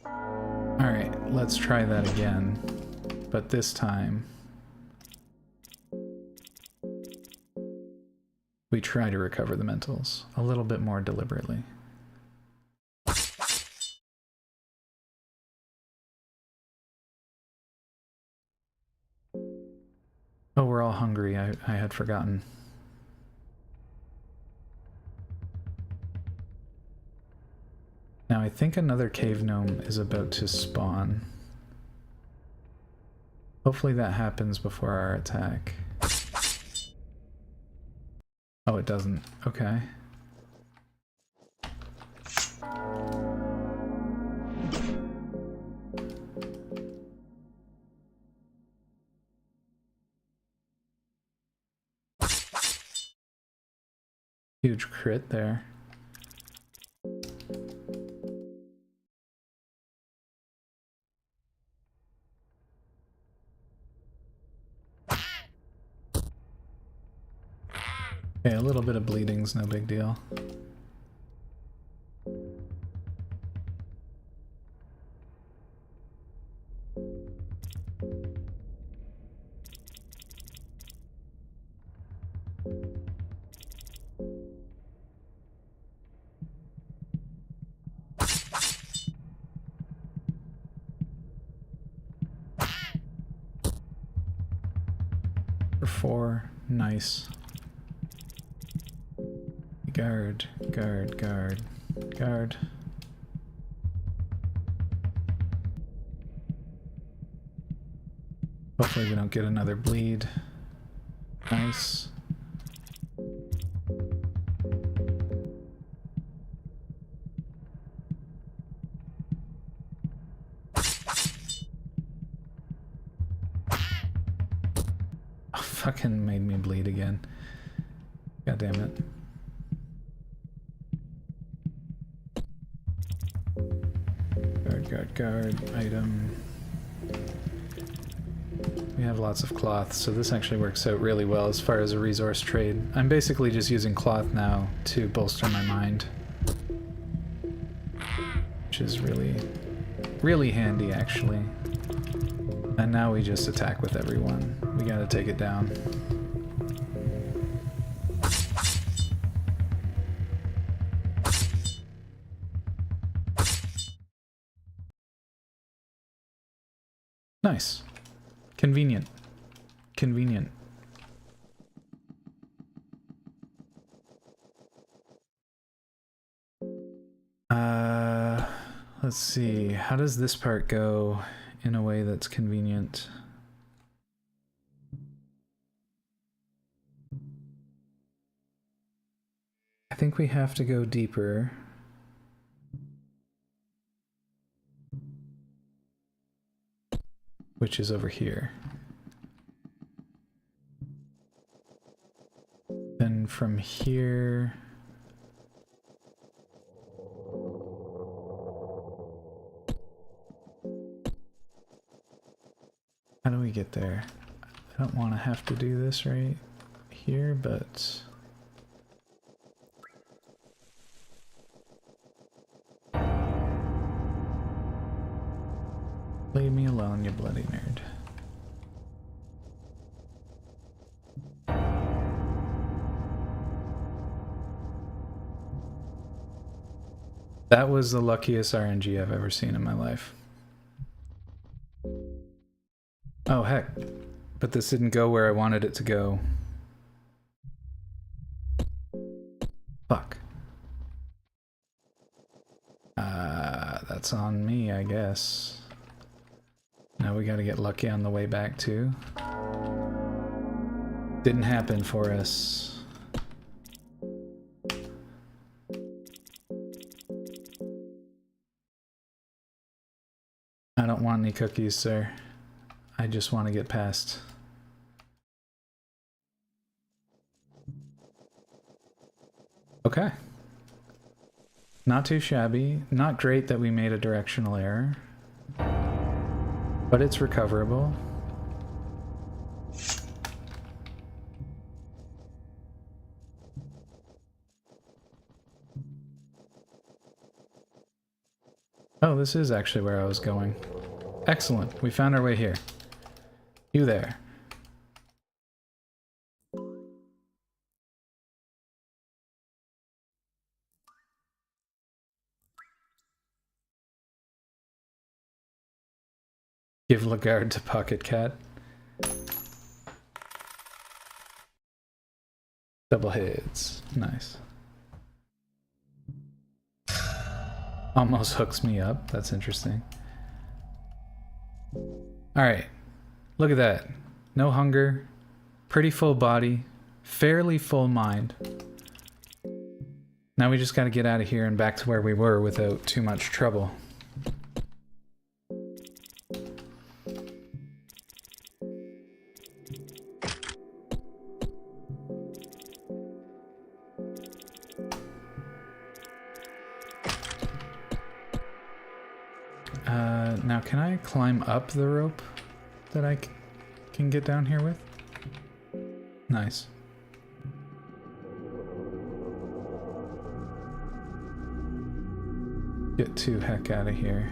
Alright, let's try that again. But this time... we try to recover the mentals a little bit more deliberately. Oh, we're all hungry. I had forgotten. Now I think another cave gnome is about to spawn. Hopefully that happens before our attack. Oh, it doesn't. Okay. Huge crit there. Okay, a little bit of bleeding's no big deal. For 4, nice. Guard, guard, guard, guard. Hopefully we don't get another bleed. Nice. Oh, fucking made me bleed again. God damn it. Guard, item. We have lots of cloth, so this actually works out really well as far as a resource trade. I'm basically just using cloth now to bolster my mind, which is really, really handy actually. And now we just attack with everyone. We gotta take it down. Nice. Convenient. Convenient. Let's see. How does this part go in a way that's convenient? I think we have to go deeper. Which is over here. Then from here... How do we get there? I don't want to have to do this right here, but... Leave me alone, you bloody nerd. That was the luckiest RNG I've ever seen in my life. Oh heck, but this didn't go where I wanted it to go. Fuck. That's on me, I guess. Now we gotta get lucky on the way back too. Didn't happen for us. I don't want any cookies, sir. I just want to get past. Okay. Not too shabby. Not great that we made a directional error. But it's recoverable. Oh, this is actually where I was going. Excellent. We found our way here. You there. Give Lagarde to Pocket Cat. Double heads. Nice. Almost hooks me up. That's interesting. Alright. Look at that. No hunger. Pretty full body. Fairly full mind. Now we just gotta get out of here and back to where we were without too much trouble. Now can I climb up the rope that I can get down here with? Nice. Get to heck out of here.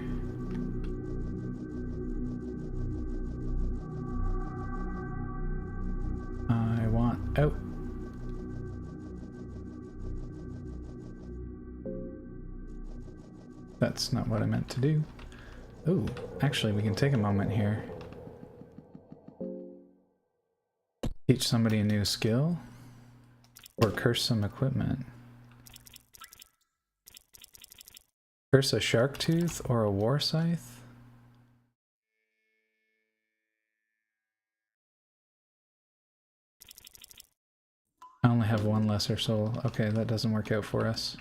I want out. That's not what I meant to do. Ooh, actually we can take a moment here. Teach somebody a new skill. Or curse some equipment. Curse a shark tooth or a war scythe? I only have one lesser soul. Okay, that doesn't work out for us.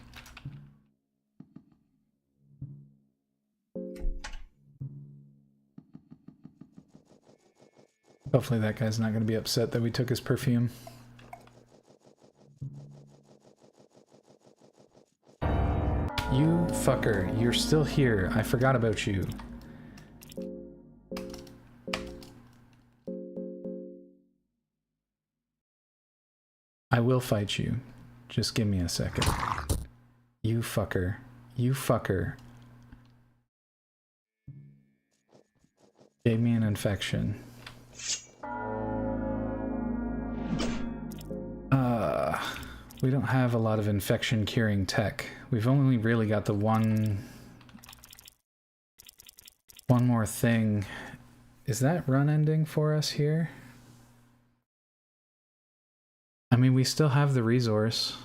Hopefully that guy's not going to be upset that we took his perfume. You fucker, you're still here. I forgot about you. I will fight you. Just give me a second. You fucker. You fucker. Gave me an infection. We don't have a lot of infection curing tech. We've only really got the one more thing. Is that run ending for us here? I mean, we still have the resource.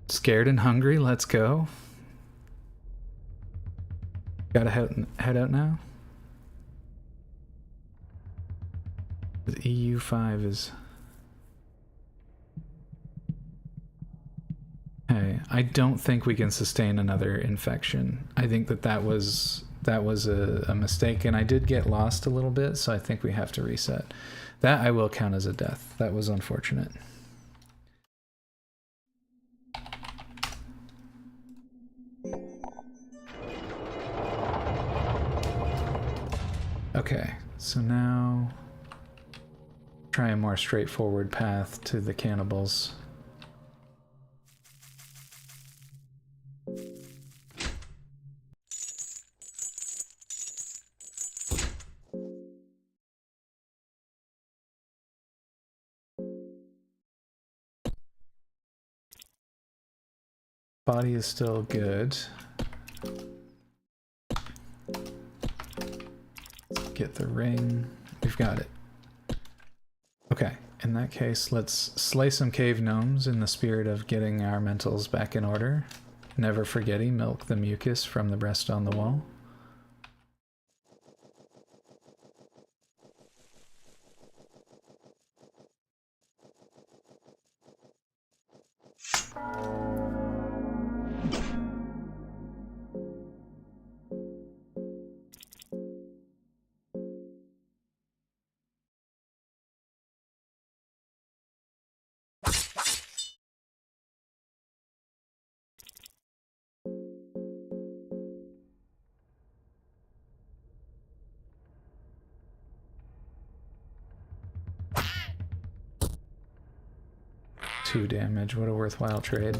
Scared and hungry, let's go. Gotta head out now? The EU5 is... Hey, I don't think we can sustain another infection. I think that was a mistake, and I did get lost a little bit, so I think we have to reset. That I will count as a death. That was unfortunate. Okay, so now try a more straightforward path to the cannibals. Body is still good. Get the ring. We've got it. Okay, in that case, let's slay some cave gnomes in the spirit of getting our mentals back in order. Never forgetting, milk the mucus from the breast on the wall. Two damage, what a worthwhile trade.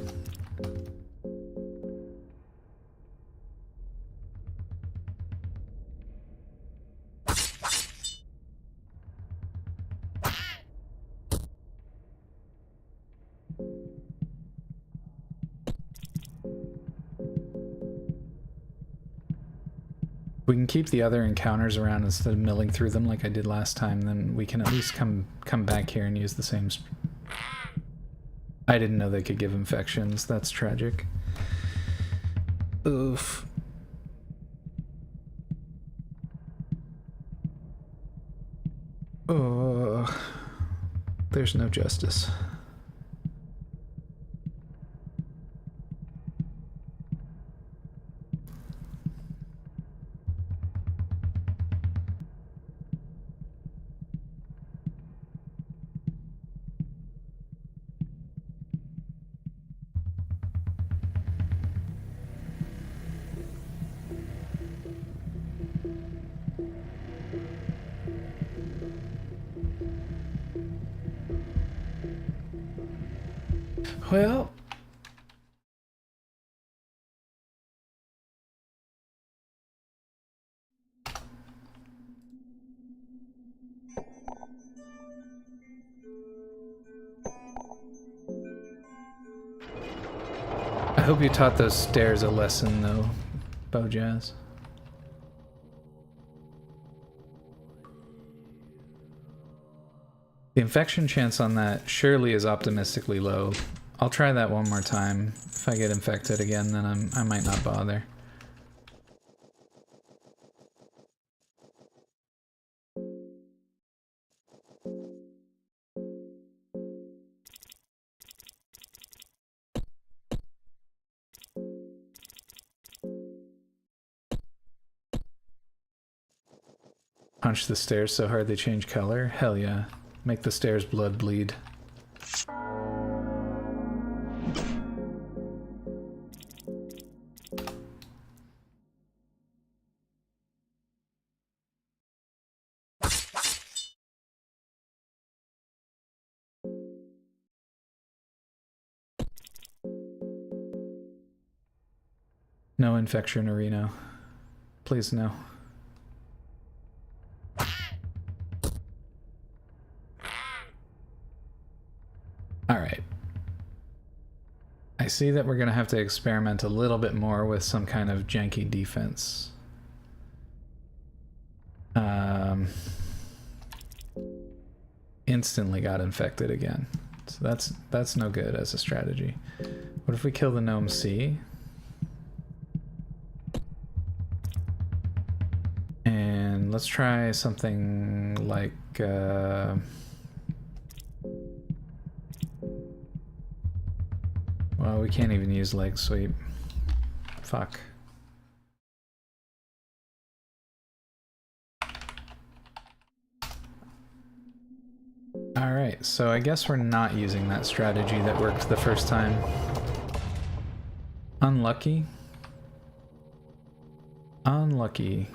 We can keep the other encounters around instead of milling through them like I did last time, then we can at least come back here and use the same... I didn't know they could give infections. That's tragic. Oof. Oh, there's no justice. Well, I hope you taught those stairs a lesson, though, Bojazz. The infection chance on that surely is optimistically low. I'll try that one more time. If I get infected again, then I might not bother. Punch the stairs so hard they change color? Hell yeah. Make the stairs blood bleed. No infection, Reno. Please, no. Alright. I see that we're going to have to experiment a little bit more with some kind of janky defense. Instantly got infected again. So that's no good as a strategy. What if we kill the gnome C? And let's try something like well, we can't even use leg sweep. Fuck. Alright, so I guess we're not using that strategy that worked the first time. Unlucky. Unlucky.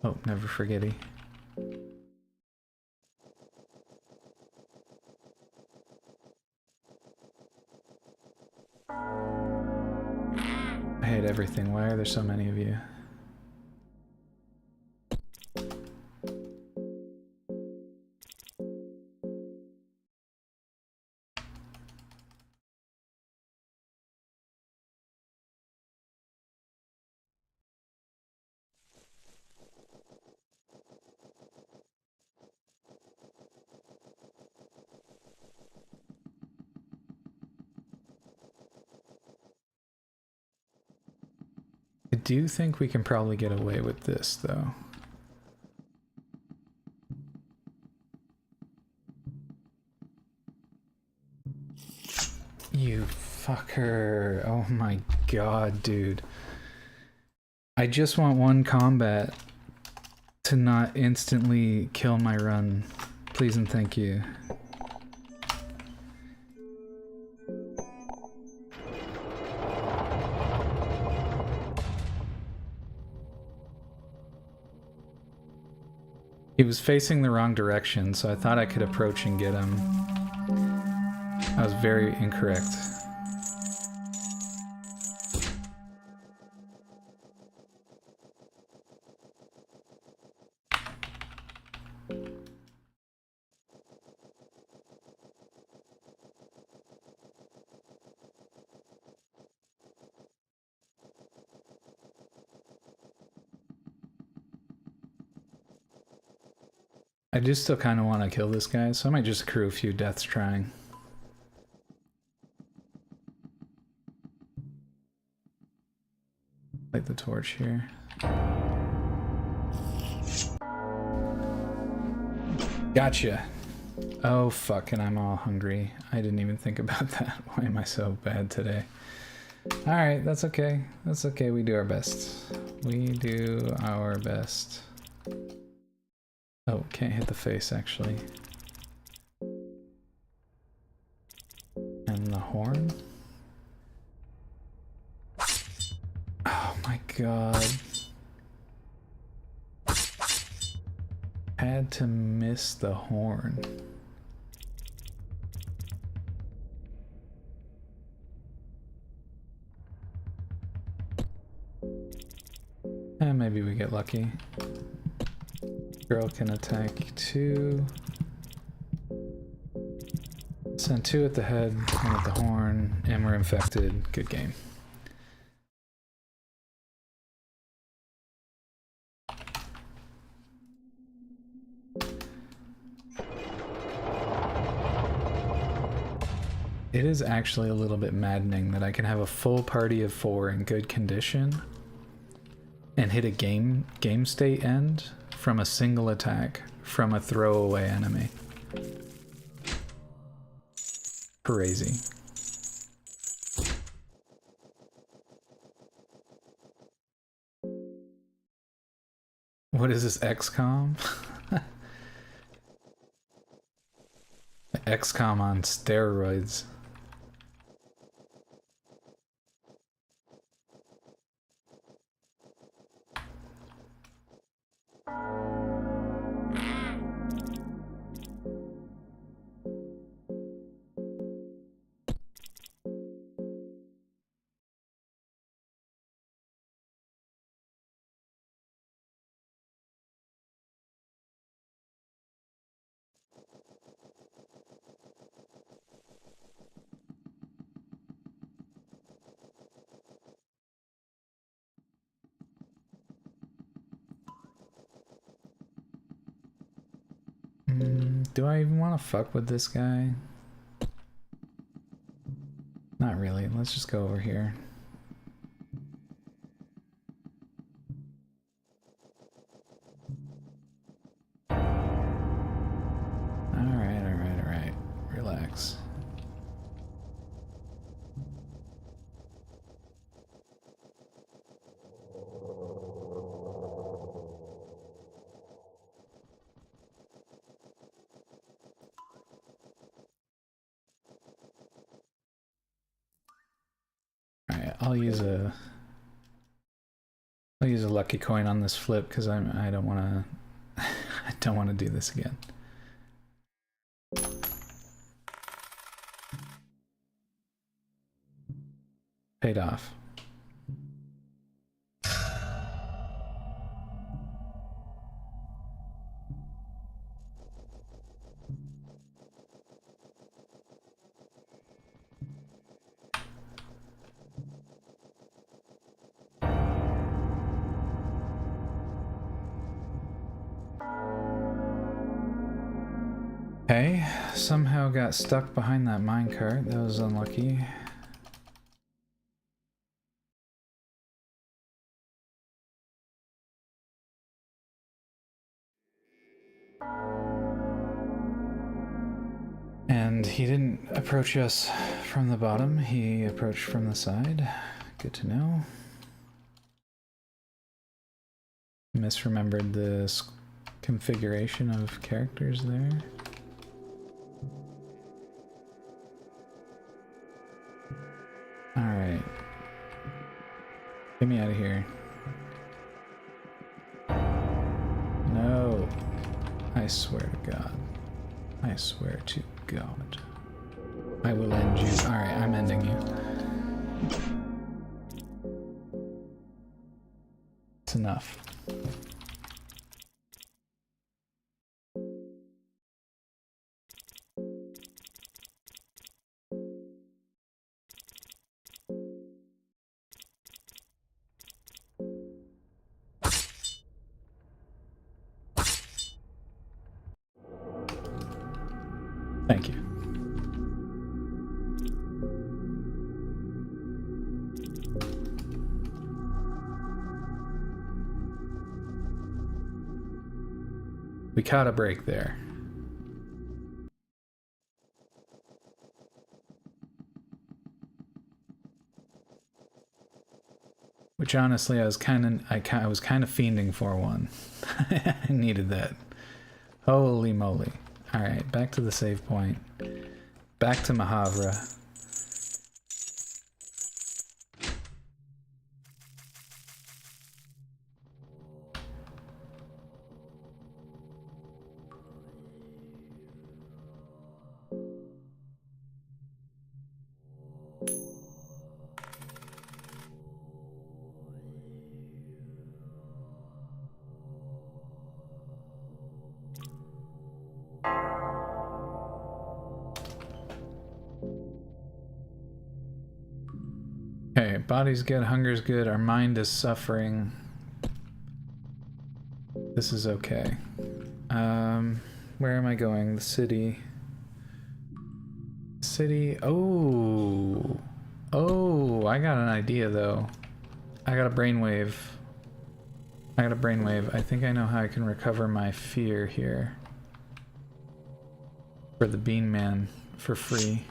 Oh, never forgetty. I hate everything. Why are there so many of you? I do think we can probably get away with this, though. You fucker. Oh my god, dude. I just want one combat to not instantly kill my run. Please and thank you. He was facing the wrong direction, so I thought I could approach and get him. I was very incorrect. I do still kind of want to kill this guy, so I might just accrue a few deaths trying. Light the torch here. Gotcha! Oh fuck, and I'm all hungry. I didn't even think about that. Why am I so bad today? Alright, that's okay. That's okay, we do our best. We do our best. Oh, can't hit the face, actually. And the horn? Oh my god. Had to miss the horn. And maybe we get lucky. Girl can attack 2. Send 2 at the head, 1 at the horn, and we're infected. Good game. It is actually a little bit maddening that I can have a full party of 4 in good condition and hit a game state end from a single attack from a throwaway enemy. Crazy. What is this, XCOM? XCOM on steroids. Do I even want to fuck with this guy? Not really. Let's just go over here. Alright. Relax. I'll use a lucky coin on this flip because I don't want to I don't want to do this again. Paid off. Okay, somehow got stuck behind that minecart. That was unlucky. And he didn't approach us from the bottom, he approached from the side. Good to know. Misremembered the configuration of characters there. Alright. Get me out of here. No. I swear to God. I swear to God. I will end you. Alright, I'm ending you. It's enough. Thank you. We caught a break there. Which honestly, I was kind of fiending for one. I needed that. Holy moly. Alright, back to the save point. Back to Mahavra. Okay, body's good, hunger's good, our mind is suffering. This is okay. Where am I going? The city. City. Oh, I got an idea though. I got a brainwave. I think I know how I can recover my fear here. for the Bean Man for free.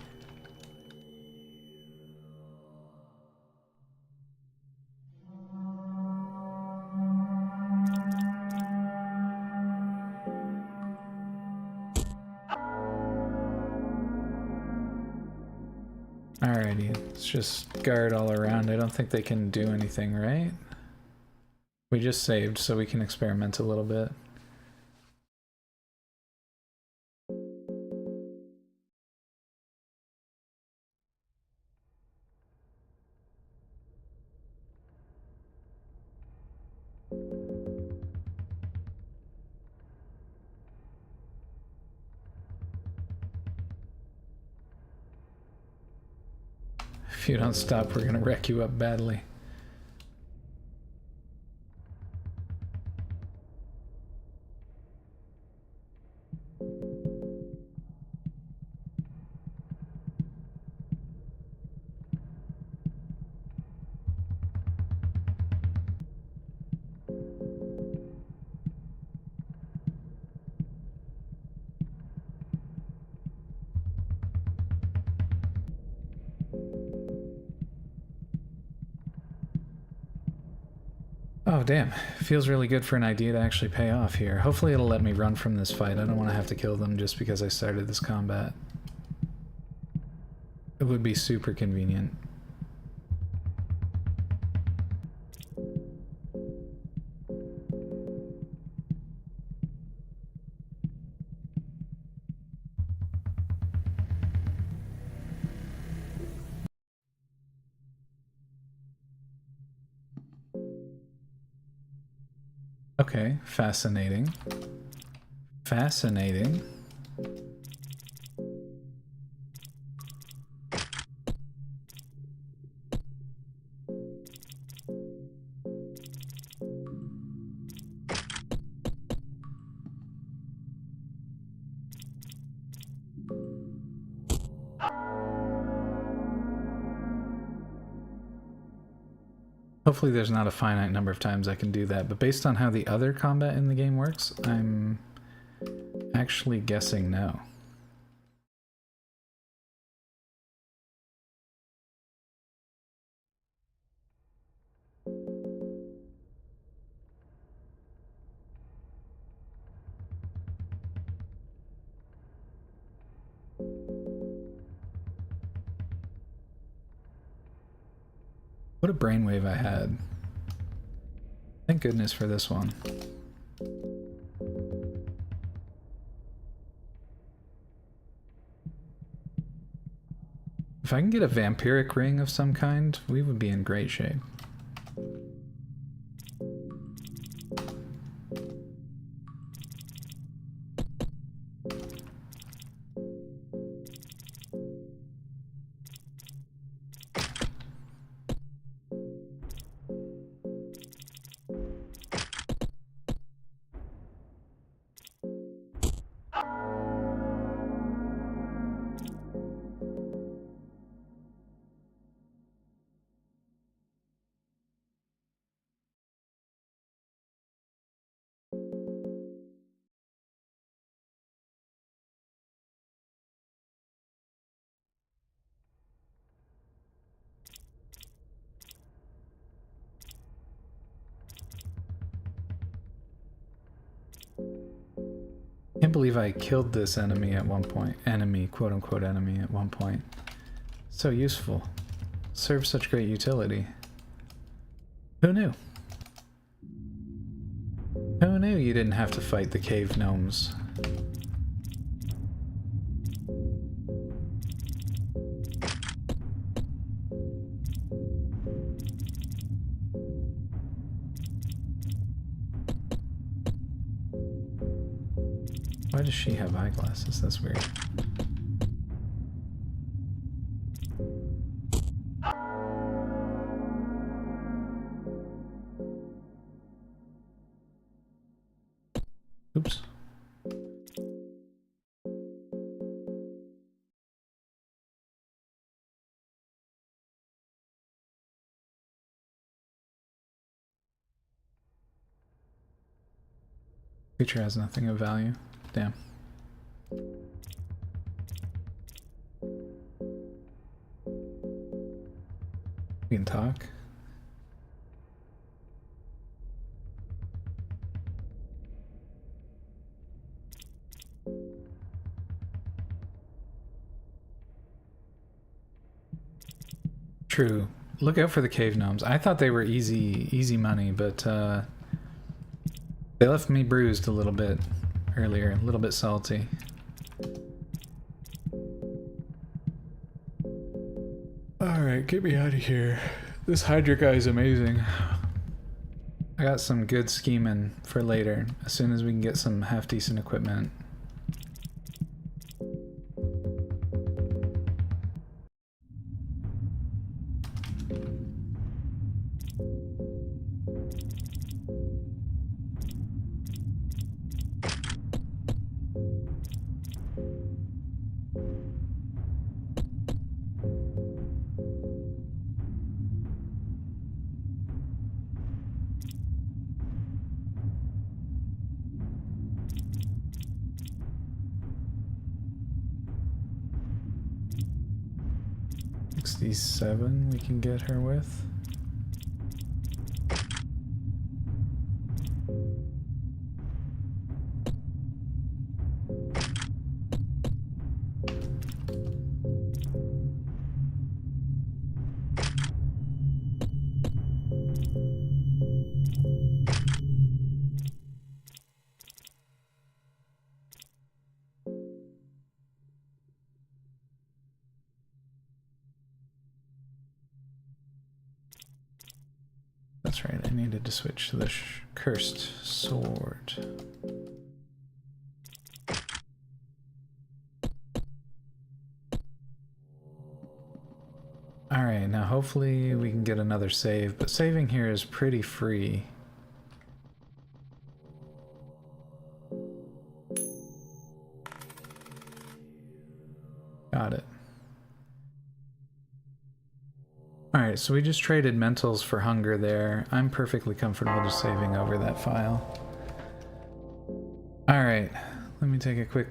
Alrighty, let's just guard all around. I don't think they can do anything, right? We just saved, so we can experiment a little bit. If you don't stop, we're gonna wreck you up badly. Oh damn, feels really good for an idea to actually pay off here. Hopefully it'll let me run from this fight. I don't want to have to kill them just because I started this combat. It would be super convenient. Okay, fascinating. Fascinating. Hopefully there's not a finite number of times I can do that, but based on how the other combat in the game works, I'm actually guessing no. What a brainwave I had. Thank goodness for this one. If I can get a vampiric ring of some kind, we would be in great shape. Can't believe I killed this enemy at one point. Enemy, quote unquote enemy at one point. So useful. Serves such great utility. Who knew? Who knew you didn't have to fight the cave gnomes? Why does she have eyeglasses? That's weird. Oops. Creature has nothing of value. Damn. We can talk. True. Look out for the cave gnomes. I thought they were easy money, but they left me bruised a little bit earlier, a little bit salty. Alright, get me out of here. This Hydra guy is amazing. I got some good scheming for later, as soon as we can get some half-decent equipment. Seven we can get her with. That's right, I needed to switch to the cursed sword. Alright, now hopefully we can get another save, but saving here is pretty free. Got it. Alright, so we just traded mentals for hunger there. I'm perfectly comfortable just saving over that file. Alright, let me take a quick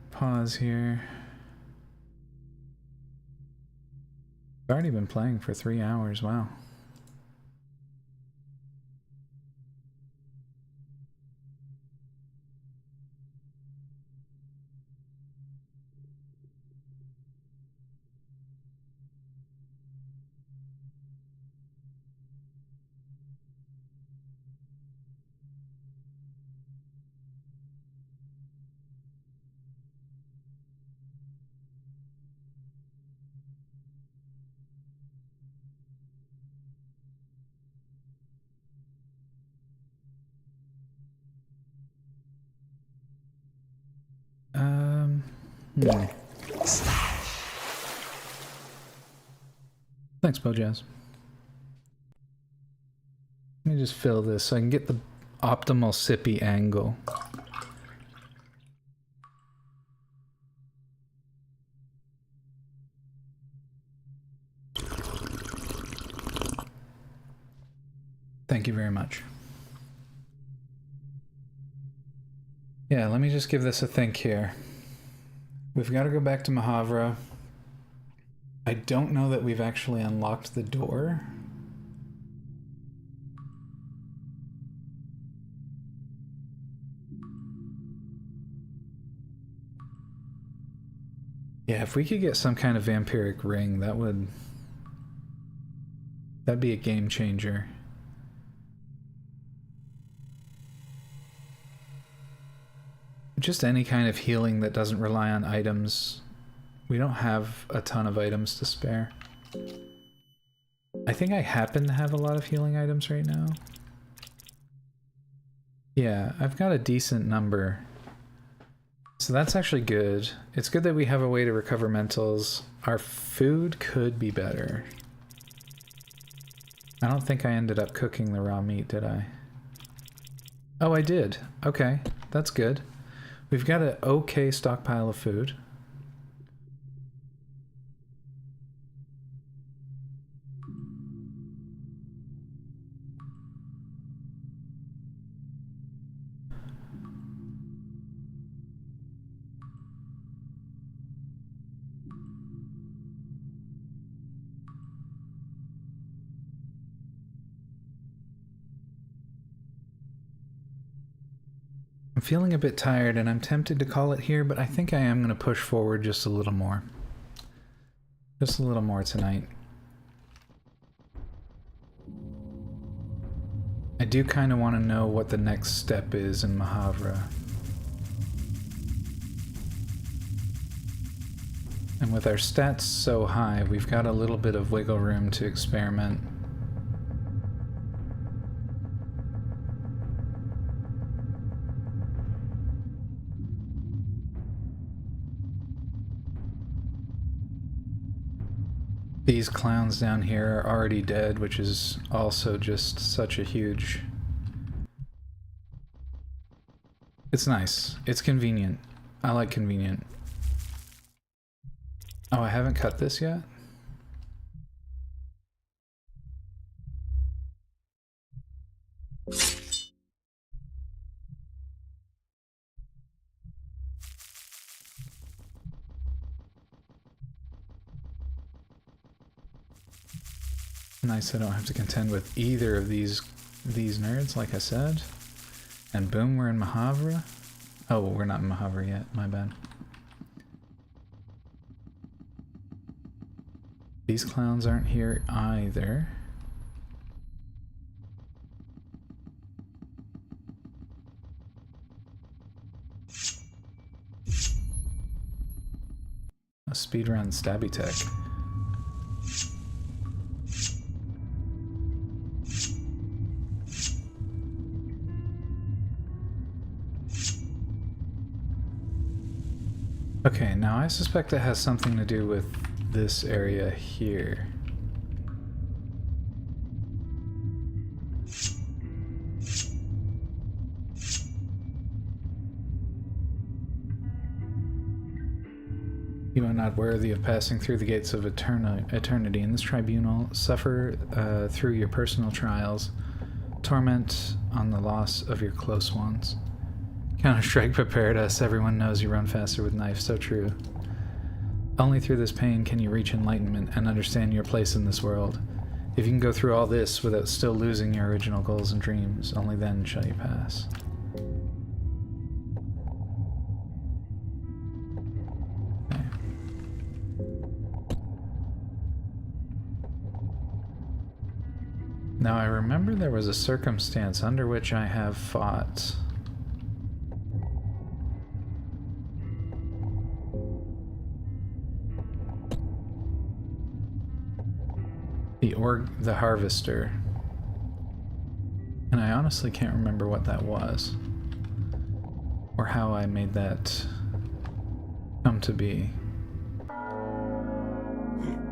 pause here. I've already been playing for 3 hours, wow. Hmm. Thanks, Bojazz. Let me just fill this so I can get the optimal sippy angle. Thank you very much. Yeah, let me just give this a think here. We've got to go back to Mahavra. I don't know that we've actually unlocked the door. Yeah, if we could get some kind of vampiric ring, that'd be a game changer. Just any kind of healing that doesn't rely on items. We don't have a ton of items to spare. I think I happen to have a lot of healing items right now. Yeah, I've got a decent number. So that's actually good. It's good that we have a way to recover mentals. Our food could be better. I don't think I ended up cooking the raw meat, did I? Oh, I did. Okay, that's good. We've got an okay stockpile of food. I'm feeling a bit tired and I'm tempted to call it here, but I think I am going to push forward just a little more. Just a little more tonight. I do kind of want to know what the next step is in Mahavra. And with our stats so high, we've got a little bit of wiggle room to experiment. These clowns down here are already dead, which is also just such a huge... It's nice. It's convenient. I like convenient. Oh, I haven't cut this yet? Nice, I don't have to contend with either of these nerds, like I said. And boom, we're in Mahavra. Oh, well, we're not in Mahavra yet, my bad. These clowns aren't here either. A speedrun stabby tech. Okay, now I suspect it has something to do with this area here. You are not worthy of passing through the gates of eternity. In this tribunal, suffer through your personal trials, torment on the loss of your close ones. Counter-Strike prepared us. Everyone knows you run faster with knives. So true. Only through this pain can you reach enlightenment and understand your place in this world. If you can go through all this without still losing your original goals and dreams, only then shall you pass. Okay. Now I remember there was a circumstance under which I have fought. The Harvester. And I honestly can't remember what that was. Or how I made that come to be.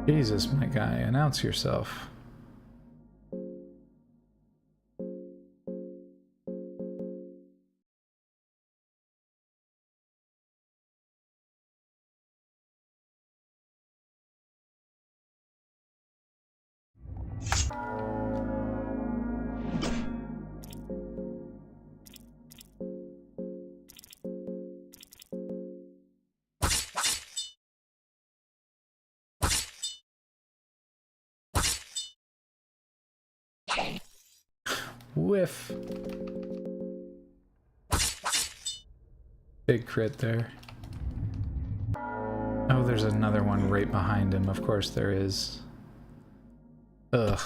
Jesus, my guy, announce yourself. Whiff. Big crit there. Oh, there's another one right behind him. Of course there is. Ugh.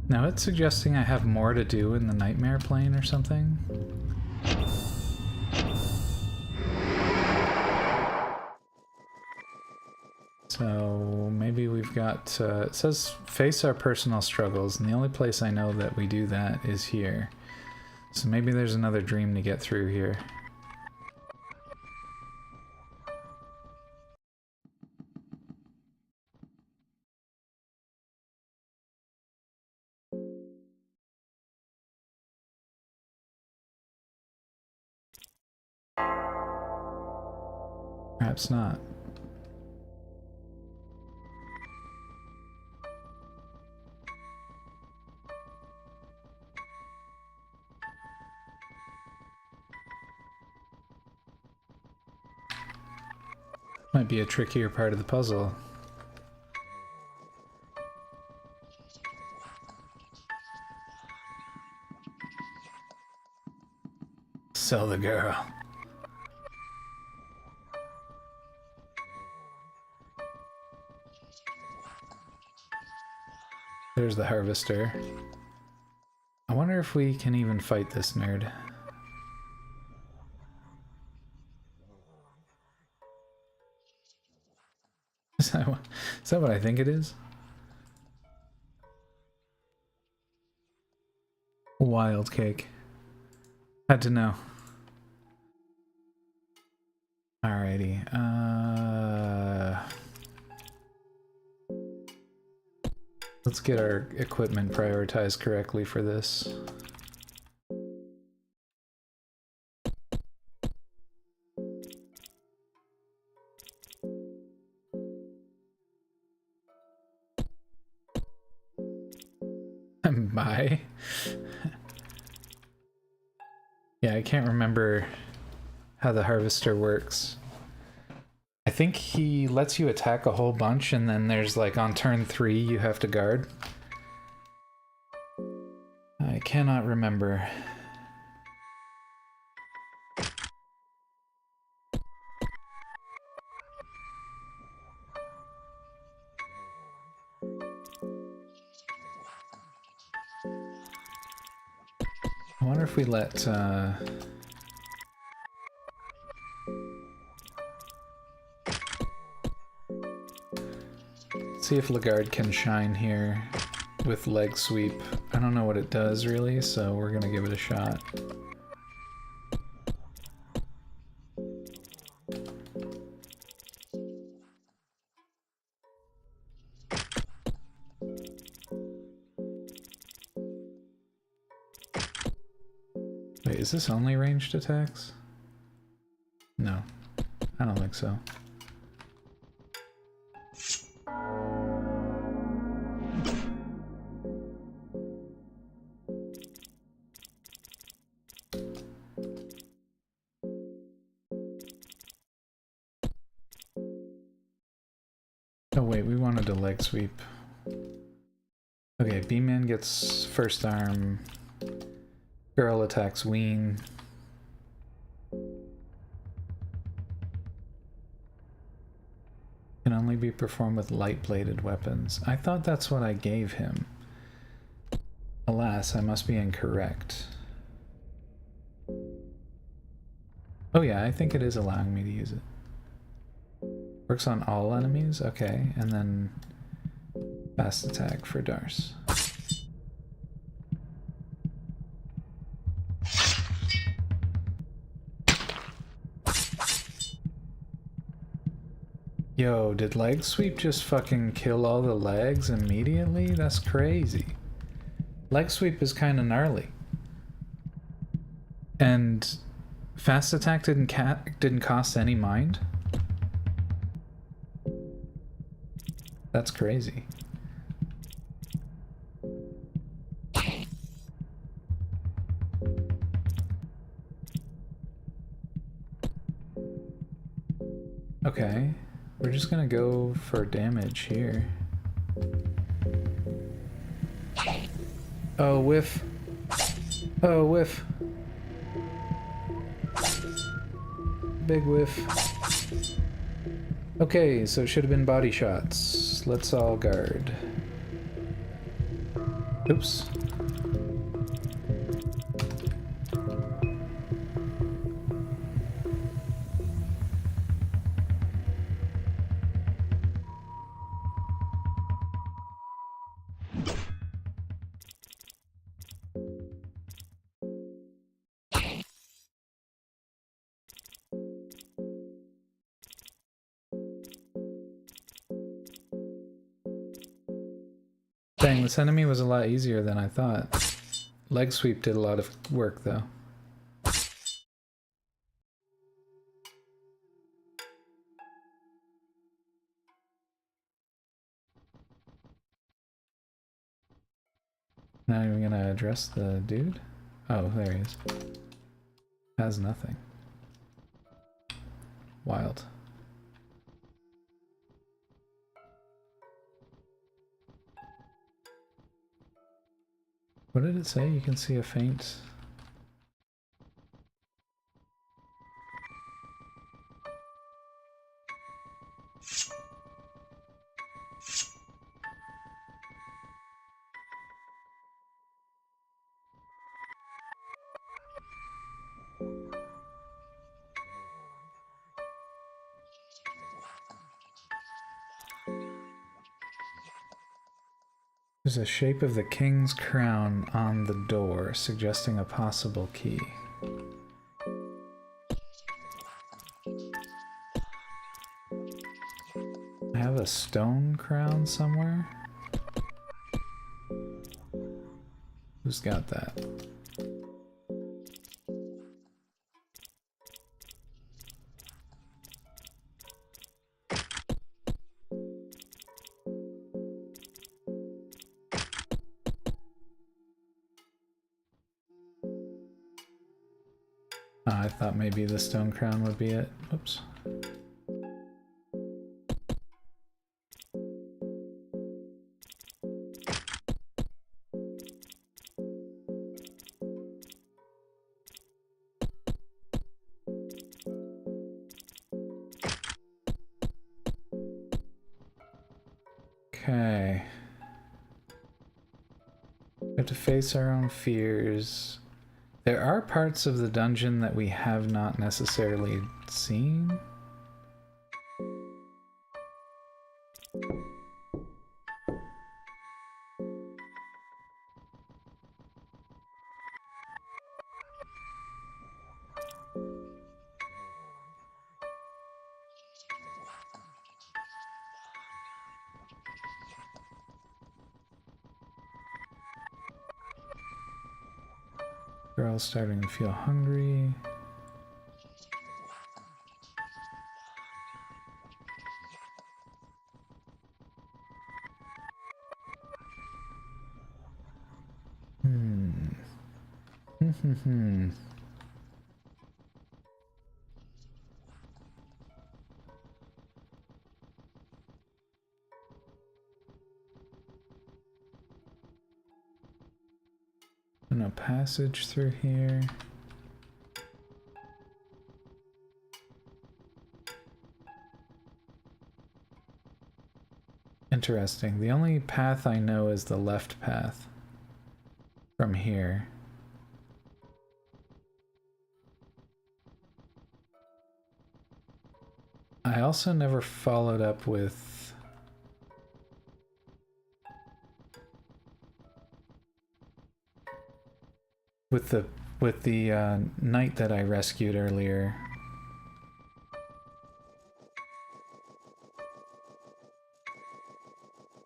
Now it's suggesting I have more to do in the nightmare plane or something. So maybe we've got, it says face our personal struggles, and the only place I know that we do that is here. So maybe there's another dream to get through here. Perhaps not. Might be a trickier part of the puzzle. Sell the girl. There's the harvester. I wonder if we can even fight this nerd. Is that what I think it is? Wild cake. Had to know. Alrighty. Let's get our equipment prioritized correctly for this. Bye. Yeah, I can't remember how the harvester works. I think he lets you attack a whole bunch and then there's like on turn 3 you have to guard. I cannot remember. I wonder if we let see if Lagarde can shine here with leg sweep. I don't know what it does really, so we're gonna give it a shot. Wait, is this only ranged attacks? No, I don't think so. Oh wait, we wanted a leg sweep. Okay, B-Man gets first arm. Girl attacks Ween. Can only be performed with light-bladed weapons. I thought that's what I gave him. Alas, I must be incorrect. Oh yeah, I think it is allowing me to use it. Works on all enemies? Okay, and then fast attack for Darce. Yo, did leg sweep just fucking kill all the legs immediately? That's crazy. Leg sweep is kind of gnarly. And fast attack didn't cost any mind? That's crazy. Okay, we're just gonna go for damage here. Oh, whiff. Oh, whiff. Big whiff. Okay, so it should have been body shots. Let's all guard. Oops. Dang, this enemy was a lot easier than I thought. Leg sweep did a lot of work, though. Now I'm gonna address the dude. Oh, there he is. Has nothing. Wild. What did it say? You can see a faint... There's a shape of the king's crown on the door, suggesting a possible key. I have a stone crown somewhere? Who's got that? I thought maybe the stone crown would be it. Oops. Okay. We have to face our own fears. There are parts of the dungeon that we have not necessarily seen. Girl's starting to feel hungry. No passage through here. Interesting. The only path I know is the left path from here. I also never followed up with the knight that I rescued earlier.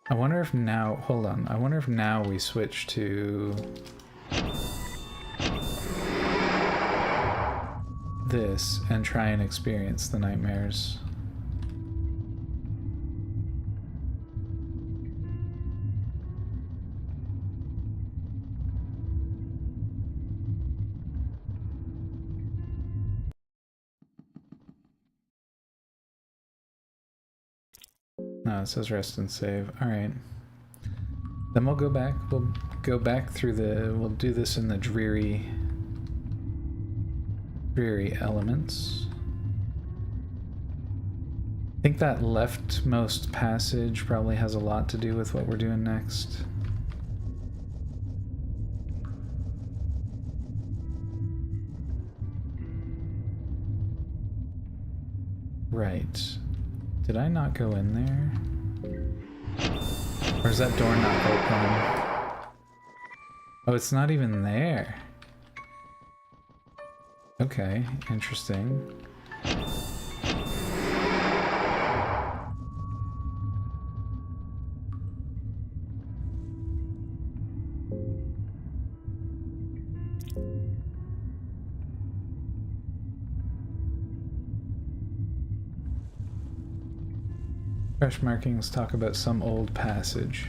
I wonder if now, hold on, I wonder if now we switch to this and try and experience the nightmares. No, it says rest and save. Alright. Then we'll go back. We'll go back through the... We'll do this in the dreary elements. I think that leftmost passage probably has a lot to do with what we're doing next. Right. Did I not go in there? Or is that door not open? Oh, it's not even there. Okay, interesting. Fresh markings talk about some old passage.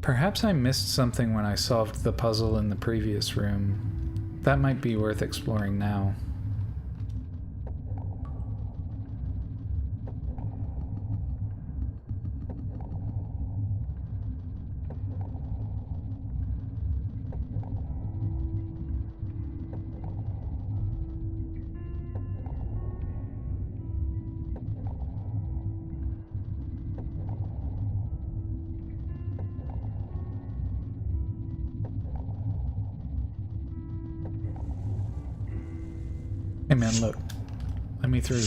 Perhaps I missed something when I solved the puzzle in the previous room. That might be worth exploring now. Hey man, look. Let me through.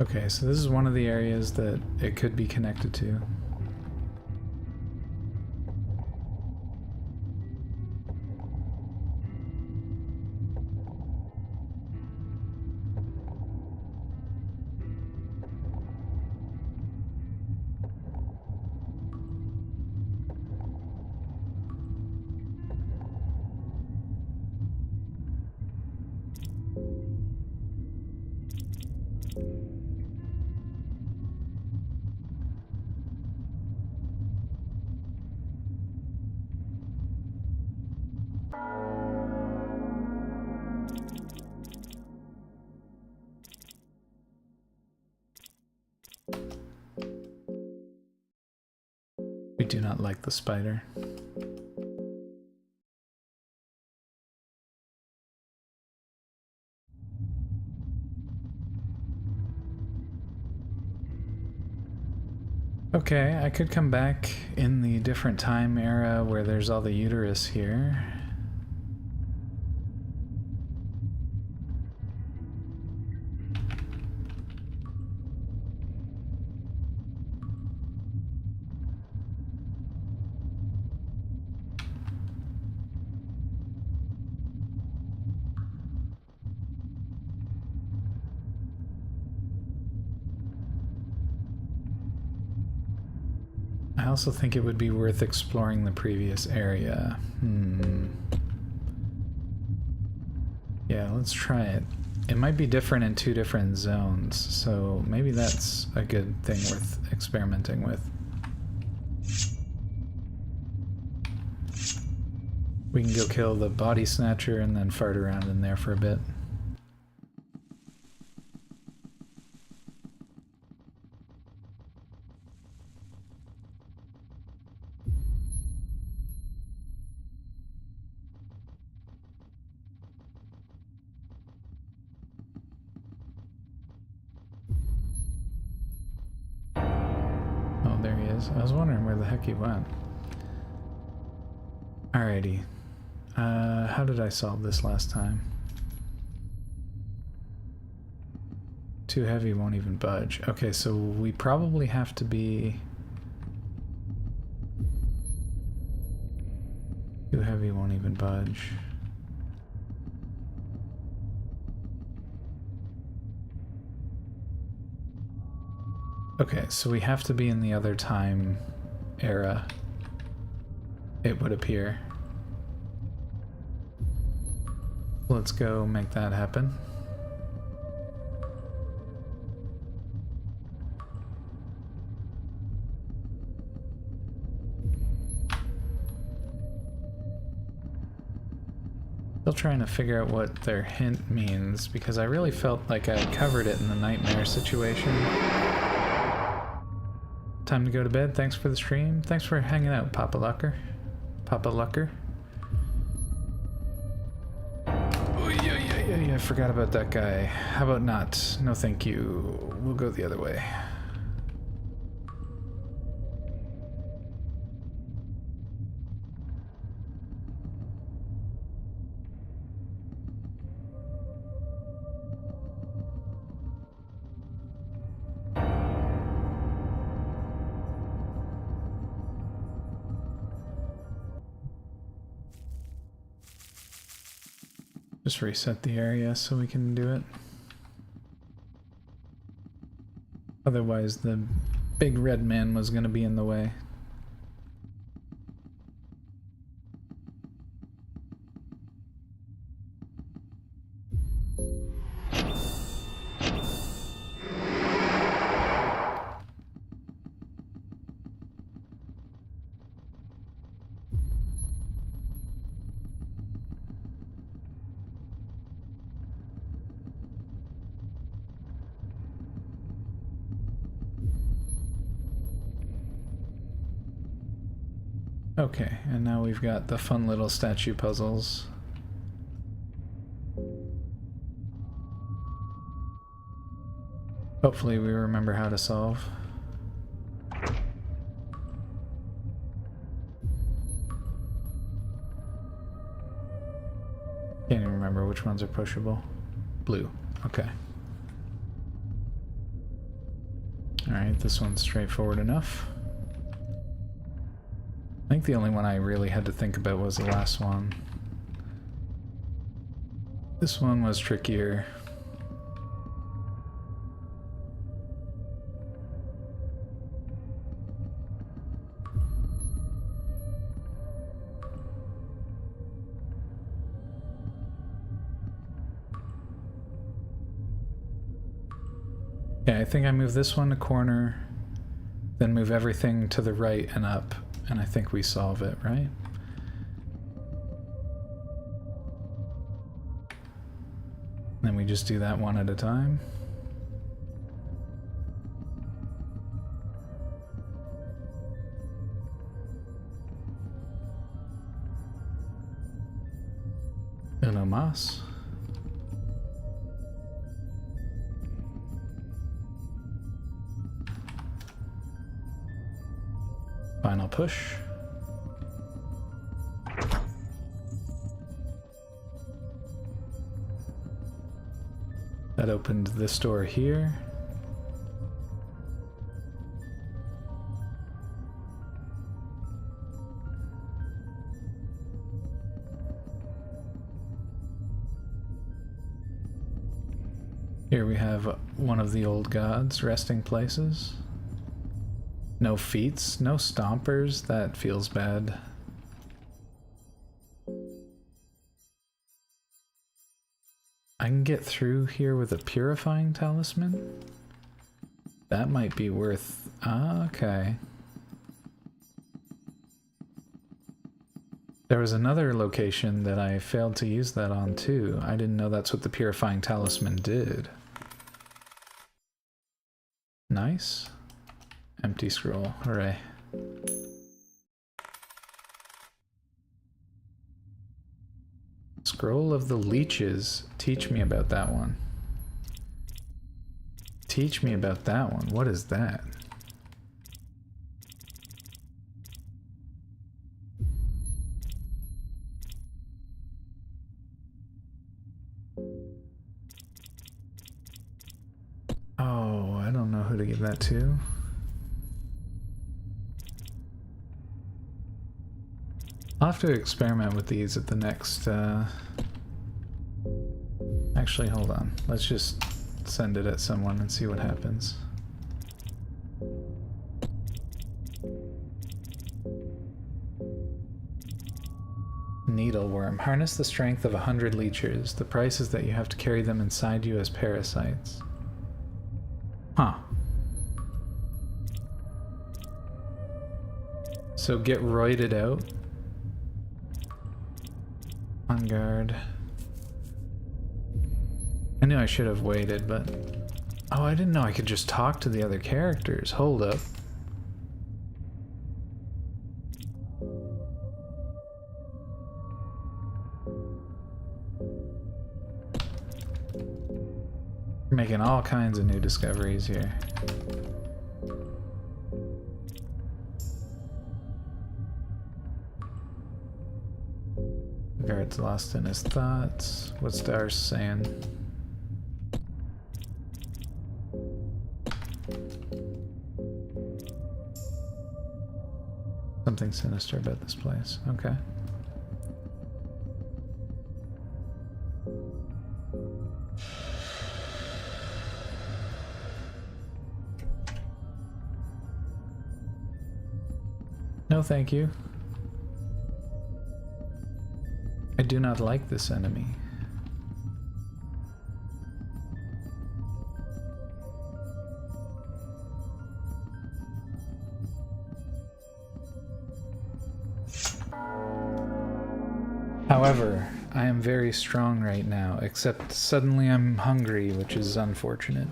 Okay, so this is one of the areas that it could be connected to. We do not like the spider. Okay, I could come back in the different time era where there's all the uterus here. I also think it would be worth exploring the previous area. Yeah, let's try it. It might be different in two different zones, so maybe that's a good thing worth experimenting with. We can go kill the body snatcher and then fart around in there for a bit. Oh, there he is. I was wondering where the heck he went. Alrighty. How did I solve this last time? Too heavy, won't even budge. Okay, so we probably have to be... Too heavy, won't even budge. Okay, so we have to be in the other time era, it would appear. Let's go make that happen. Still trying to figure out what their hint means, because I really felt like I covered it in the nightmare situation. Time to go to bed. Thanks for the stream. Thanks for hanging out, Papa Lucker. Papa Lucker. Oh, yeah, I forgot about that guy. How about not? No thank you. We'll go the other way. Just reset the area so we can do it. Otherwise the big red man was gonna be in the way. Okay, and now we've got the fun little statue puzzles. Hopefully we remember how to solve. Can't even remember which ones are pushable. Blue, okay. Alright, this one's straightforward enough. I think the only one I really had to think about was the last one. This one was trickier. Yeah, I think I move this one to corner, then move everything to the right and up. And I think we solve it, right? Then we just do that one at a time. Uno más. Final push. That opened this door here. Here we have one of the old gods' resting places. No feats, no stompers, that feels bad. I can get through here with a purifying talisman? That might be worth... okay. There was another location that I failed to use that on too. I didn't know that's what the purifying talisman did. Nice. Empty scroll, hooray. Scroll of the Leeches. Teach me about that one. Teach me about that one. What is that? Oh, I don't know who to give that to. I'll have to experiment with these at the next, Actually, hold on. Let's just send it at someone and see what happens. Needleworm. Harness the strength of 100 leechers. The price is that you have to carry them inside you as parasites. Huh. So get roided out. On guard. I knew I should have waited, but... Oh, I didn't know I could just talk to the other characters. Hold up. We're making all kinds of new discoveries here. Guard's lost in his thoughts. What's Darce saying? Something sinister about this place. Okay. No, thank you. I do not like this enemy. However, I am very strong right now, except suddenly I'm hungry, which is unfortunate.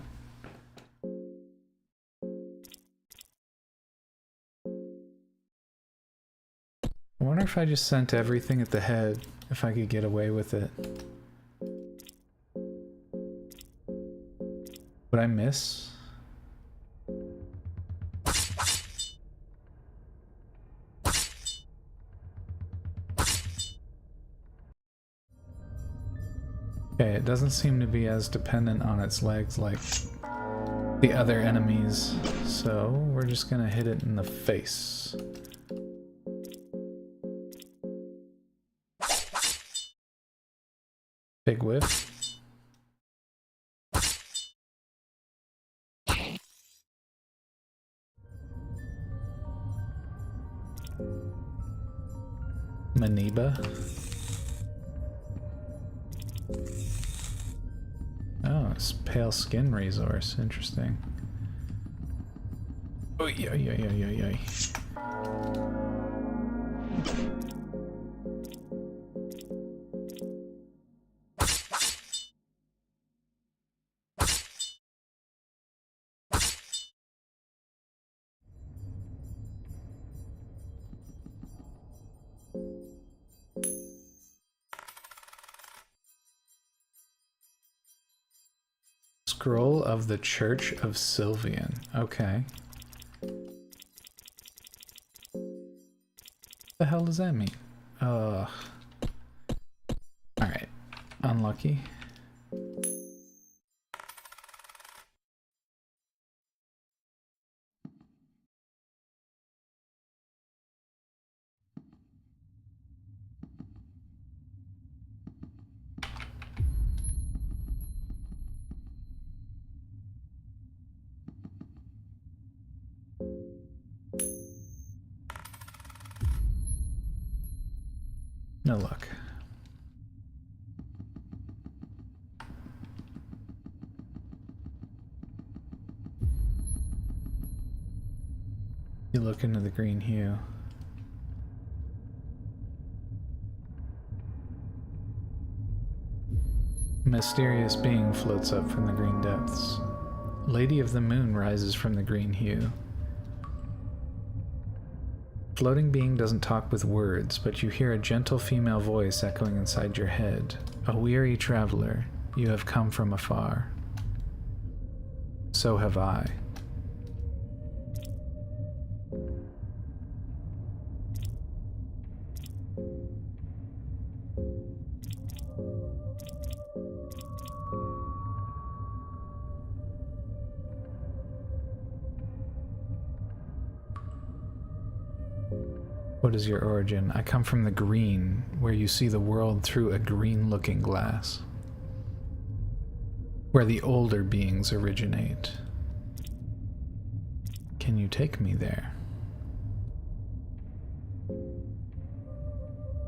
I wonder if I just sent everything at the head, if I could get away with it. Would I miss? Okay, it doesn't seem to be as dependent on its legs like the other enemies, so we're just gonna hit it in the face. Big whiff. Maniba. Oh, it's pale skin resource. Interesting. Oy, oy, oy, oy, oy, oy. Scroll of the Church of Sylvian. Okay. What the hell does that mean? Alright. Unlucky. No luck. You look into the green hue. A mysterious being floats up from the green depths. Lady of the Moon rises from the green hue. Floating being doesn't talk with words, but you hear a gentle female voice echoing inside your head. A weary traveler, you have come from afar. So have I. What is your origin? I come from the green, where you see the world through a green-looking glass. Where the older beings originate. Can you take me there?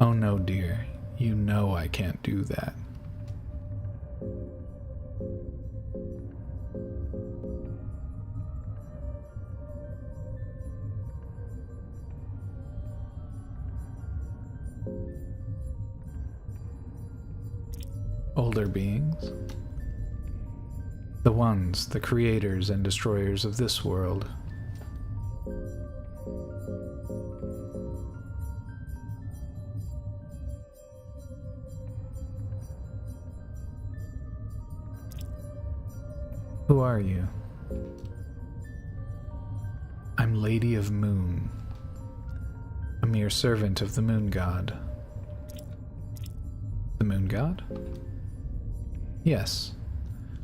Oh no, dear. You know I can't do that. Older beings? The ones, the creators and destroyers of this world. Who are you? I'm Lady of Moon, a mere servant of the Moon God. The Moon God? Yes,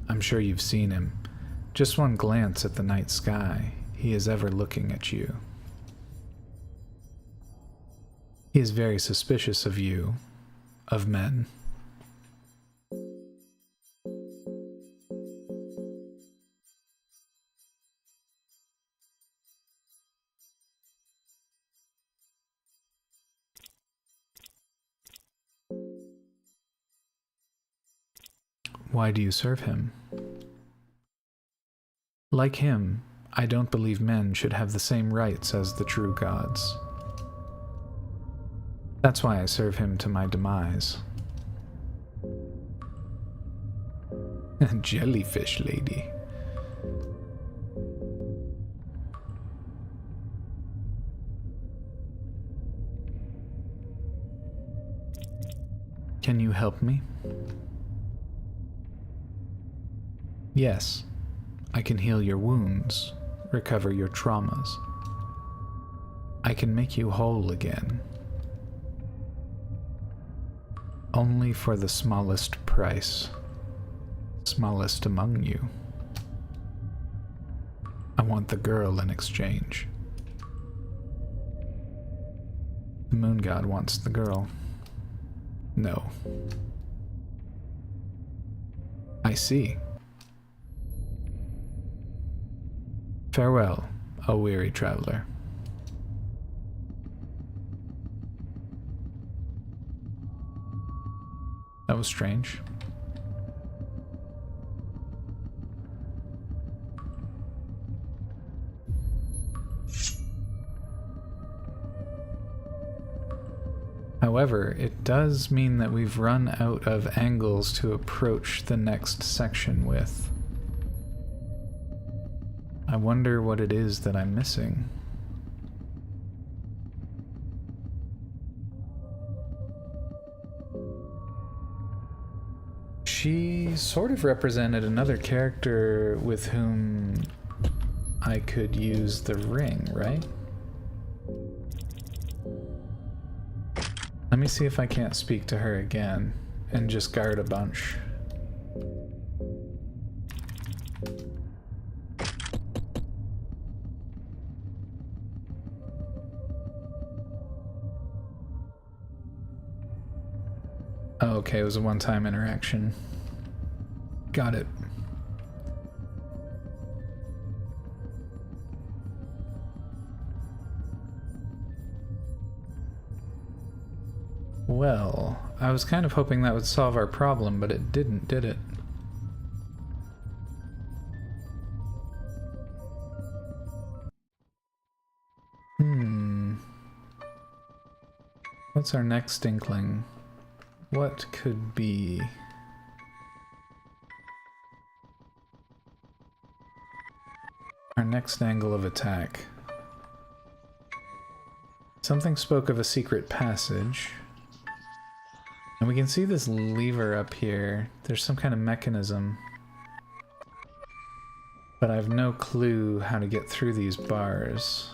I'm sure you've seen him. Just one glance at the night sky, he is ever looking at you. He is very suspicious of you, of men. Why do you serve him? Like him, I don't believe men should have the same rights as the true gods. That's why I serve him to my demise. Jellyfish lady. Can you help me? Yes, I can heal your wounds, recover your traumas. I can make you whole again. Only for the smallest price. Smallest among you. I want the girl in exchange. The moon god wants the girl. No. I see. Farewell, a weary traveler. That was strange. However, it does mean that we've run out of angles to approach the next section with. I wonder what it is that I'm missing. She sort of represented another character with whom I could use the ring, right? Let me see if I can't speak to her again and just guard a bunch. Oh, okay, it was a one-time interaction. Got it. Well, I was kind of hoping that would solve our problem, but it didn't, did it? What's our next inkling? What could be... our next angle of attack? Something spoke of a secret passage. And we can see this lever up here. There's some kind of mechanism. But I have no clue how to get through these bars.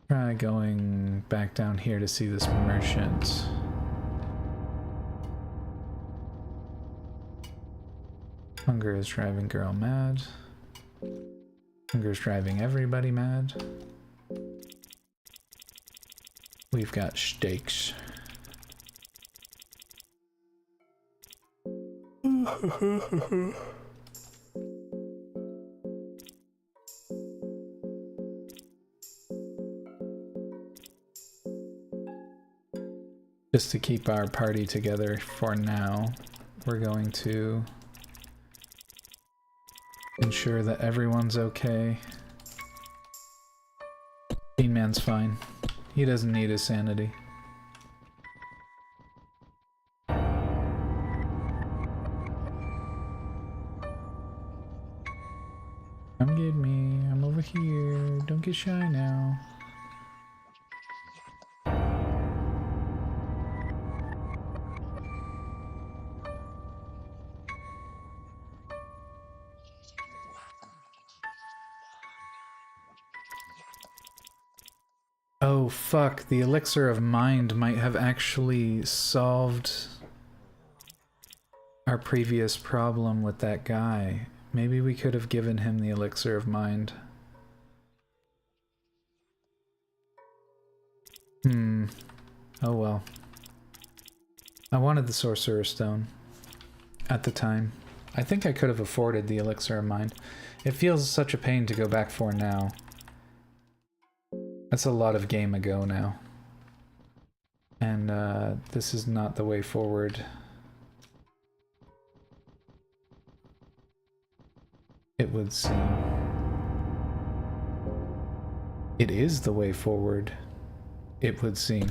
Try going back down here to see this merchant. Hunger is driving girl mad. Hunger is driving everybody mad. We've got steaks. Just to keep our party together for now, we're going to ensure that everyone's okay. Bean Man's fine. He doesn't need his sanity. Come get me. I'm over here. Don't get shy now. Oh fuck, the elixir of mind might have actually solved our previous problem with that guy. Maybe we could have given him the elixir of mind. Oh well. I wanted the Sorcerer's Stone at the time. I think I could have afforded the Elixir of Mind. It feels such a pain to go back for now. That's a lot of game ago now. And this is not the way forward. It would seem. It is the way forward. It would seem.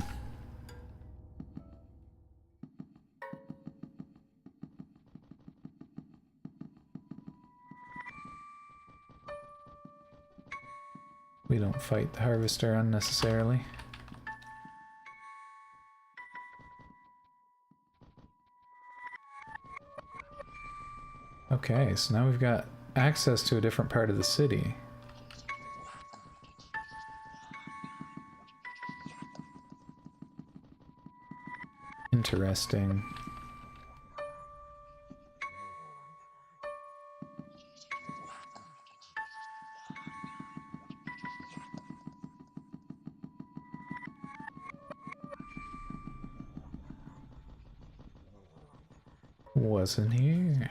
We don't fight the harvester unnecessarily. Okay, so now we've got access to a different part of the city. Interesting. Wasn't here.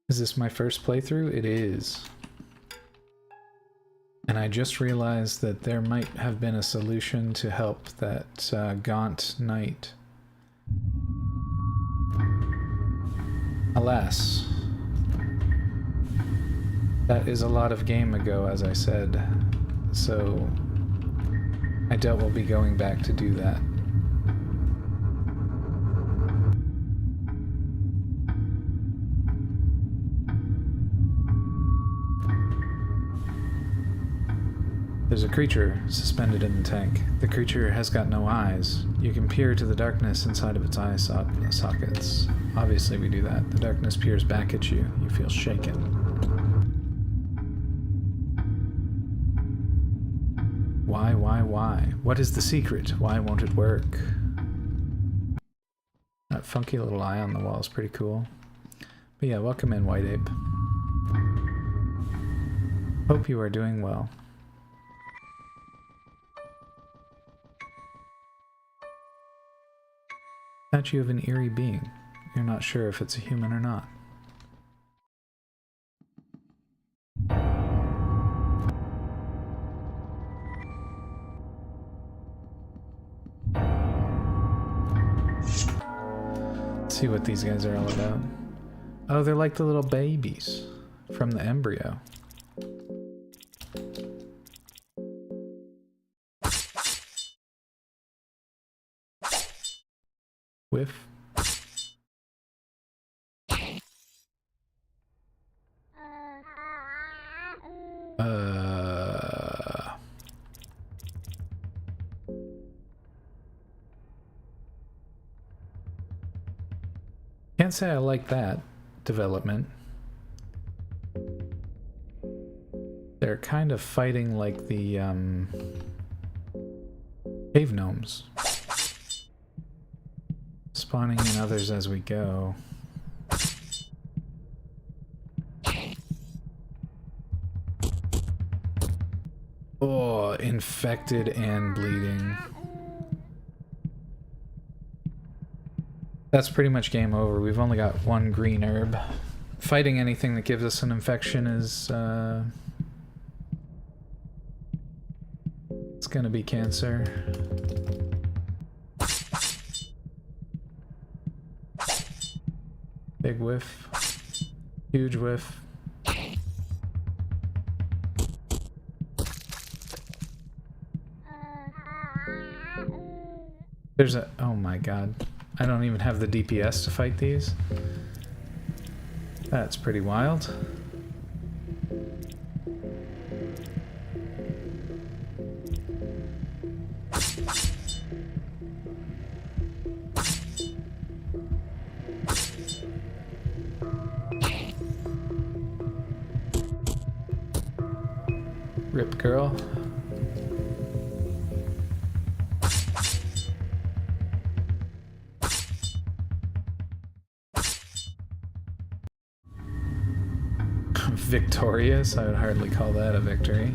Is this my first playthrough? It is. And I just realized that there might have been a solution to help that gaunt knight. Alas. That is a lot of game ago, as I said, so I doubt we'll be going back to do that. There's a creature suspended in the tank. The creature has got no eyes. You can peer to the darkness inside of its eye sockets. Obviously we do that. The darkness peers back at you. You feel shaken. Why? What is the secret? Why won't it work? That funky little eye on the wall is pretty cool. But yeah, welcome in, White Ape. Hope you are doing well. Statue of an eerie being. You're not sure if it's a human or not. Let's see what these guys are all about. Oh, they're like the little babies from the embryo. Whiff. Can't say I like that development. They're kind of fighting like the cave gnomes. Spawning in others as we go. Oh, infected and bleeding. That's pretty much game over. We've only got one green herb. Fighting anything that gives us an infection is, it's gonna be cancer. Big whiff. Huge whiff. There's a... oh my god. I don't even have the DPS to fight these. That's pretty wild. Rip girl. victorious? I would hardly call that a victory.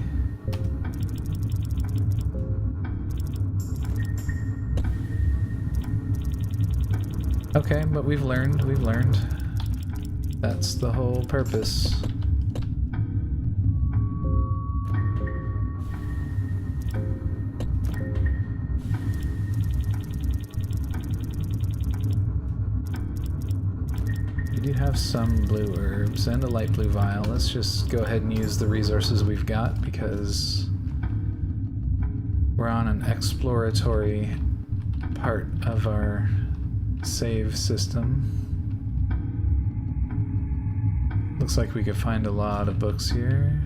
Okay, but we've learned. That's the whole purpose. We do have some blue herbs and a light blue vial. Let's just go ahead and use the resources we've got because we're on an exploratory part of our save system. Looks like we could find a lot of books here.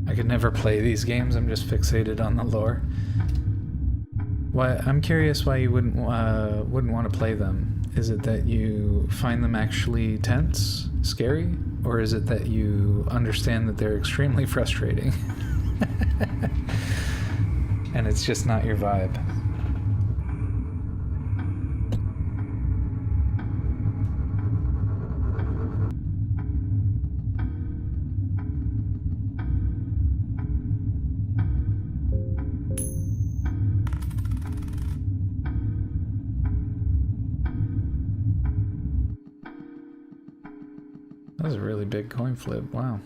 I could never play these games, I'm just fixated on the lore. Why, I'm curious why you wouldn't want to play them. Is it that you find them actually tense, scary, or is it that you understand that they're extremely frustrating? And it's just not your vibe? That was a really big coin flip, wow.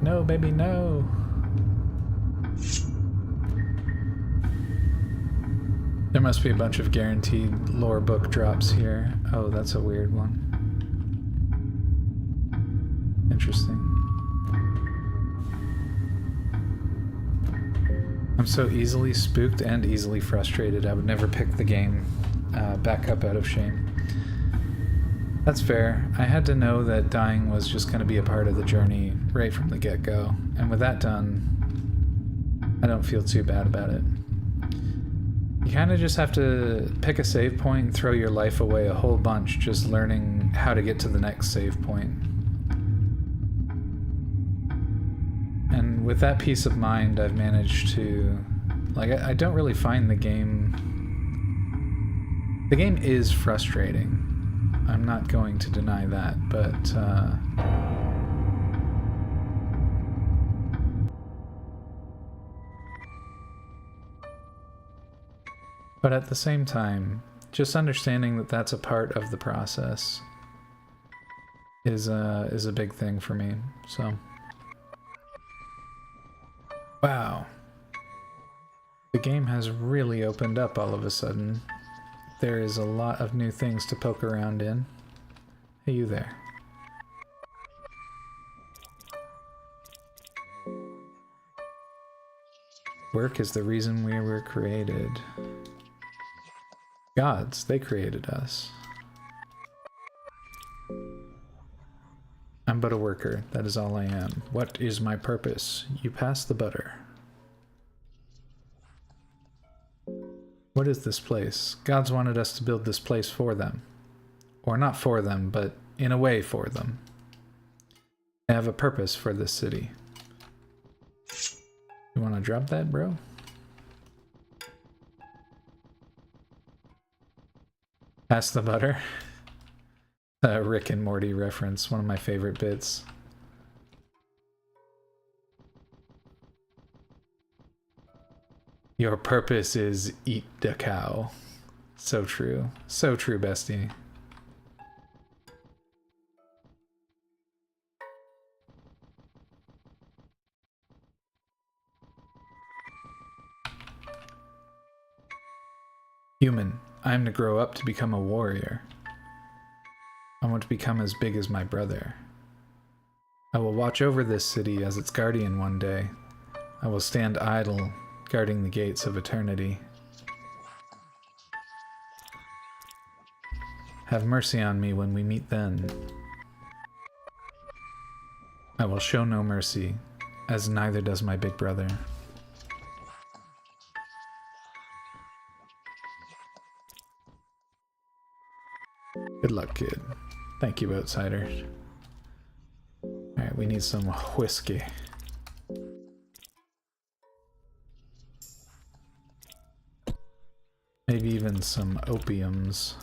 No, baby, no! There must be a bunch of guaranteed lore book drops here. Oh, that's a weird one. Interesting. I'm so easily spooked and easily frustrated. I would never pick the game back up out of shame. That's fair. I had to know that dying was just going to be a part of the journey right from the get-go. And with that done, I don't feel too bad about it. You kind of just have to pick a save point and throw your life away a whole bunch just learning how to get to the next save point. And with that peace of mind, I've managed to... Like, I don't really find the game... The game is frustrating. I'm not going to deny that, but... But at the same time, just understanding that that's a part of the process is a big thing for me, so... Wow. The game has really opened up all of a sudden. There is a lot of new things to poke around in. Hey, you there. Work is the reason we were created. Gods, they created us. I'm but a worker, that is all I am. What is my purpose? You pass the butter. What is this place? Gods wanted us to build this place for them. Or not for them, but in a way for them. They have a purpose for this city. You wanna drop that, bro? Pass the butter. Rick and Morty reference, one of my favorite bits. Your purpose is eat the cow. So true. So true, bestie. Human, I am to grow up to become a warrior. I want to become as big as my brother. I will watch over this city as its guardian one day. I will stand idle, guarding the gates of eternity. Have mercy on me when we meet then. I will show no mercy, as neither does my big brother. Good luck, kid. Thank you, outsider. Alright, we need some whiskey. Maybe even some opiums.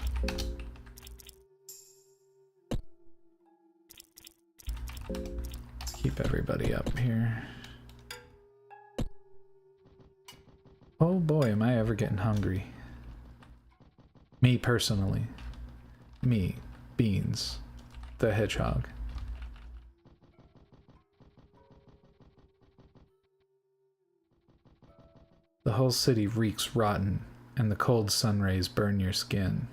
Let's keep everybody up here. Oh boy, am I ever getting hungry. Me personally. Me, Beans, the hedgehog. The whole city reeks rotten, and the cold sun rays burn your skin.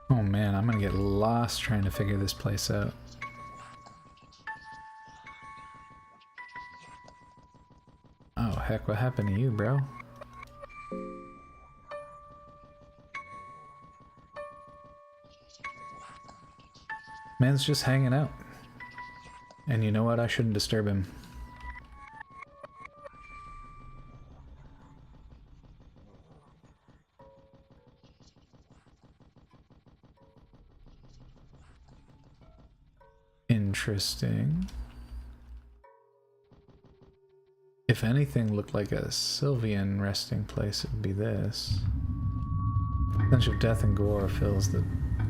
Oh man, I'm gonna get lost trying to figure this place out. Oh heck, what happened to you, bro? Man's just hanging out. And you know what? I shouldn't disturb him. Interesting. If anything looked like a Sylvian resting place, it would be this. The stench of death and gore fills the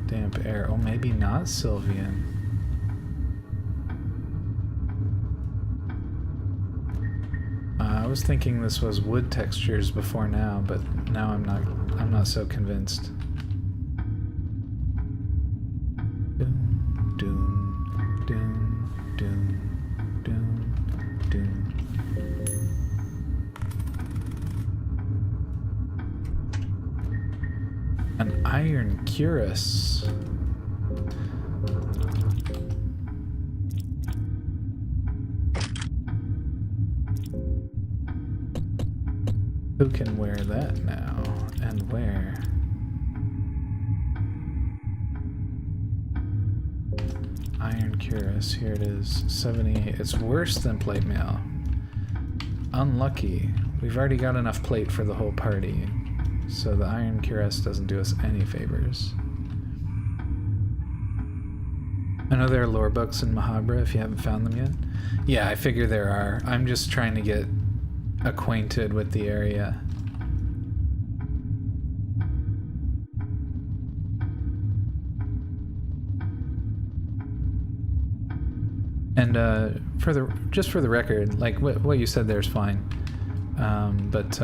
damp air. Oh, maybe not Sylvian. I was thinking this was wood textures before now, but now I'm not so convinced. Doom, doom, doom, doom, doom, doom. An iron cuirass. Who can wear that now? And where? Iron cuirass, here it is. 78. It's worse than plate mail. Unlucky. We've already got enough plate for the whole party. So the iron cuirass doesn't do us any favors. I know there are lore books in Mahabra if you haven't found them yet. Yeah, I figure there are. I'm just trying to get acquainted with the area. And just for the record, like what you said there is fine, but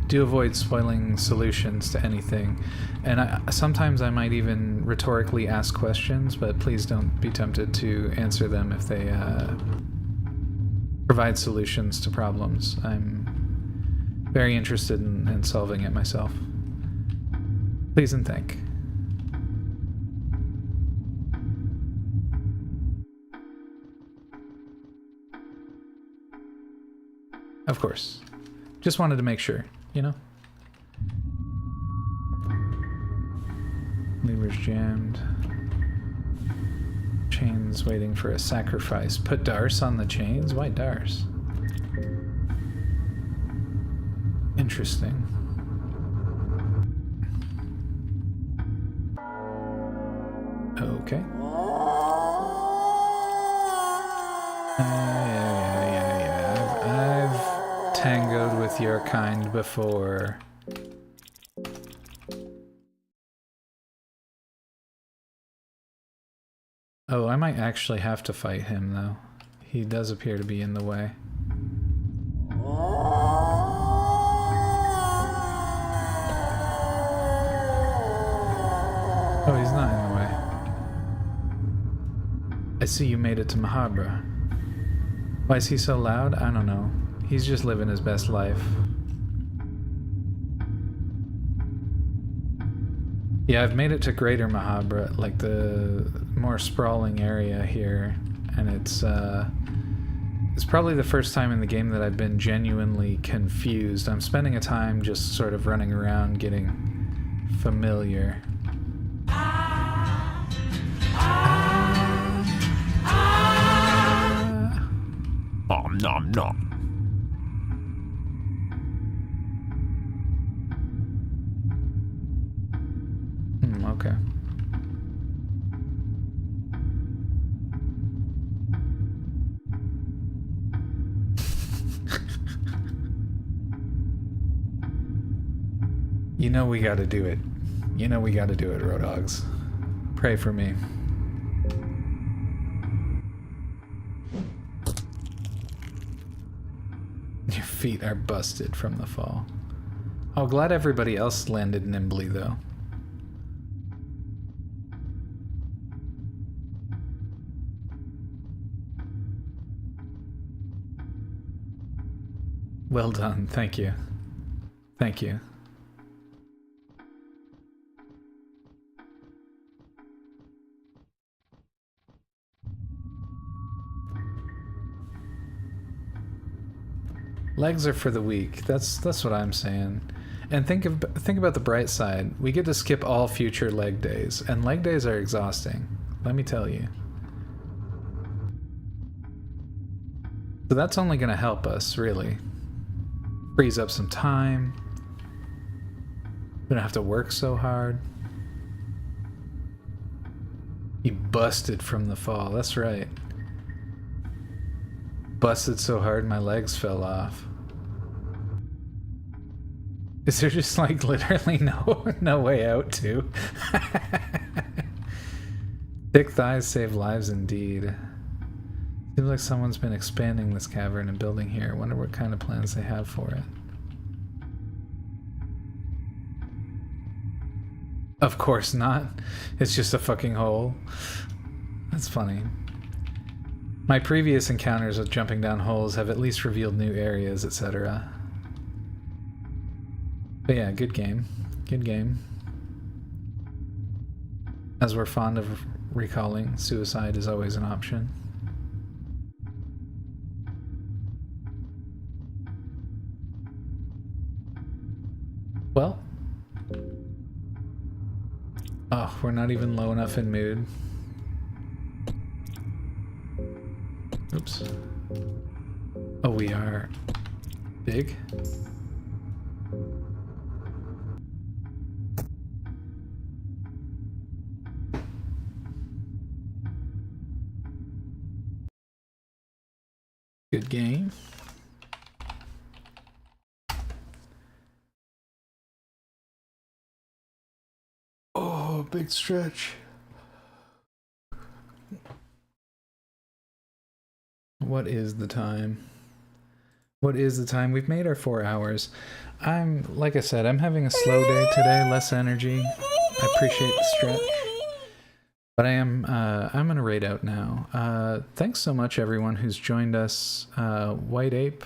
do avoid spoiling solutions to anything. And sometimes I might even rhetorically ask questions, but please don't be tempted to answer them if they provide solutions to problems. I'm very interested in solving it myself. Please and thank. Of course. Just wanted to make sure, you know? Levers jammed. Chains waiting for a sacrifice. Put Darce on the chains? Why Darce? Interesting. Okay. I've tangoed with your kind before. Oh, I might actually have to fight him, though. He does appear to be in the way. Oh, he's not in the way. I see you made it to Mahabra. Why is he so loud? I don't know. He's just living his best life. Yeah, I've made it to Greater Mahabra, like the more sprawling area here, and it's probably the first time in the game that I've been genuinely confused. I'm spending a time just sort of running around getting familiar. Nom nom nom. Okay. You know we gotta do it. You know we gotta do it, Rodogs. Pray for me. Your feet are busted from the fall. Oh, glad everybody else landed nimbly, though. Well done, thank you. Thank you. Legs are for the weak. That's what I'm saying. And think about the bright side. We get to skip all future leg days, and leg days are exhausting. Let me tell you. So that's only going to help us, really. Frees up some time. We don't have to work so hard. You busted from the fall. That's right. Busted so hard my legs fell off. Is there just like literally no way out too? Thick thighs save lives indeed. Seems like someone's been expanding this cavern and building here. I wonder what kind of plans they have for it. Of course not. It's just a fucking hole. That's funny. My previous encounters with jumping down holes have at least revealed new areas, etc. But yeah, good game. Good game. As we're fond of recalling, suicide is always an option. Well. Oh, we're not even low enough in mood. Oops. Oh, we are big? Good game. Oh, big stretch. What is the time? What is the time? We've made our 4 hours. Like I said, I'm having a slow day today, less energy. I appreciate the stretch. But I'm gonna raid out now. Thanks so much everyone who's joined us. White Ape.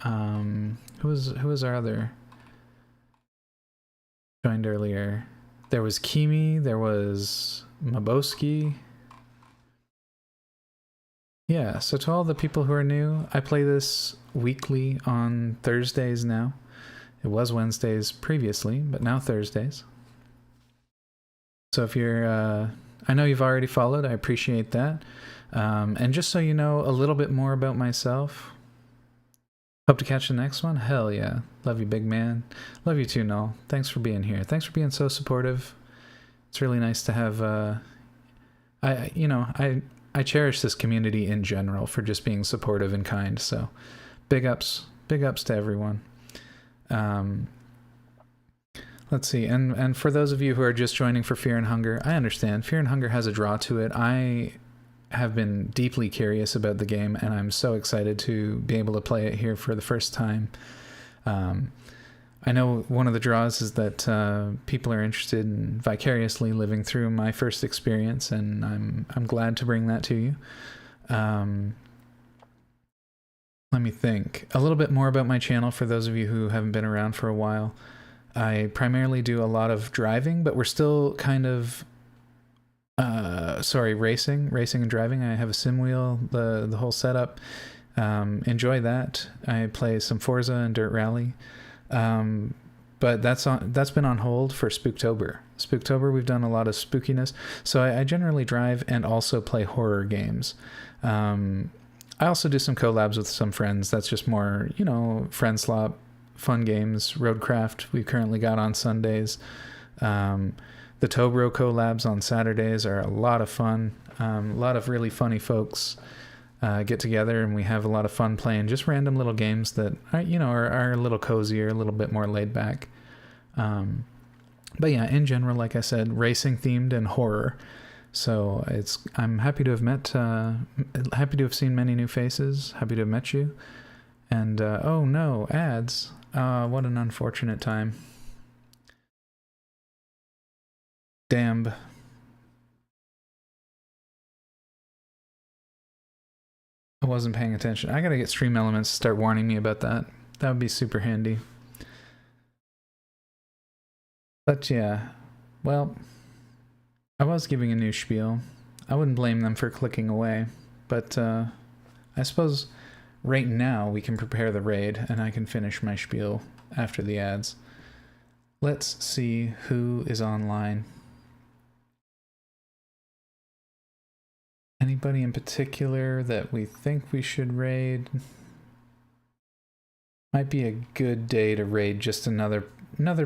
Who was our other? Joined earlier. There was Kimi, there was Maboski. Yeah, so to all the people who are new, I play this weekly on Thursdays now. It was Wednesdays previously, but now Thursdays. So if you're, I know you've already followed, I appreciate that. And just so you know a little bit more about myself, hope to catch the next one. Hell yeah. Love you, big man. Love you too, Null. Thanks for being here. Thanks for being so supportive. It's really nice to have, I cherish this community in general for just being supportive and kind. So big ups to everyone. Let's see. And for those of you who are just joining for Fear and Hunger, I understand. Fear and Hunger has a draw to it. I have been deeply curious about the game, and I'm so excited to be able to play it here for the first time. I know one of the draws is that people are interested in vicariously living through my first experience, and I'm glad to bring that to you. Let me think. A little bit more about my channel for those of you who haven't been around for a while. I primarily do a lot of driving, but we're still kind of racing and driving. I have a sim wheel, the whole setup. Enjoy that. I play some Forza and Dirt Rally. But that's been on hold for Spooktober. Spooktober, we've done a lot of spookiness. So I generally drive and also play horror games. I also do some collabs with some friends. That's just more, friend slop, fun games. Roadcraft we've currently got on Sundays. The Tobro collabs on Saturdays are a lot of fun. A lot of really funny folks get together, and we have a lot of fun playing just random little games that are a little cozier, a little bit more laid back. But yeah, in general, like I said, racing themed and horror. So I'm happy to have seen many new faces. Happy to have met you. And oh no, ads. What an unfortunate time. Damn. I wasn't paying attention. I gotta get Stream Elements to start warning me about that. That would be super handy. But yeah, well, I was giving a new spiel. I wouldn't blame them for clicking away, but I suppose right now we can prepare the raid and I can finish my spiel after the ads. Let's see who is online. Anybody in particular that we think we should raid? Might be a good day to raid just another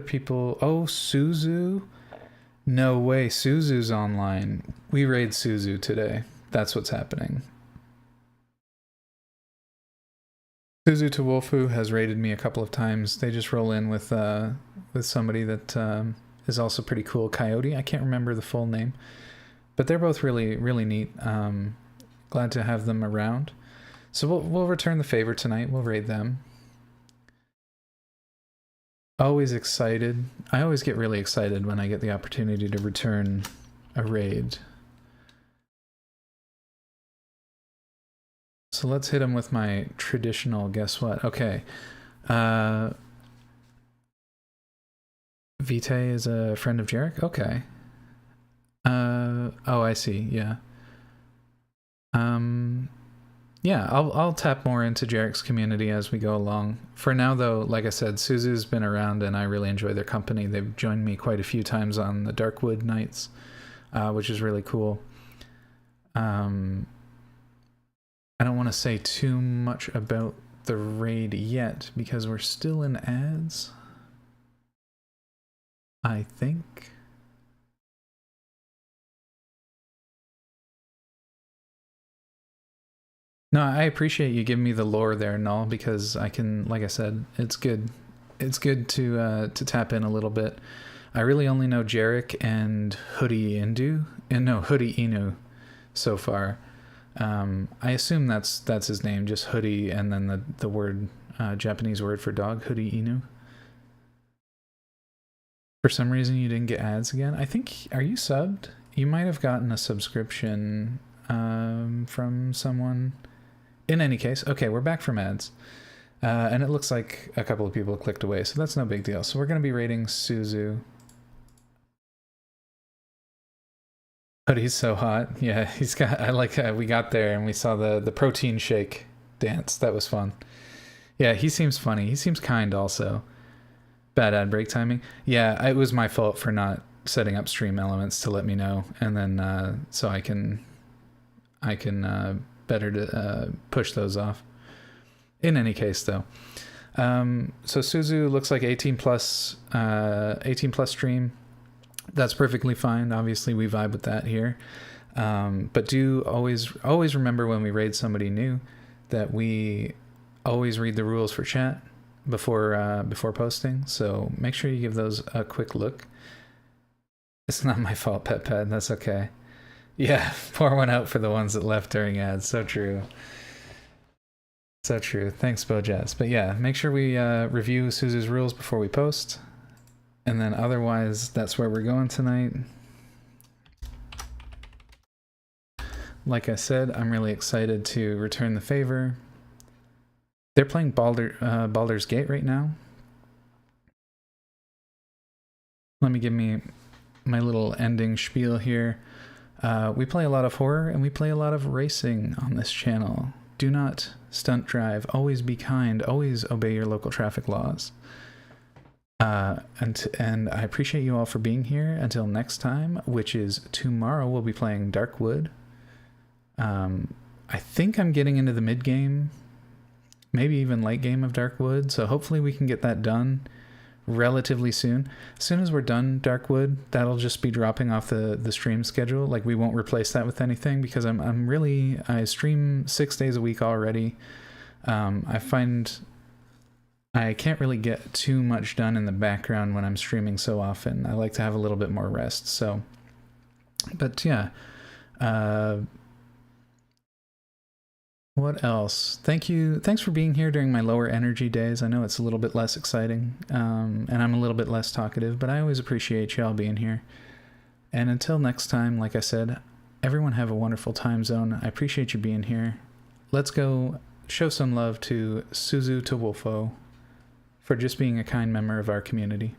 people. Oh, Suzu? No way, Suzu's online. We raid Suzu today. That's what's happening. Suzu to Wolfu has raided me a couple of times. They just roll in with somebody that is also pretty cool. Coyote, I can't remember the full name. But they're both really, really neat. Glad to have them around. So we'll return the favor tonight. We'll raid them. Always excited. I always get really excited when I get the opportunity to return a raid. So let's hit them with my traditional, guess what? Okay. Vite is a friend of Jarek? Okay. Oh, I see. Yeah. Yeah, I'll tap more into Jarek's community as we go along. For now, though, like I said, Suzu's been around and I really enjoy their company. They've joined me quite a few times on the Darkwood nights, which is really cool. I don't want to say too much about the raid yet because we're still in ads, I think. No, I appreciate you giving me the lore there, Null, because I can, like I said, it's good. It's good to tap in a little bit. I really only know Jarek and Hoodie Inu so far. I assume that's his name, just Hoodie, and then the word Japanese word for dog, Hoodie Inu. For some reason, you didn't get ads again. I think, are you subbed? You might have gotten a subscription from someone. In any case, okay, we're back from ads. And it looks like a couple of people clicked away, so that's no big deal. So we're going to be rating Suzu. But he's so hot. Yeah, he's got, I like how we got there and we saw the protein shake dance. That was fun. Yeah, he seems funny. He seems kind also. Bad ad break timing. Yeah, it was my fault for not setting up Stream Elements to let me know. And then, so I can better to push those off. In any case, though, so Suzu looks like 18 plus stream. That's perfectly fine. Obviously, we vibe with that here. But do always remember when we raid somebody new that we always read the rules for chat before posting. So make sure you give those a quick look. It's not my fault, Pet. That's okay. Yeah, pour one out for the ones that left during ads. So true. So true. Thanks, Bojazz. But yeah, make sure we review Suzu's rules before we post. And then otherwise, that's where we're going tonight. Like I said, I'm really excited to return the favor. They're playing Baldur's Gate right now. let me give me my little ending spiel here. We play a lot of horror and we play a lot of racing on this channel. Do not stunt drive. Always be kind. Always obey your local traffic laws. And I appreciate you all for being here. Until next time, which is tomorrow, we'll be playing Darkwood. I think I'm getting into the mid game, maybe even late game of Darkwood. So hopefully we can get that done relatively soon. As soon as we're done Darkwood, that'll just be dropping off the stream schedule. Like, we won't replace that with anything, because I stream 6 days a week already. I find I can't really get too much done in the background when I'm streaming so often. I like to have a little bit more rest. So, but yeah, what else? Thanks for being here during my lower energy days. I know it's a little bit less exciting, and I'm a little bit less talkative, but I always appreciate y'all being here. And until next time, like I said, everyone have a wonderful time zone. I appreciate you being here. Let's go show some love to Suzu to Wolfo for just being a kind member of our community.